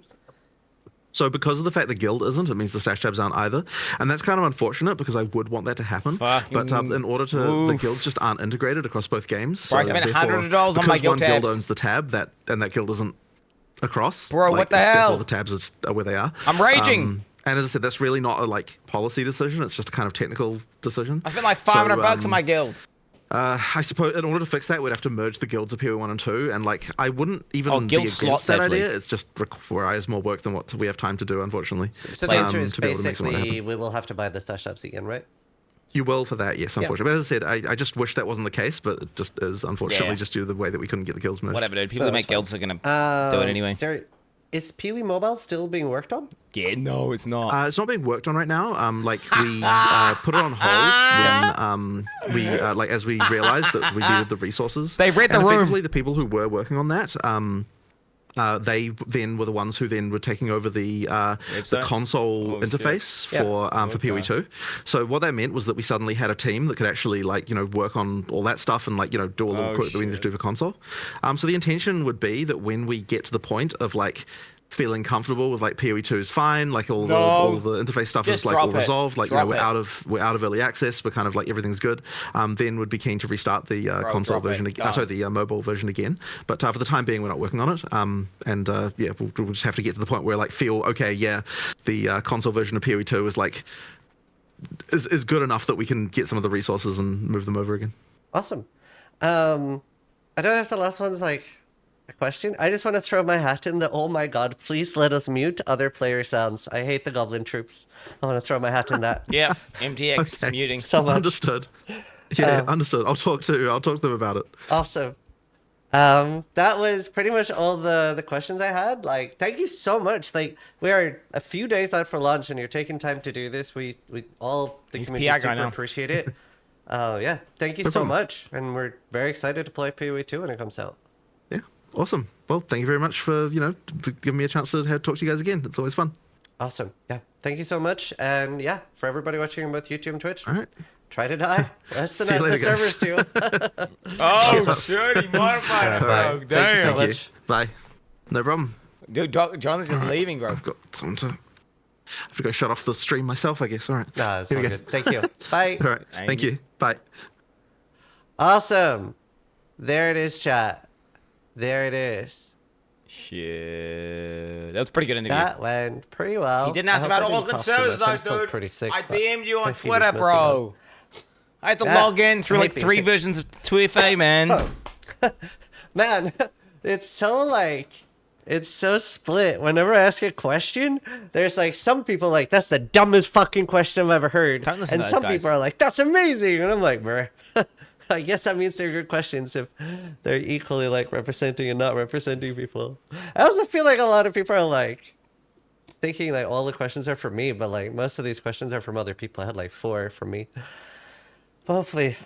So because of the fact the guild isn't, it means the stash tabs aren't either, and that's kind of unfortunate because I would want that to happen. Fucking But in order to, the oof. guilds just aren't integrated across both games. Bro, I so spent therefore, $100 on my because guild one tabs. guild owns the tab, that guild isn't across. Bro, what the therefore hell? The tabs are where they are. I'm raging. And as I said, that's really not a like policy decision. It's just a kind of technical decision. I spent like $500 on my guild. I suppose in order to fix that, we'd have to merge the guilds of PoE1 and 2, and like I wouldn't even be guild against slots, that actually. idea. It's just requires more work than what we have time to do, unfortunately. So the answer is to be able to make something basically happen. we will have to buy the stash tabs again, right? You will for that, yes, unfortunately. But as I said, I just wish that wasn't the case, but it just is, unfortunately, Yeah. just due to the way that we couldn't get the guilds merged. Whatever, dude. People who that's make fine. guilds are gonna do it anyway. Is PoE Mobile still being worked on? Yeah, no, it's not. It's not being worked on right now. Like we put it on hold when we like as we realized that we needed the resources. They read the and room. effectively, the people who were working on that, they then were the ones who then were taking over the Website? console Oh, shit. interface Yeah. for PoE2. So what that meant was that we suddenly had a team that could actually like work on all that stuff and like do all the work that we needed to do for console. So the intention would be that when we get to the point of like feeling comfortable with like PoE2 is fine, like all the interface stuff Just is like drop all it. resolved, like Drop we're it. out of early access, we're kind of like everything's good. Then would be keen to restart the console drop it. version again. Sorry, the mobile version again. But for the time being, we're not working on it. We'll just have to get to the point where like feel okay, yeah, the console version of PoE2 is like is good enough that we can get some of the resources and move them over again. Awesome. I don't know if the last one's like a question. I just want to throw my hat in the oh my god, please let us mute other player sounds. I hate the goblin troops. I want to throw my hat in that. Yeah, MTX Okay. muting. So much. Understood. Yeah, understood. I'll talk to them about it. Awesome. That was pretty much all the questions I had. Like, thank you so much. Like, we are a few days out for launch, and you're taking time to do this. We all the He's community PR guy super now. appreciate it. Yeah, thank you No so problem. much, and we're very excited to play PoE2 when it comes out. Yeah, awesome. Well, thank you very much for giving me a chance to talk to you guys again. It's always fun. Awesome. Yeah, thank you so much, and yeah, for everybody watching on both YouTube and Twitch, All right. try to die less than See you the later, guys. servers do. Oh, shit, he modified it, All bro. right. Thank you so Damn. much. Thank you. Bye. No problem. Dude, Jonathan's just leaving, bro. I've got someone to. I have to go shut off the stream myself, I guess. All right. Nah, it's Here all we go. good. Thank you. Bye. All right. Thank Thank you. you. Bye. Awesome. There it is, chat. There it is. Shit. That was a pretty good interview. That went pretty well. He didn't ask I about hope I all didn't cough too concerns, much. I'm though, still dude. pretty sick, I but DM'd you on think he was Twitter, missing bro. I had to Yeah. log in through I like hate being 3 sick. versions of 2FA, man. Man, it's so split. Whenever I ask a question, there's like some people like, that's the dumbest fucking question I've ever heard. Don't listen And to those some guys. people are like, that's amazing. And I'm like, bruh. I guess that means they're good questions if they're equally like representing and not representing people. I also feel like a lot of people are like thinking like all the questions are for me, but like most of these questions are from other people. I had like 4 from me. But hopefully.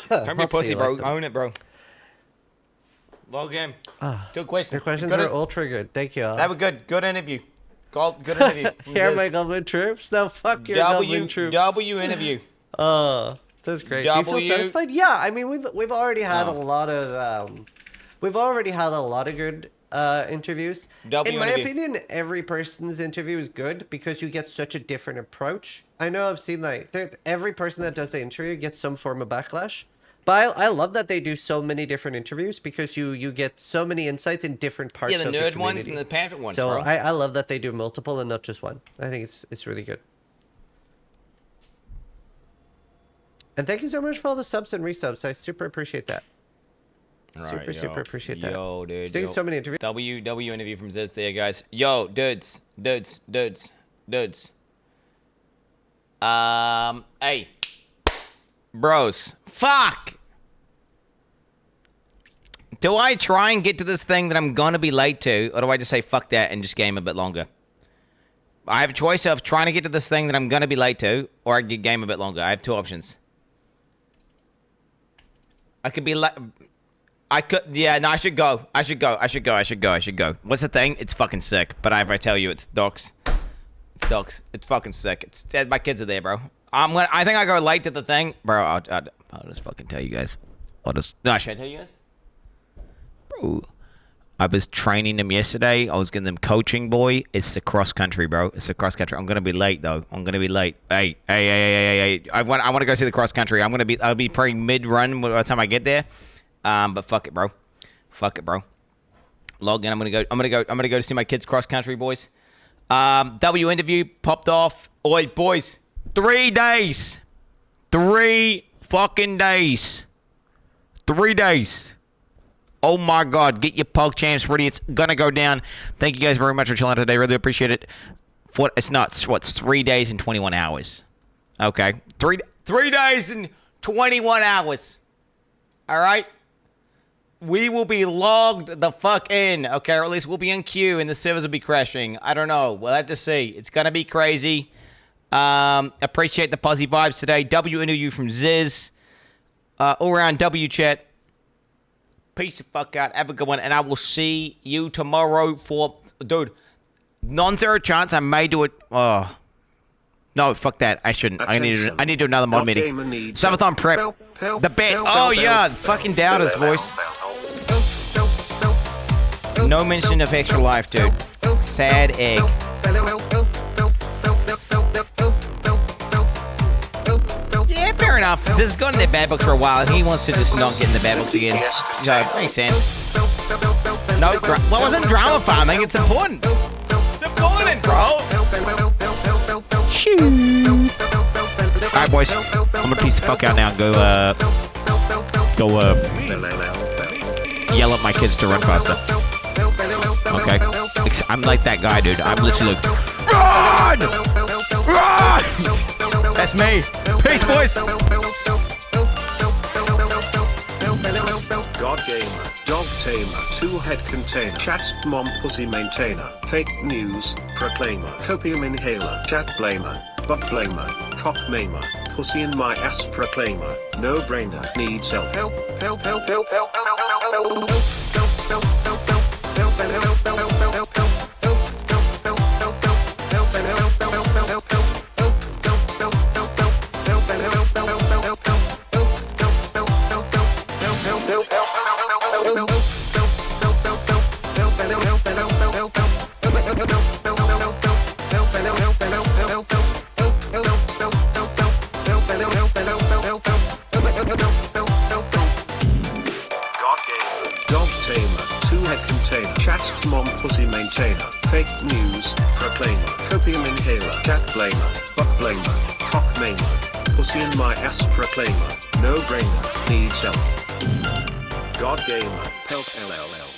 Don't be a pussy, you bro. like them. Own it, bro. Log in. Good questions. Your questions Good were ultra good. Thank you all. That was good. Good interview. Good interview. Here are my goblin troops. No, fuck your goblin troops. W interview. Oh, that's great. Do you W- feel satisfied? Yeah, I mean we've already had a lot of good interviews. W In my interview. opinion, every person's interview is good because you get such a different approach. I know I've seen like every person that does the interview gets some form of backlash. But I love that they do so many different interviews because you get so many insights in different parts Yeah, the of the nerd community. ones and the Patrick ones, So bro. I love that they do multiple and not just one. I think it's really good. And thank you so much for all the subs and resubs. I super appreciate that. Right, Super appreciate that. Yo, dude. He's doing so many interviews. W interview from Ziz there, guys. Yo, dudes. Hey. Bros. Fuck! Do I try and get to this thing that I'm gonna be late to, or do I just say fuck that and just game a bit longer? I have a choice of trying to get to this thing that I'm gonna be late to, or I could game a bit longer. I have 2 options. I could be like... Yeah, no, I should go. What's the thing? It's fucking sick. But if I tell you it's docs. It's docs. It's fucking sick. My kids are there, bro. I think I go late to the thing. Bro, I'll just fucking tell you guys. No, should I tell you guys? Bro, I was training them yesterday. I was getting them coaching, boy. It's the cross country, bro. It's the cross country. I'm gonna be late though. I'm gonna be late. Hey. I want to go see the cross country. I'll be probably mid run by the time I get there. But fuck it, bro. Log in. I'm gonna go to see my kids cross country, boys. W interview popped off. Oi, boys. 3 days. 3 fucking days. 3 days. Oh my God. Get your pog champs ready. It's gonna go down. Thank you guys very much for chilling out today. Really appreciate it. It's 3 days and 21 hours. Okay. 3 days and 21 hours. All right. We will be logged the fuck in, okay? Or at least we'll be in queue and the servers will be crashing. I don't know. We'll have to see. It's going to be crazy. Appreciate the posy vibes today. W interview from Ziz. All around W chat. Peace the fuck out. Have a good one. And I will see you tomorrow for... Dude, non-zero chance I may do it... Oh... No, fuck that. I shouldn't. I need to do another mod meeting. Subathon prep. The bet. Oh, yeah. Fucking doubters, voice. No mention of extra life, dude. Sad egg. Yeah, fair enough. This has gone in their bad books for a while. He wants to just not get in the bad books again. So, makes sense. No, well, it wasn't drama farming. It's important. It's important, bro. Shoot. Alright, boys. I'm gonna piece the fuck out now and go yell at my kids to run faster. Okay? I'm like that guy, dude. I'm literally like, run! Run! That's me. Peace, boys. God Gamer, Dog Tamer, 2-head container, chat, mom pussy maintainer, fake news, proclaimer, copium inhaler, chat blamer, butt blamer, cock maimer, pussy in my ass proclaimer, no brainer, needs help, help, help, help, help, help, help, help, help, God Gamer, Dog Tamer, 2-head container, chat mom pussy maintainer, fake news, proclaimer, copium inhaler, chat blamer, butt blamer, cock mainer, pussy in my ass proclaimer, no brainer, needs help. God gamer, pelt LLL.